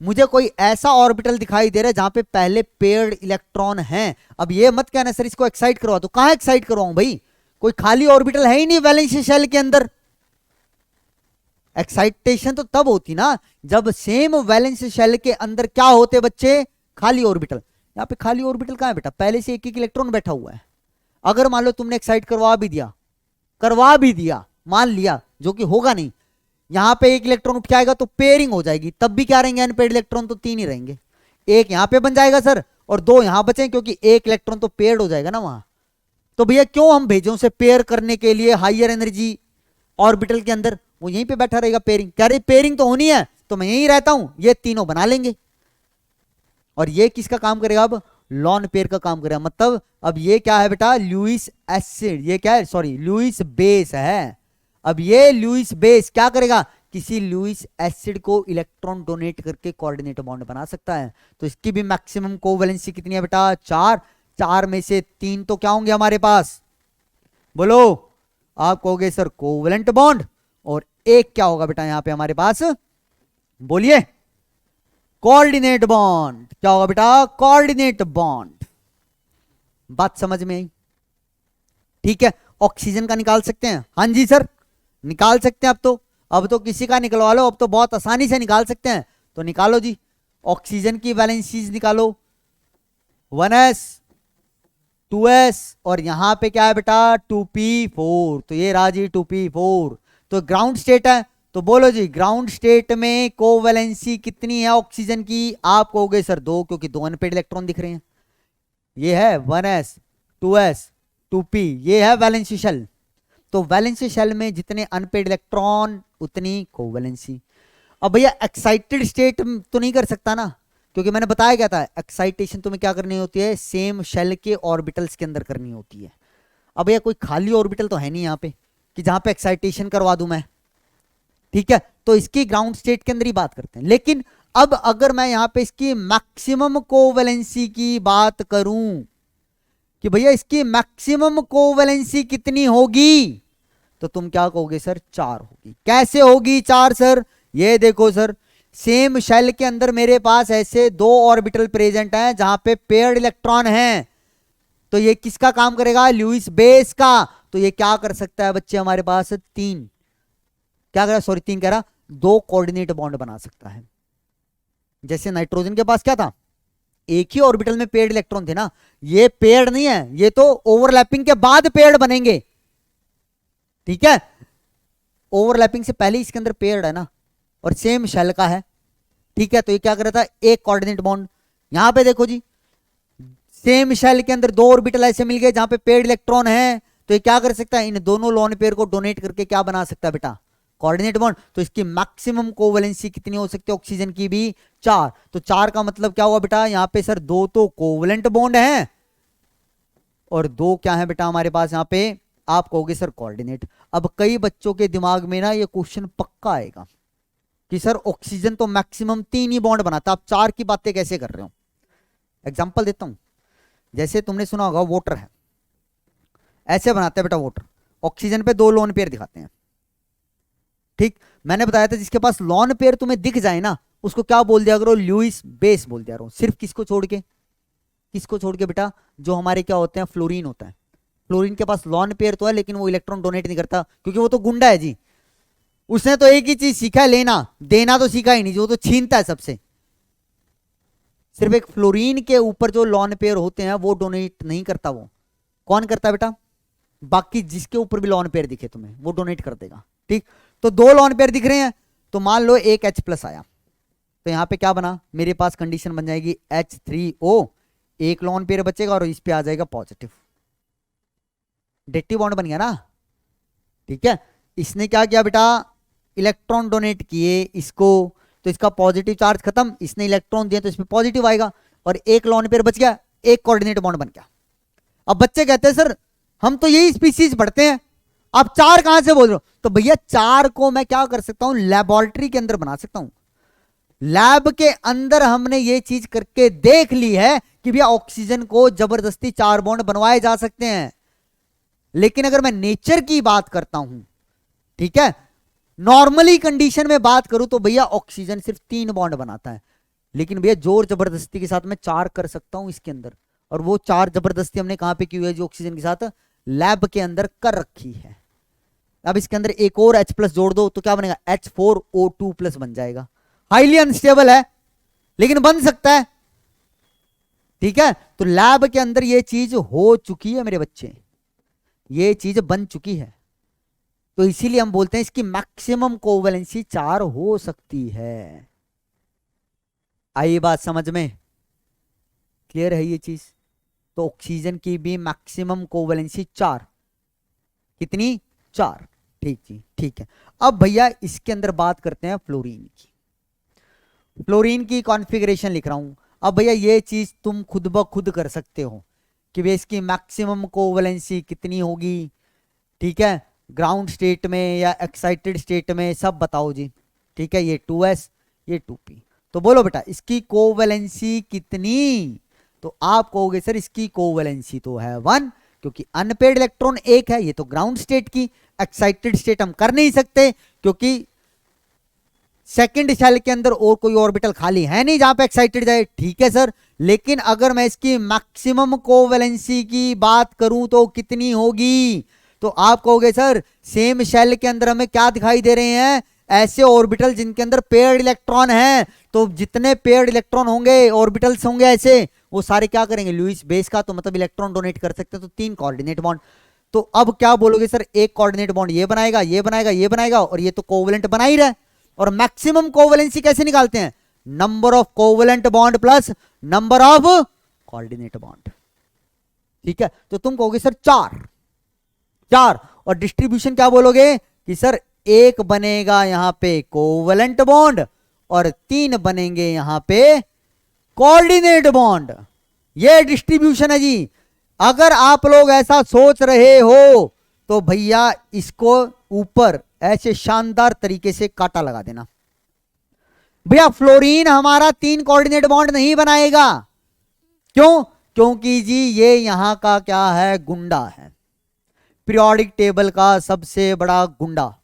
मुझे कोई ऐसा ऑर्बिटल दिखाई दे रहा है जहां पे पहले पेयर्ड इलेक्ट्रॉन हैं। अब ये मत कहना सर इसको एक्साइट करवा दो, कहां एक्साइट करवाऊं भाई, कोई खाली ऑर्बिटल है ही नहीं वैलेंस शेल के अंदर। एक्साइटेशन तो तब होती ना जब सेम वैलेंस शेल के अंदर क्या होते बच्चे, खाली ऑर्बिटल। यहां पे खाली ऑर्बिटल कहां है बेटा, पहले से एक एक इलेक्ट्रॉन बैठा हुआ है। अगर मान लो तुमने एक्साइट करवा भी दिया मान लिया, जो कि होगा नहीं, यहां पे एक इलेक्ट्रॉन उठ के आएगा तो पेयरिंग हो जाएगी, तब भी क्या रहेंगे अनपेड इलेक्ट्रॉन, तो 3 ही रहेंगे, एक यहां पे बन जाएगा सर और 2 यहां बचे, क्योंकि एक इलेक्ट्रॉन तो पेयर्ड हो जाएगा ना वहां। तो भैया क्यों हम भेजे उसे पेयर करने के लिए हाइयर एनर्जी ऑर्बिटल के अंदर, वो यहीं पे बैठा रहेगा पेयरिंग, कह रहे पेयरिंग तो होनी है तो मैं यहीं रहता हूं, ये तीनों बना लेंगे। और ये किसका काम करेगा, अब लॉन पेयर का काम करेगा। मतलब अब ये क्या है बेटा, लुईस एसिड, ये क्या है, सॉरी लुईस बेस है। अब ये लुईस बेस क्या करेगा, किसी लुईस एसिड को इलेक्ट्रॉन डोनेट करके कोऑर्डिनेट बॉन्ड बना सकता है। तो इसकी भी मैक्सिमम कोवैलेंसी कितनी है बेटा, 4। 4 में से 3 तो क्या होंगे हमारे पास, बोलो आप कहोगे सर कोवैलेंट बॉन्ड, और एक क्या होगा बेटा यहां पे हमारे पास, बोलिए कोऑर्डिनेट बॉन्ड। क्या होगा बेटा, कोऑर्डिनेट बॉन्ड। बात समझ में आई, ठीक है। ऑक्सीजन का निकाल सकते हैं, हाँ जी सर निकाल सकते हैं। अब तो किसी का निकलवा लो, अब तो बहुत आसानी से निकाल सकते हैं, तो निकालो जी। ऑक्सीजन की वैलेंसीज निकालो, 1s 2s और यहां पे क्या है बेटा 2p4, तो ये राजी 2p4। तो ग्राउंड स्टेट है, तो बोलो जी ग्राउंड स्टेट में कोवैलेंसी कितनी है ऑक्सीजन की, आप कहोगे सर 2, क्योंकि 2 अनपेड इलेक्ट्रॉन दिख रहे हैं। ये है 1s 2s 2p, ये है वैलेंसी शेल। तो वैलेंसी शेल में जितने अनपेड इलेक्ट्रॉन उतनी कोवैलेंसी। अब भैया एक्साइटेड स्टेट तो नहीं कर सकता ना, क्योंकि मैंने बताया क्या था, एक्साइटेशन तुम्हें क्या करनी होती है, सेम शेल के ऑर्बिटल्स के अंदर करनी होती है। अब भैया कोई खाली ऑर्बिटल तो है नहीं यहाँ पे कि जहां पे एक्साइटेशन करवा दूं मैं, ठीक है। तो इसकी ग्राउंड स्टेट के अंदर ही बात करते हैं। लेकिन अब अगर मैं यहां पे इसकी मैक्सिमम कोवैलेंसी की बात करूं कि भैया इसकी मैक्सिमम कोवैलेंसी कितनी होगी, तो तुम क्या कहोगे सर 4 होगी। कैसे होगी 4 सर, ये देखो सर, सेम शेल के अंदर मेरे पास ऐसे 2 ऑर्बिटल प्रेजेंट हैं जहां पे पेयर्ड इलेक्ट्रॉन हैं, तो ये किसका काम करेगा, लुईस बेस का। तो ये क्या कर सकता है बच्चे हमारे पास 3, क्या कह रहा, सॉरी 3 कह रहा, 2 कोऑर्डिनेट बॉन्ड बना सकता है। जैसे नाइट्रोजन के पास क्या था, एक ही ऑर्बिटल में पेयर्ड इलेक्ट्रॉन थे ना, ये पेयर्ड नहीं है, ये तो ओवरलैपिंग के बाद पेयर्ड बनेंगे, ठीक है। ओवरलैपिंग से पहले इसके अंदर पेयर्ड है ना, और सेम शेल का है, ठीक है। तो ये क्या कर रहा था, एक कोऑर्डिनेट बॉन्ड। यहां पे देखो जी, सेम शेल के अंदर 2 ऑर्बिटल ऐसे मिल गए जहां पे पेयर्ड इलेक्ट्रॉन है, तो ये क्या कर सकता है, इन दोनों लोन पेयर को डोनेट करके क्या बना सकता है बेटा, कोऑर्डिनेट बॉन्ड। तो इसकी मैक्सिमम कोवैलेंसी कितनी हो सकती है ऑक्सीजन की भी, 4। तो 4 का मतलब क्या हुआ बेटा, यहां पे सर 2 तो कोवैलेंट बॉन्ड है और 2 क्या है बेटा हमारे पास यहां पे, आप कहोगे सर कोऑर्डिनेट। अब कई बच्चों के दिमाग में ना ये क्वेश्चन पक्का आएगा कि सर ऑक्सीजन तो मैक्सिमम 3 ही बॉन्ड बनाता, आप 4 की बातें कैसे कर रहे हो। एग्जांपल देता हूं, जैसे तुमने सुना होगा वाटर है, ऐसे बनाते हैं बेटा वाटर, ऑक्सीजन पे 2 लोन पेयर दिखाते हैं, ठीक। मैंने बताया था जिसके पास लॉन पेयर तुम्हें दिख जाए ना, उसको क्या बोल दिया करो, लुईस बेस बोल दिया करो, सिर्फ किसको छोड़ के, किसको छोड़ के बेटा? जो हमारे क्या होते हैं, फ्लोरीन होता है। फ्लोरीन के पास लॉन पेयर तो है लेकिन वो इलेक्ट्रॉन डोनेट नहीं करता क्योंकि वो तो गुंडा है जी। उसने तो एक ही चीज सीखा है, लेना, देना तो सीखा ही नहीं, जो तो छीनता है सबसे। सिर्फ एक फ्लोरीन के ऊपर जो लॉन पेयर होते हैं वो डोनेट नहीं करता। वो कौन करता है बेटा? बाकी जिसके ऊपर भी लॉन पेयर दिखे तुम्हें वो डोनेट कर देगा। ठीक, तो दो लॉन पेयर दिख रहे हैं, तो मान लो एक H+ आया, तो यहां पे क्या बना, मेरे पास कंडीशन बन जाएगी H3O, एक लॉन पेयर बचेगा और इस पे आ जाएगा पॉजिटिव, डेटिव बॉन्ड बन गया ना। ठीक है, इसने क्या किया बेटा, इलेक्ट्रॉन डोनेट किए इसको, तो इसका पॉजिटिव चार्ज खत्म, इसने इलेक्ट्रॉन दिया तो इसमें पॉजिटिव आएगा और एक लॉन पेयर बच गया, एक कोऑर्डिनेट बॉन्ड बन गया। अब बच्चे कहते हैं सर हम तो यही स्पीसीज पढ़ते हैं, आप चार कहां से बोल रहे हो? तो भैया चार को मैं क्या कर सकता हूं, लेबोरेटरी के अंदर बना सकता हूं। लैब के अंदर हमने ये चीज करके देख ली है कि भैया ऑक्सीजन को जबरदस्ती चार बॉन्ड बनवाए जा सकते हैं। लेकिन अगर मैं नेचर की बात करता हूं, ठीक है, नॉर्मली कंडीशन में बात करूं तो भैया ऑक्सीजन सिर्फ 3 बॉन्ड बनाता है, लेकिन भैया जोर जबरदस्ती के साथ मैं 4 कर सकता हूं इसके अंदर। और वो 4 जबरदस्ती हमने कहां पे की हुई है, जो ऑक्सीजन के साथ लैब के अंदर कर रखी है। अब इसके अंदर एक और H+ जोड़ दो तो क्या बनेगा, H4O2+ बन जाएगा। हाईली अनस्टेबल है लेकिन बन सकता है। ठीक है, तो लैब के अंदर ये चीज हो चुकी है मेरे बच्चे, ये चीज बन चुकी है, तो इसीलिए हम बोलते हैं इसकी मैक्सिमम कोवैलेंसी 4 हो सकती है। आई बात समझ में? क्लियर है ये चीज? तो ऑक्सीजन की भी मैक्सिमम कोवैलेंसी 4, कितनी, 4। ठीक जी, ठीक है। अब भैया इसके अंदर बात करते हैं फ्लोरीन की। फ्लोरीन की कॉन्फ़िगरेशन लिख रहा हूं। अब भैया ये चीज तुम खुद ब खुद कर सकते हो कि भैया इसकी मैक्सिमम कोवैलेंसी कितनी होगी। ठीक है, ग्राउंड स्टेट में या एक्साइटेड स्टेट में, सब बताओ जी। ठीक है, ये 2s ये 2p, तो बोलो बेटा इसकी कोवैलेंसी कितनी? तो आप कहोगे सर इसकी कोवैलेंसी तो है 1, क्योंकि अनपेयर्ड इलेक्ट्रॉन एक है, ये तो ग्राउंड स्टेट की। एक्साइटेड स्टेट हम कर नहीं सकते क्योंकि सेकंड शेल के अंदर और कोई ऑर्बिटल खाली है नहीं जहां पे एक्साइटेड जाए। ठीक है सर, लेकिन अगर मैं इसकी मैक्सिमम कोवैलेंसी की बात करूं तो कितनी होगी? तो आप कहोगे सर सेम शेल के अंदर हमें क्या दिखाई दे रहे हैं, ऐसे ऑर्बिटल जिनके अंदर पेयर्ड इलेक्ट्रॉन है। तो जितने पेयर्ड इलेक्ट्रॉन होंगे, ऑर्बिटल्स होंगे ऐसे, वो सारे क्या करेंगे, लुईस बेस का, तो मतलब इलेक्ट्रॉन डोनेट कर सकते हैं, तो 3 कोऑर्डिनेट बॉन्ड। तो अब क्या बोलोगे सर, एक कोऑर्डिनेट बॉन्ड ये बनाएगा, ये बनाएगा, ये बनाएगा, और ये तो कोवैलेंट बना ही रहा है। और मैक्सिमम कोवैलेंसी कैसे निकालते हैं, number of covalent bond plus number of coordinate bond. ठीक है, तो तुम कहोगे सर 4, और डिस्ट्रीब्यूशन क्या बोलोगे कि सर एक बनेगा यहां पे कोवैलेंट बॉन्ड और 3 बनेंगे यहां पे कोऑर्डिनेट बॉन्ड। ये डिस्ट्रीब्यूशन है जी। अगर आप लोग ऐसा सोच रहे हो तो भैया इसको ऊपर ऐसे शानदार तरीके से काटा लगा देना। भैया फ्लोरीन हमारा 3 कोऑर्डिनेट बॉन्ड नहीं बनाएगा। क्यों? क्योंकि जी ये यहां का क्या है, गुंडा है, पीरियोडिक टेबल का सबसे बड़ा गुंडा,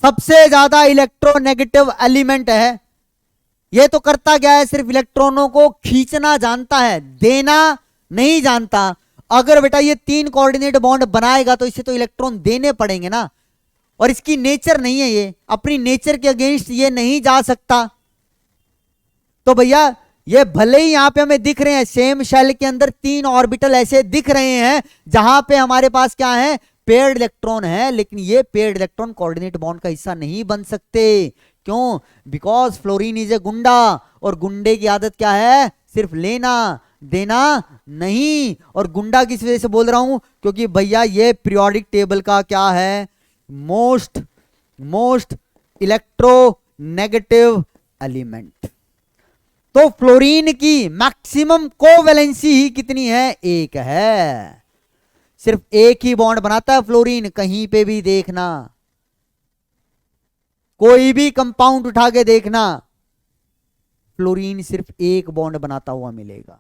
सबसे ज्यादा इलेक्ट्रोनेगेटिव एलिमेंट है। ये तो करता क्या है, सिर्फ इलेक्ट्रॉनों को खींचना जानता है, देना नहीं जानता। अगर बेटा ये 3 कोऑर्डिनेट बॉन्ड बनाएगा तो इसे तो इलेक्ट्रॉन देने पड़ेंगे ना, और इसकी नेचर नहीं है, ये अपनी नेचर के अगेंस्ट ये नहीं जा सकता। तो भैया ये भले ही यहां पे हमें दिख रहे हैं, सेम शेल के अंदर 3 ऑर्बिटल ऐसे दिख रहे हैं जहां पे हमारे पास क्या है, पेयर्ड इलेक्ट्रॉन है, लेकिन ये पेयर्ड इलेक्ट्रॉन कोऑर्डिनेट बॉन्ड का हिस्सा नहीं बन सकते। क्यों? बिकॉज फ्लोरीन इज ए गुंडा, और गुंडे की आदत क्या है, सिर्फ लेना, देना नहीं। और गुंडा किस वजह से बोल रहा हूं, क्योंकि भैया ये पीरियोडिक टेबल का क्या है, मोस्ट इलेक्ट्रोनेगेटिव एलिमेंट। तो फ्लोरीन की मैक्सिमम कोवैलेंसी ही कितनी है, 1 है। सिर्फ एक ही बॉन्ड बनाता है फ्लोरीन, कहीं पे भी देखना, कोई भी कंपाउंड उठा के देखना, फ्लोरीन सिर्फ एक बॉन्ड बनाता हुआ मिलेगा।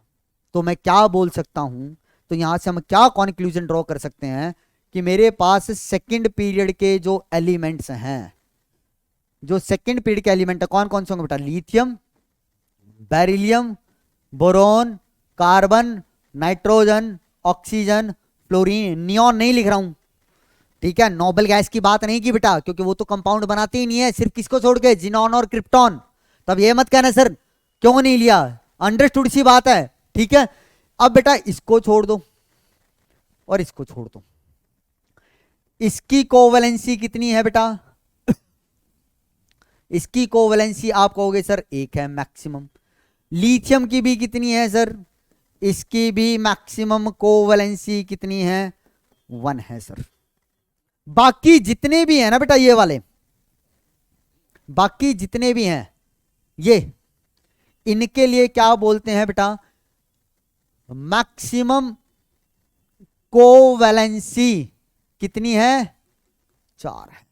तो मैं क्या बोल सकता हूं, तो यहां से हम क्या कॉन्क्लूजन ड्रॉ कर सकते हैं कि मेरे पास सेकंड पीरियड के जो एलिमेंट्स हैं, जो सेकंड पीरियड के एलिमेंट है, कौन कौन से होंगे बेटा, lithium, beryllium, boron, carbon, nitrogen, oxygen, fluorine. Neon नहीं लिख रहा हूं, ठीक है। नोबल गैस की बात नहीं की बेटा, क्योंकि वो तो कंपाउंड बनाते ही नहीं है, सिर्फ किसको छोड़ के, जिनॉन और क्रिप्टॉन। तब ये मत कहना सर क्यों नहीं लिया, अंडरस्टूड सी बात है, ठीक है। अब बेटा इसको छोड़ दो और इसको छोड़ दो, इसकी कोवैलेंसी कितनी है बेटा? इसकी कोवैलेंसी आप कहोगे सर एक है मैक्सिमम। लिथियम की भी कितनी है सर? इसकी भी मैक्सिमम कोवैलेंसी कितनी है? 1 है सर। बाकी जितने भी हैं ना बेटा, ये वाले बाकी जितने भी हैं ये, इनके लिए क्या बोलते हैं बेटा? मैक्सिमम कोवैलेंसी कितनी है? 4 है।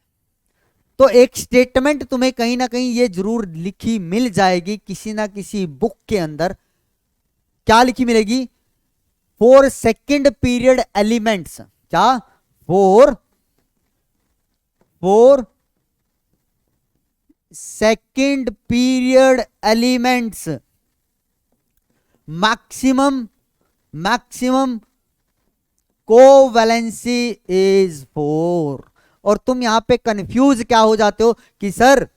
तो एक स्टेटमेंट तुम्हें कहीं ना कहीं ये जरूर लिखी मिल जाएगी किसी ना किसी बुक के अंदर। क्या लिखी मिलेगी? फॉर सेकेंड पीरियड एलिमेंट्स, क्या? For second period elements maximum covalency is 4। और तुम यहां पे कंफ्यूज क्या हो जाते हो कि सर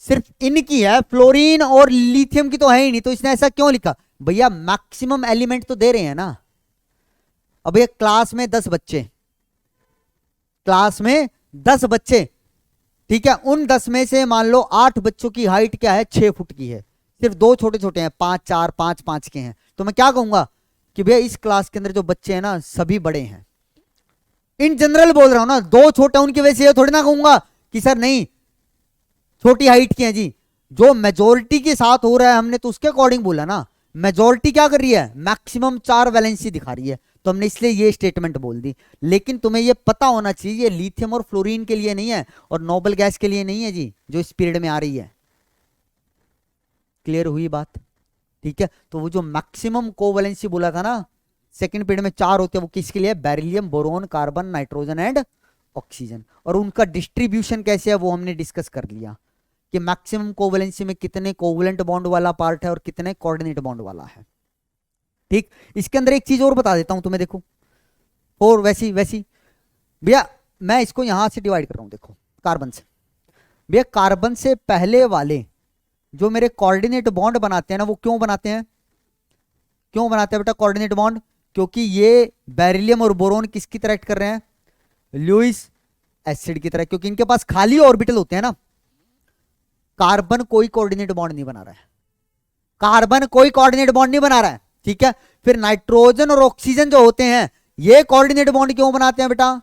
सिर्फ इनकी है, फ्लोरीन और लिथियम की तो है ही नहीं, तो इसने ऐसा क्यों लिखा? भैया मैक्सिमम एलिमेंट तो दे रहे हैं ना। अब ये क्लास में 10 बच्चे, क्लास में 10 बच्चे, ठीक है। उन 10 में से मान लो 8 बच्चों की हाइट क्या है? 6 फुट की है, सिर्फ 2 छोटे छोटे हैं, 5 4 5 5 के हैं। तो मैं क्या कहूंगा कि भैया इस क्लास के अंदर जो बच्चे हैं ना सभी बड़े हैं। इन जनरल बोल रहा हूं ना, 2 छोटे उनकी वजह से थोड़ी ना कहूंगा कि सर नहीं छोटी हाइट की है जी। जो मेजोरिटी के साथ हो रहा है हमने तो उसके अकॉर्डिंग बोला ना। मेजोरिटी क्या कर रही है? मैक्सिमम 4 वैलेंसी दिखा रही है, तो हमने इसलिए ये स्टेटमेंट बोल दी। लेकिन तुम्हें ये पता होना चाहिए ये लिथियम और फ्लोरीन के लिए नहीं है और नोबल गैस के लिए नहीं है जी, जो इस पीरियड में आ रही है। क्लियर हुई बात? ठीक है। तो वो जो मैक्सिमम कोवैलेंसी बोला था ना, सेकंड पीरियड में 4 होते हैं, वो किसके लिए? Beryllium, boron, carbon, nitrogen and oxygen. और उनका डिस्ट्रीब्यूशन कैसे है वो हमने डिस्कस कर लिया कि मैक्सिमम कोवैलेंसी में कितने कोवैलेंट बॉन्ड वाला पार्ट है और कितने कोऑर्डिनेट बॉन्ड वाला है। ठीक। इसके अंदर एक चीज और बता देता हूं तुम्हें, देखो। और वैसी भैया मैं इसको यहां से डिवाइड कर रहा हूं, देखो कार्बन से। भैया कार्बन से पहले वाले जो मेरे कोऑर्डिनेट बॉन्ड बनाते हैं ना, वो क्यों बनाते हैं? क्यों बनाते हैं बेटा कोऑर्डिनेट बॉन्ड? क्योंकि ये बेरिलियम और बोरोन किसकी तरह एक्ट कर रहे हैं? लुईस एसिड की तरह, क्योंकि इनके पास खाली ऑर्बिटल होते हैं ना। कार्बन कोई कोऑर्डिनेट बॉन्ड नहीं बना रहा है, कार्बन कोई कोऑर्डिनेट बॉन्ड नहीं बना रहा है, ठीक है। फिर नाइट्रोजन और ऑक्सीजन जो होते हैं ये कोऑर्डिनेट बॉन्ड क्यों बनाते हैं बेटा?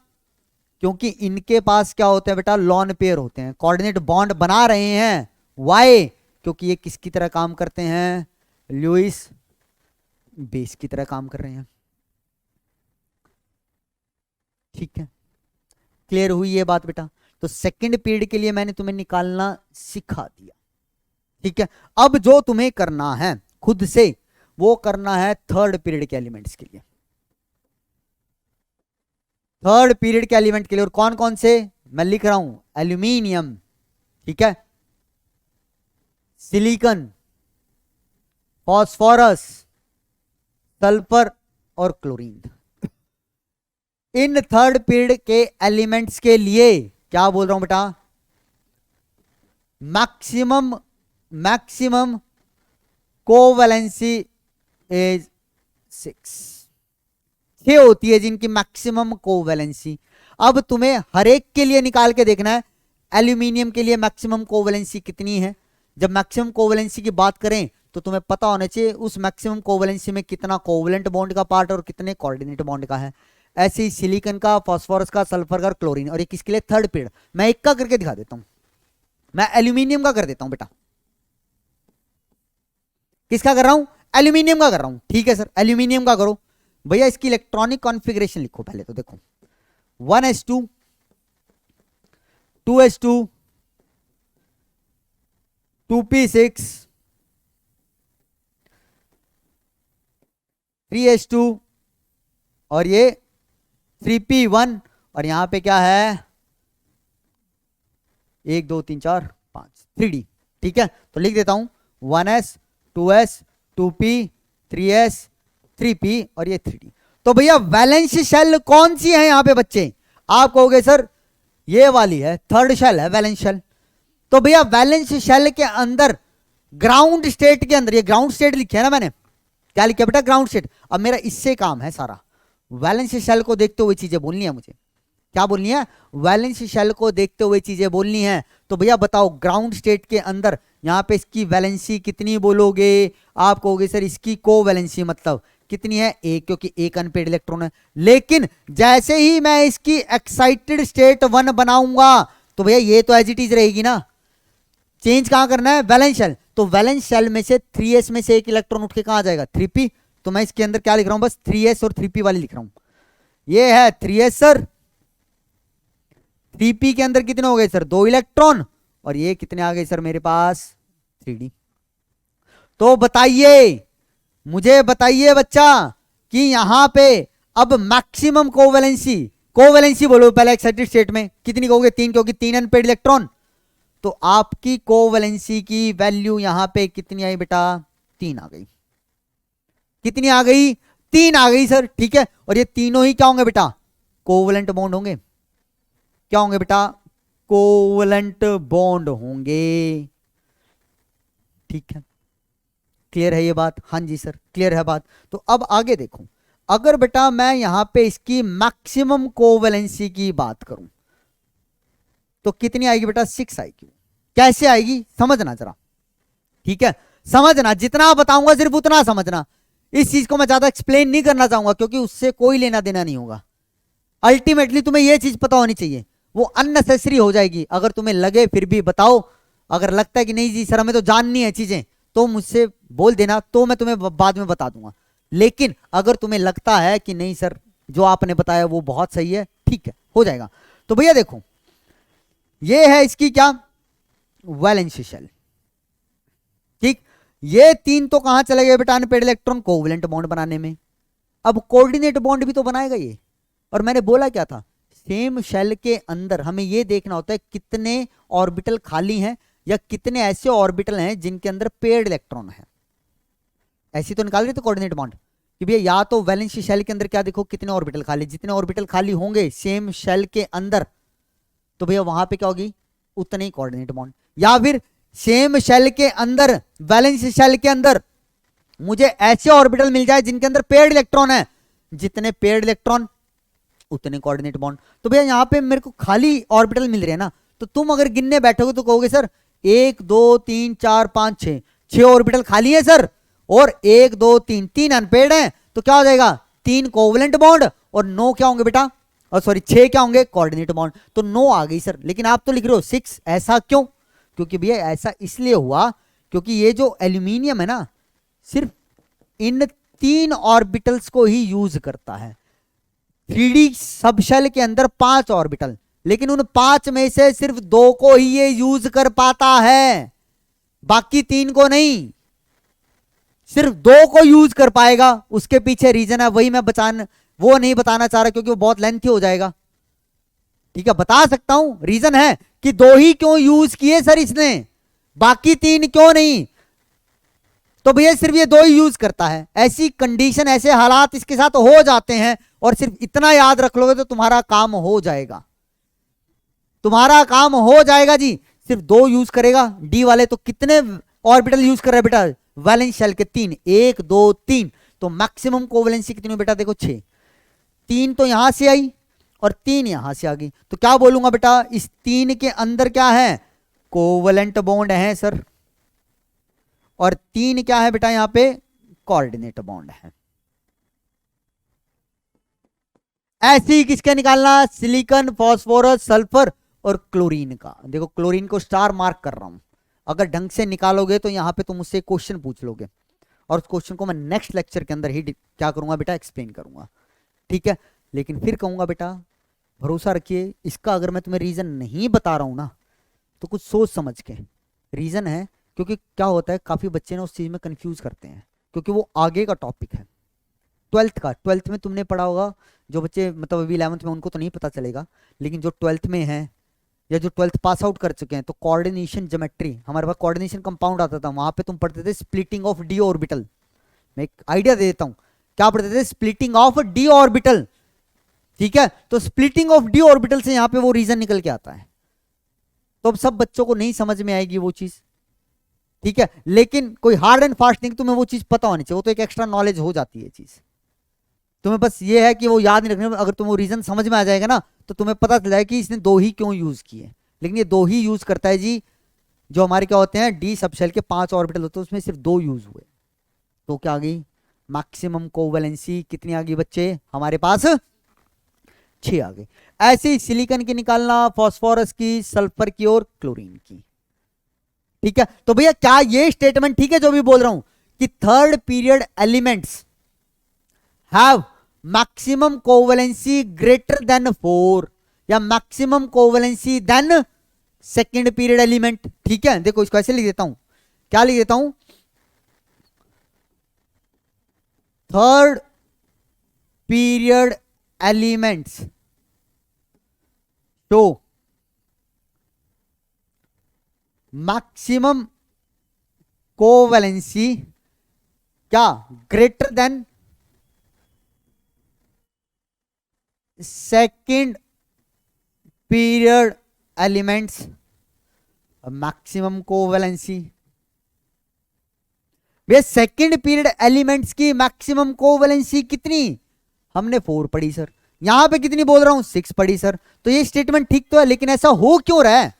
क्योंकि इनके पास क्या होते हैं बेटा? लॉन पेयर होते हैं, कोऑर्डिनेट बॉन्ड बना रहे हैं। वाई? क्योंकि ये किसकी तरह काम करते हैं? लुईस बेस की तरह काम कर रहे हैं। ठीक है, क्लियर हुई ये बात बेटा? तो सेकंड पीरियड के लिए मैंने तुम्हें निकालना सिखा दिया, ठीक है। अब जो तुम्हें करना है खुद से वो करना है थर्ड पीरियड के एलिमेंट्स के लिए। थर्ड पीरियड के एलिमेंट के लिए, और कौन कौन से मैं लिख रहा हूं? एल्यूमिनियम, ठीक है, सिलिकॉन, फॉस्फोरस, सल्फर और क्लोरीन। इन थर्ड पीरियड के एलिमेंट्स के लिए क्या बोल रहा हूं बेटा? मैक्सिमम कोवैलेंसी इज 6 होती है जिनकी मैक्सिमम कोवैलेंसी। अब तुम्हें हर एक के लिए निकाल के देखना है एल्यूमिनियम के लिए मैक्सिमम कोवैलेंसी कितनी है। जब मैक्सिमम कोवैलेंसी की बात करें तो तुम्हें पता होना चाहिए उस मैक्सिमम कोवैलेंसी में कितना कोवैलेंट बॉन्ड का पार्ट और कितने कोऑर्डिनेट बॉन्ड का है। ऐसे ही सिलिकॉन का, फास्फोरस का, सल्फर का, क्लोरीन। और ये किसके लिए? Third period. मैं एक का करके दिखा देता हूं, मैं एल्यूमिनियम का कर देता हूं बेटा। किसका कर रहा हूं? एल्यूमिनियम का कर रहा हूं, ठीक है सर। एल्यूमिनियम का करो भैया। इसकी इलेक्ट्रॉनिक कॉन्फ़िगरेशन लिखो पहले तो, देखो 1s2 2s2 2p6 3s2 और ये 3p1 और यहां पे क्या है? 1 2 3 4 5 3d, ठीक है। तो लिख देता हूं 1s 2s 2p 3s 3p और ये 3d। तो भैया वैलेंस शेल कौन सी है यहां पे बच्चे? आप कहोगे सर ये वाली है, थर्ड शेल है वैलेंस शेल। तो भैया वैलेंस शेल के अंदर ग्राउंड स्टेट के अंदर, ये ग्राउंड स्टेट लिखे है ना मैंने, क्या लिखा बेटा? Ground state. अब मेरा इससे काम है सारा, वैलेंस शेल को देखते हुए चीजें बोलनी है मुझे। क्या बोलनी है? वैलेंस शेल को देखते हुए चीजें बोलनी है। तो भैया बताओ ग्राउंड स्टेट के अंदर यहां पे इसकी वैलेंसी कितनी बोलोगे? आप कहोगे सर इसकी कोवैलेंसी मतलब कितनी है? एक, क्योंकि एक अनपेड इलेक्ट्रॉन है। लेकिन जैसे ही मैं इसकी एक्साइटेड स्टेट 1 बनाऊंगा तो भैया ये तो एज इट इज रहेगी ना, चेंज कहां करना है? Valence shell. तो वैलेंस शेल में से 3s में से एक इलेक्ट्रॉन उठ के कहां जाएगा? 3p। तो मैं इसके अंदर क्या लिख रहा हूं? बस 3s और 3p वाली लिख रहा हूं। ये है 3s सर, 3p के अंदर कितने हो गए सर? 2 इलेक्ट्रॉन। और ये कितने आ गए सर मेरे पास? 3d। तो बताइए, मुझे बताइए बच्चा कि यहां पे अब मैक्सिमम कोवैलेंसी, कोवैलेंसी बोलो पहले एक्साइटेड स्टेट में कितनी कहोगे? 3, क्योंकि 3 अनपेड इलेक्ट्रॉन। तो आपकी कोवैलेंसी की वैल्यू यहां पे कितनी आई बेटा? 3 आ गई। कितनी आ गई? 3 आ गई सर, ठीक है। और ये तीनों ही क्या होंगे बेटा? कोवैलेंट बॉन्ड होंगे। क्या होंगे बेटा? कोवैलेंट बॉन्ड होंगे, ठीक है। क्लियर है ये बात? हाँ जी सर क्लियर है बात। तो अब आगे देखो, अगर बेटा मैं यहां पे इसकी मैक्सिमम कोवैलेंसी की बात करूं तो कितनी आएगी बेटा? 6 आएगी। कैसे आएगी समझना जरा, ठीक है? समझना, जितना बताऊंगा सिर्फ उतना समझना। इस चीज को मैं ज्यादा एक्सप्लेन नहीं करना चाहूंगा क्योंकि उससे कोई लेना देना नहीं होगा। अल्टीमेटली तुम्हें यह चीज पता होनी चाहिए, वो अननेसेसरी हो जाएगी। अगर तुम्हें लगे फिर भी बताओ, अगर लगता है कि नहीं जी सर हमें तो जाननी है चीजें तो मुझसे बोल देना, तो मैं तुम्हें बाद में बता दूंगा। लेकिन अगर तुम्हें लगता है कि नहीं सर जो आपने बताया वो बहुत सही है, ठीक है, हो जाएगा। तो भैया देखो ये है इसकी क्या? वैलेंस शेल, ठीक। ये 3 तो कहां चले गए बेटा? अनपेड इलेक्ट्रॉन कोवैलेंट बॉन्ड बनाने में। अब कोऑर्डिनेट बॉन्ड भी तो बनाएगा ये। और मैंने बोला क्या था? सेम शेल के अंदर हमें यह देखना होता है कितने ऑर्बिटल खाली हैं या कितने ऐसे ऑर्बिटल हैं जिनके अंदर पेयर्ड इलेक्ट्रॉन है। ऐसी तो निकाल रहे थे कोऑर्डिनेट बॉन्ड कि भैया या तो वैलेंस शेल के अंदर क्या देखो कितने ऑर्बिटल खाली, जितने ऑर्बिटल खाली होंगे सेम शेल के अंदर तो भैया वहां पे क्या होगी? उतने ही कोऑर्डिनेट बॉन्ड। या फिर सेम शेल के अंदर, वैलेंस शेल के अंदर मुझे ऐसे ऑर्बिटल मिल जाए जिनके अंदर पेयर्ड इलेक्ट्रॉन है, जितने पेयर्ड इलेक्ट्रॉन उतने कोऑर्डिनेट बॉन्ड। तो भैया यहां पे मेरे को खाली ऑर्बिटल मिल रहे हैं ना, तो तुम अगर गिनने बैठोगे तो कहोगे सर 1 2 3 4 5 6, 6 ऑर्बिटल खाली है सर, और 1 2 3 3 अनपेड है। तो क्या हो जाएगा? 3 कोवैलेंट बॉन्ड और 9 क्या होंगे बेटा? और सॉरी 6 क्या होंगे? Coordinate bond. तो 9 आ गई सर। लेकिन आप तो लिख रहे हो 6, ऐसा क्यों? क्योंकि भैया ऐसा इसलिए हुआ क्योंकि ये जो एल्यूमिनियम है ना सिर्फ इन 3 ऑर्बिटल्स को ही यूज करता है। 3D सबशेल के अंदर 5 ऑर्बिटल, लेकिन उन 5 में से सिर्फ 2 को ही ये यूज कर पाता है, बाकी 3 को नहीं। सिर्फ 2 को यूज कर पाएगा। उसके पीछे रीजन है, वही मैं वो नहीं बताना चाह रहा क्योंकि वो बहुत लेंथी हो जाएगा। ठीक है, बता सकता हूं रीजन है कि 2 ही क्यों यूज किए सर इसने, बाकी 3 क्यों नहीं। तो भैया सिर्फ ये 2 ही यूज करता है। ऐसी कंडीशन, ऐसे हालात इसके साथ हो जाते हैं और सिर्फ इतना याद रख लोगे तो तुम्हारा काम हो जाएगा, तुम्हारा काम हो जाएगा जी। सिर्फ 2 यूज करेगा। डी वाले तो कितने ऑर्बिटल यूज कर रहे हैं बेटा? वैलेंस शेल के 3, 1 2 3। तो मैक्सिमम कोवैलेंसी कितनी बेटा? देखो 6। 3 तो यहां से आई और 3 यहां से आ गई। तो क्या बोलूंगा बेटा? इस 3 के अंदर क्या है? कोवैलेंट बॉन्ड है सर। और 3 क्या है बेटा? यहां पे कोऑर्डिनेट बॉन्ड है। ऐसे ही किसका निकालना? सिलिकॉन, फास्फोरस, सल्फर और क्लोरीन का। देखो क्लोरीन को स्टार मार्क कर रहा हूं। अगर ढंग से निकालोगे तो यहां पे तुम मुझसे क्वेश्चन पूछ लोगे और उस क्वेश्चन को मैं नेक्स्ट लेक्चर के अंदर ही क्या करूंगा बेटा? एक्सप्लेन करूंगा, ठीक है। लेकिन फिर कहूंगा बेटा भरोसा रखिए, इसका अगर मैं तुम्हें रीजन नहीं बता रहा हूं ना तो कुछ सोच समझ के। रीजन है क्योंकि क्या होता है काफी बच्चे ना उस चीज में कंफ्यूज करते हैं क्योंकि वो आगे का टॉपिक है 12th का। 12th में तुमने पढ़ा होगा, जो बच्चे मतलब अभी 11th में उनको तो नहीं पता चलेगा, लेकिन जो 12th में है या जो 12th पास आउट कर चुके हैं तो कोऑर्डिनेशन ज्योमेट्री, हमारे पास कोऑर्डिनेशन कंपाउंड आता था, वहां पे तुम पढ़ते थे स्प्लिटिंग ऑफ डी ऑर्बिटल। मैं एक आइडिया दे देता हूं, क्या पढ़ते थे, स्प्लिटिंग ऑफ डी ऑर्बिटल, ठीक है। तो स्प्लिटिंग ऑफ डी ऑर्बिटल से यहां पे वो रीजन निकल के आता है। तो अब सब बच्चों को नहीं समझ में आएगी वो चीज, ठीक है, लेकिन कोई हार्ड एंड फास्ट नहीं, तुम्हें वो चीज पता होनी चाहिए, वो तो एक एक्स्ट्रा नॉलेज हो जाती है चीज। तुम्हें बस ये है कि वो याद नहीं रखने, अगर तुम्हें वो रीजन समझ में आ जाएगा ना तो तुम्हें पता चल जाएगा कि इसने दो ही क्यों यूज किए। लेकिन ये दो ही यूज करता है जी, जो हमारे क्या होते हैं डी सबशेल के 5 ऑर्बिटल होते हैं उसमें सिर्फ 2 यूज हुए। तो क्या आ गई, मैक्सिमम कोवैलेंसी कितनी आ गई बच्चे हमारे पास, 6 आ गई। ऐसे ही सिलिकॉन की निकालना, फास्फोरस की, सल्फर की और क्लोरीन की, ठीक है। तो भैया क्या ये स्टेटमेंट ठीक है जो भी बोल रहा हूं कि third period elements have maximum covalency greater than 4 या maximum covalency than second period element, ठीक है। देखो इसको ऐसे लिख देता हूं, क्या लिख देता हूं, थर्ड पीरियड एलिमेंट्स तो मैक्सिमम कोवैलेंसी क्या greater than second period elements, maximum covalency. वे सेकेंड पीरियड एलिमेंट्स की मैक्सिमम कोवैलेंसी कितनी, हमने 4 पढ़ी सर, यहां पे कितनी बोल रहा हूं 6 पढ़ी सर। तो ये स्टेटमेंट ठीक तो है, लेकिन ऐसा हो क्यों रहा है,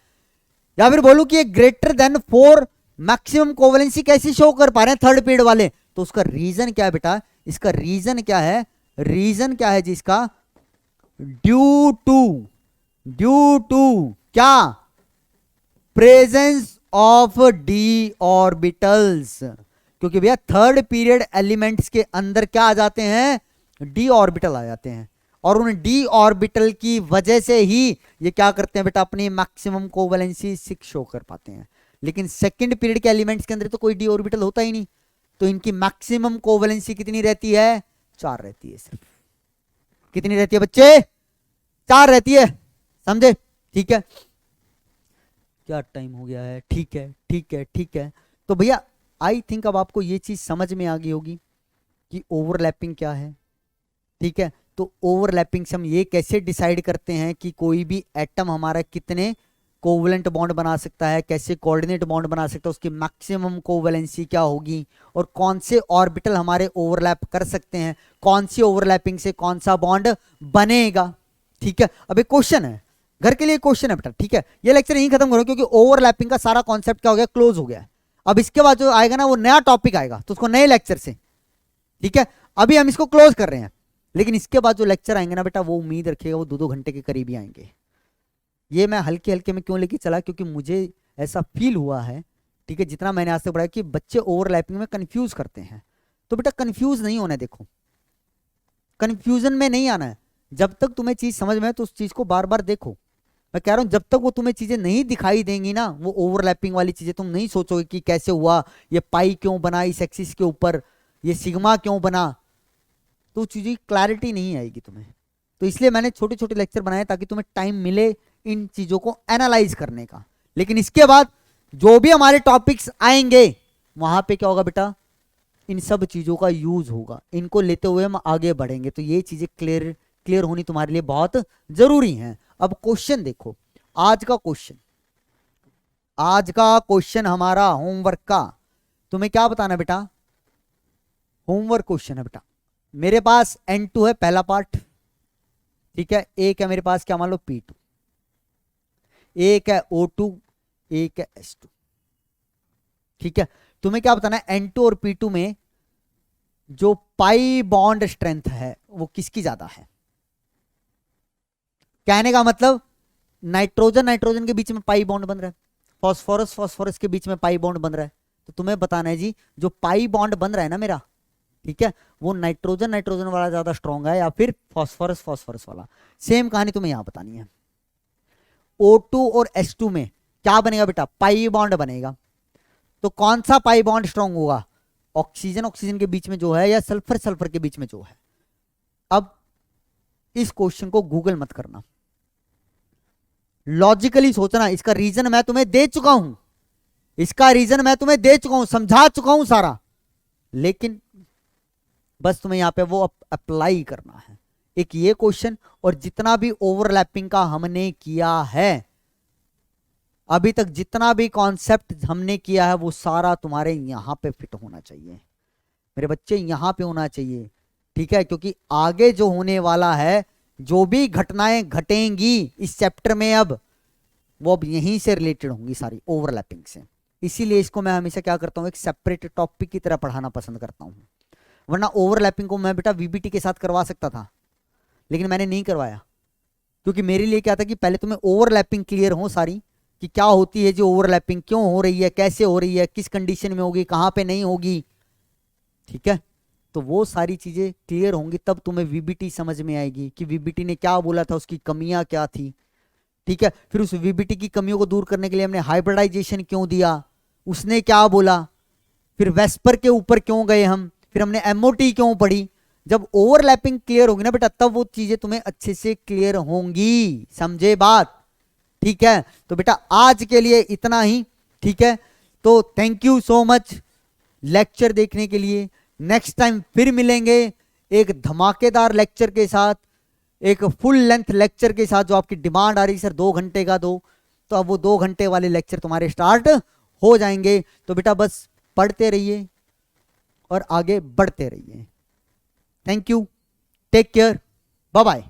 या फिर बोलूं कि ये ग्रेटर देन 4 मैक्सिमम कोवैलेंसी कैसे शो कर पा रहे हैं थर्ड पीरियड वाले, तो उसका रीजन क्या है बेटा, इसका रीजन क्या है, रीजन क्या है जी इसका, ड्यू टू क्या, प्रेजेंस ऑफ डी ऑर्बिटल्स। क्योंकि भैया थर्ड पीरियड एलिमेंट्स के अंदर क्या आ जाते हैं, डी ऑर्बिटल आ जाते हैं, और उन डी ऑर्बिटल की वजह से ही ये क्या करते हैं बेटा, अपनी मैक्सिमम कोवैलेंसी 6 शो कर पाते हैं। लेकिन सेकंड पीरियड के एलिमेंट्स के अंदर तो कोई डी ऑर्बिटल होता ही नहीं, तो इनकी मैक्सिमम कोवैलेंसी कितनी रहती है, 4 रहती है सिर्फ। कितनी रहती है बच्चे, 4 रहती है, समझे, ठीक है। क्या टाइम हो गया है, ठीक है ठीक है ठीक है। तो भैया आई थिंक अब आपको ये चीज समझ में आ गई होगी कि ओवरलैपिंग क्या है, ठीक है। तो ओवरलैपिंग से हम ये कैसे डिसाइड करते हैं कि कोई भी एटम हमारा कितने कोवलेंट बॉन्ड बना सकता है, कैसे कोऑर्डिनेट बॉन्ड बना सकता है, उसकी मैक्सिमम कोवैलेंसी क्या होगी, और कौन से ऑर्बिटल हमारे ओवरलैप कर सकते हैं, कौन सी ओवरलैपिंग से कौन सा बॉन्ड बनेगा, ठीक है। अब एक क्वेश्चन है, घर के लिए क्वेश्चन है बेटा, ठीक है। ये लेक्चर यहीं खत्म करो क्योंकि ओवरलैपिंग का सारा कॉन्सेप्ट क्या हो गया, क्लोज हो गया। अब इसके बाद जो आएगा ना वो नया टॉपिक आएगा, तो उसको नए लेक्चर से, ठीक है। अभी हम इसको क्लोज कर रहे हैं, लेकिन इसके बाद जो लेक्चर आएंगे ना बेटा, वो उम्मीद रखिएगा वो 2-2 घंटे के करीब ही आएंगे। ये मैं हल्के हल्के में क्यों लेके चला, क्योंकि मुझे ऐसा फील हुआ है, ठीक है, जितना मैंने आज तक पढ़ा कि बच्चे ओवरलैपिंग में कंफ्यूज करते हैं। तो बेटा कंफ्यूज नहीं होना है, देखो कंफ्यूजन में नहीं आना है। जब तक तुम्हें चीज समझ में है तो उस चीज को बार बार देखो। मैं कह रहा हूं जब तक वो तुम्हें चीजें नहीं दिखाई देंगी ना, वो ओवरलैपिंग वाली चीजें तुम नहीं सोचोगे कि कैसे हुआ, ये पाई क्यों बना इस एक्सिस के ऊपर, ये सिग्मा क्यों बना, तो चीजें क्लैरिटी नहीं आएगी तुम्हें। तो इसलिए मैंने छोटे छोटे लेक्चर बनाए ताकि तुम्हें टाइम मिले इन चीजों को एनालाइज करने का। लेकिन इसके बाद जो भी हमारे टॉपिक्स आएंगे वहां पे क्या होगा बेटा, इन सब चीजों का यूज होगा, इनको लेते हुए हम आगे बढ़ेंगे। तो ये चीजें क्लियर होनी तुम्हारे लिए बहुत जरूरी है। अब क्वेश्चन देखो, आज का क्वेश्चन हमारा होमवर्क का, तुम्हें क्या बताना बेटा, होमवर्क क्वेश्चन है बेटा। मेरे पास N2 है पहला पार्ट, ठीक है, एक है मेरे पास क्या मान लो P2, एक है O2, एक है S2, ठीक है। तुम्हें क्या बताना है, N2 और P2 में जो पाई बॉन्ड स्ट्रेंथ है वो किसकी ज्यादा है। कहने का मतलब नाइट्रोजन के बीच में पाई बॉन्ड बन रहा है, फास्फोरस के बीच में पाई बॉन्ड बन रहा है। तो तुम्हें बताना है जी जो पाई बॉन्ड बन रहा है ना मेरा, ठीक है, वो नाइट्रोजन वाला ज्यादा स्ट्रॉन्ग है या फिर फास्फोरस वाला। सेम कहानी तुम्हें यहां बतानी है। O2 और S2 में क्या बनेगा बेटा, पाई बॉन्ड बनेगा। तो कौन सा पाई बॉन्ड स्ट्रॉन्ग होगा, ऑक्सीजन के बीच में जो है या सल्फर के बीच में जो है। अब इस क्वेश्चन को गूगल मत करना, लॉजिकली सोचना। इसका रीजन मैं तुम्हें दे चुका हूं, समझा चुका हूं सारा, लेकिन बस तुम्हें यहाँ पे वो अप्लाई करना है। एक ये क्वेश्चन और जितना भी ओवरलैपिंग का हमने किया है अभी तक, जितना भी कॉन्सेप्ट हमने किया है वो सारा तुम्हारे यहां पे फिट होना चाहिए मेरे बच्चे, यहां पे होना चाहिए। ठीक है, क्योंकि आगे जो होने वाला है, जो भी घटनाएं घटेंगी इस चैप्टर में अब, वो अब यहीं से रिलेटेड होंगी सारी, ओवरलैपिंग से। इसीलिए इसको मैं हमेशा क्या करता हूं, एक सेपरेट टॉपिक की तरह पढ़ाना पसंद करता हूं। वरना ओवरलैपिंग को मैं बेटा वीबीटी के साथ करवा सकता था, लेकिन मैंने नहीं करवाया, क्योंकि मेरे लिए क्या था कि पहले तुम्हें ओवरलैपिंग क्लियर हो सारी, कि क्या होती है जो ओवरलैपिंग, क्यों हो रही है, कैसे हो रही है, किस कंडीशन में होगी, कहां पे नहीं होगी। ठीक है, तो वो सारी चीजें क्लियर होंगी तब तुम्हें वीबीटी समझ में आएगी कि वीबीटी ने क्या बोला था, उसकी कमियां क्या थी। ठीक है, फिर उस वीबीटी की कमियों को दूर करने के लिए हमने हाइब्रिडाइजेशन क्यों दिया, उसने क्या बोला, फिर वेस्पर के ऊपर क्यों गए हम, फिर हमने एमओटी क्यों पढ़ी। जब ओवरलैपिंग क्लियर होगी ना बेटा, तब वो चीजें तुम्हें अच्छे से क्लियर होंगी, समझे बात। ठीक है, तो बेटा आज के लिए इतना ही। ठीक है, तो thank you so much lecture देखने के लिए। नेक्स्ट टाइम फिर मिलेंगे एक धमाकेदार लेक्चर के साथ, एक फुल लेंथ लेक्चर के साथ, जो आपकी डिमांड आ रही सर 2 घंटे का दो, तो अब वो 2 घंटे वाले लेक्चर तुम्हारे स्टार्ट हो जाएंगे। तो बेटा बस पढ़ते रहिए और आगे बढ़ते रहिए। Thank you, take care, bye bye.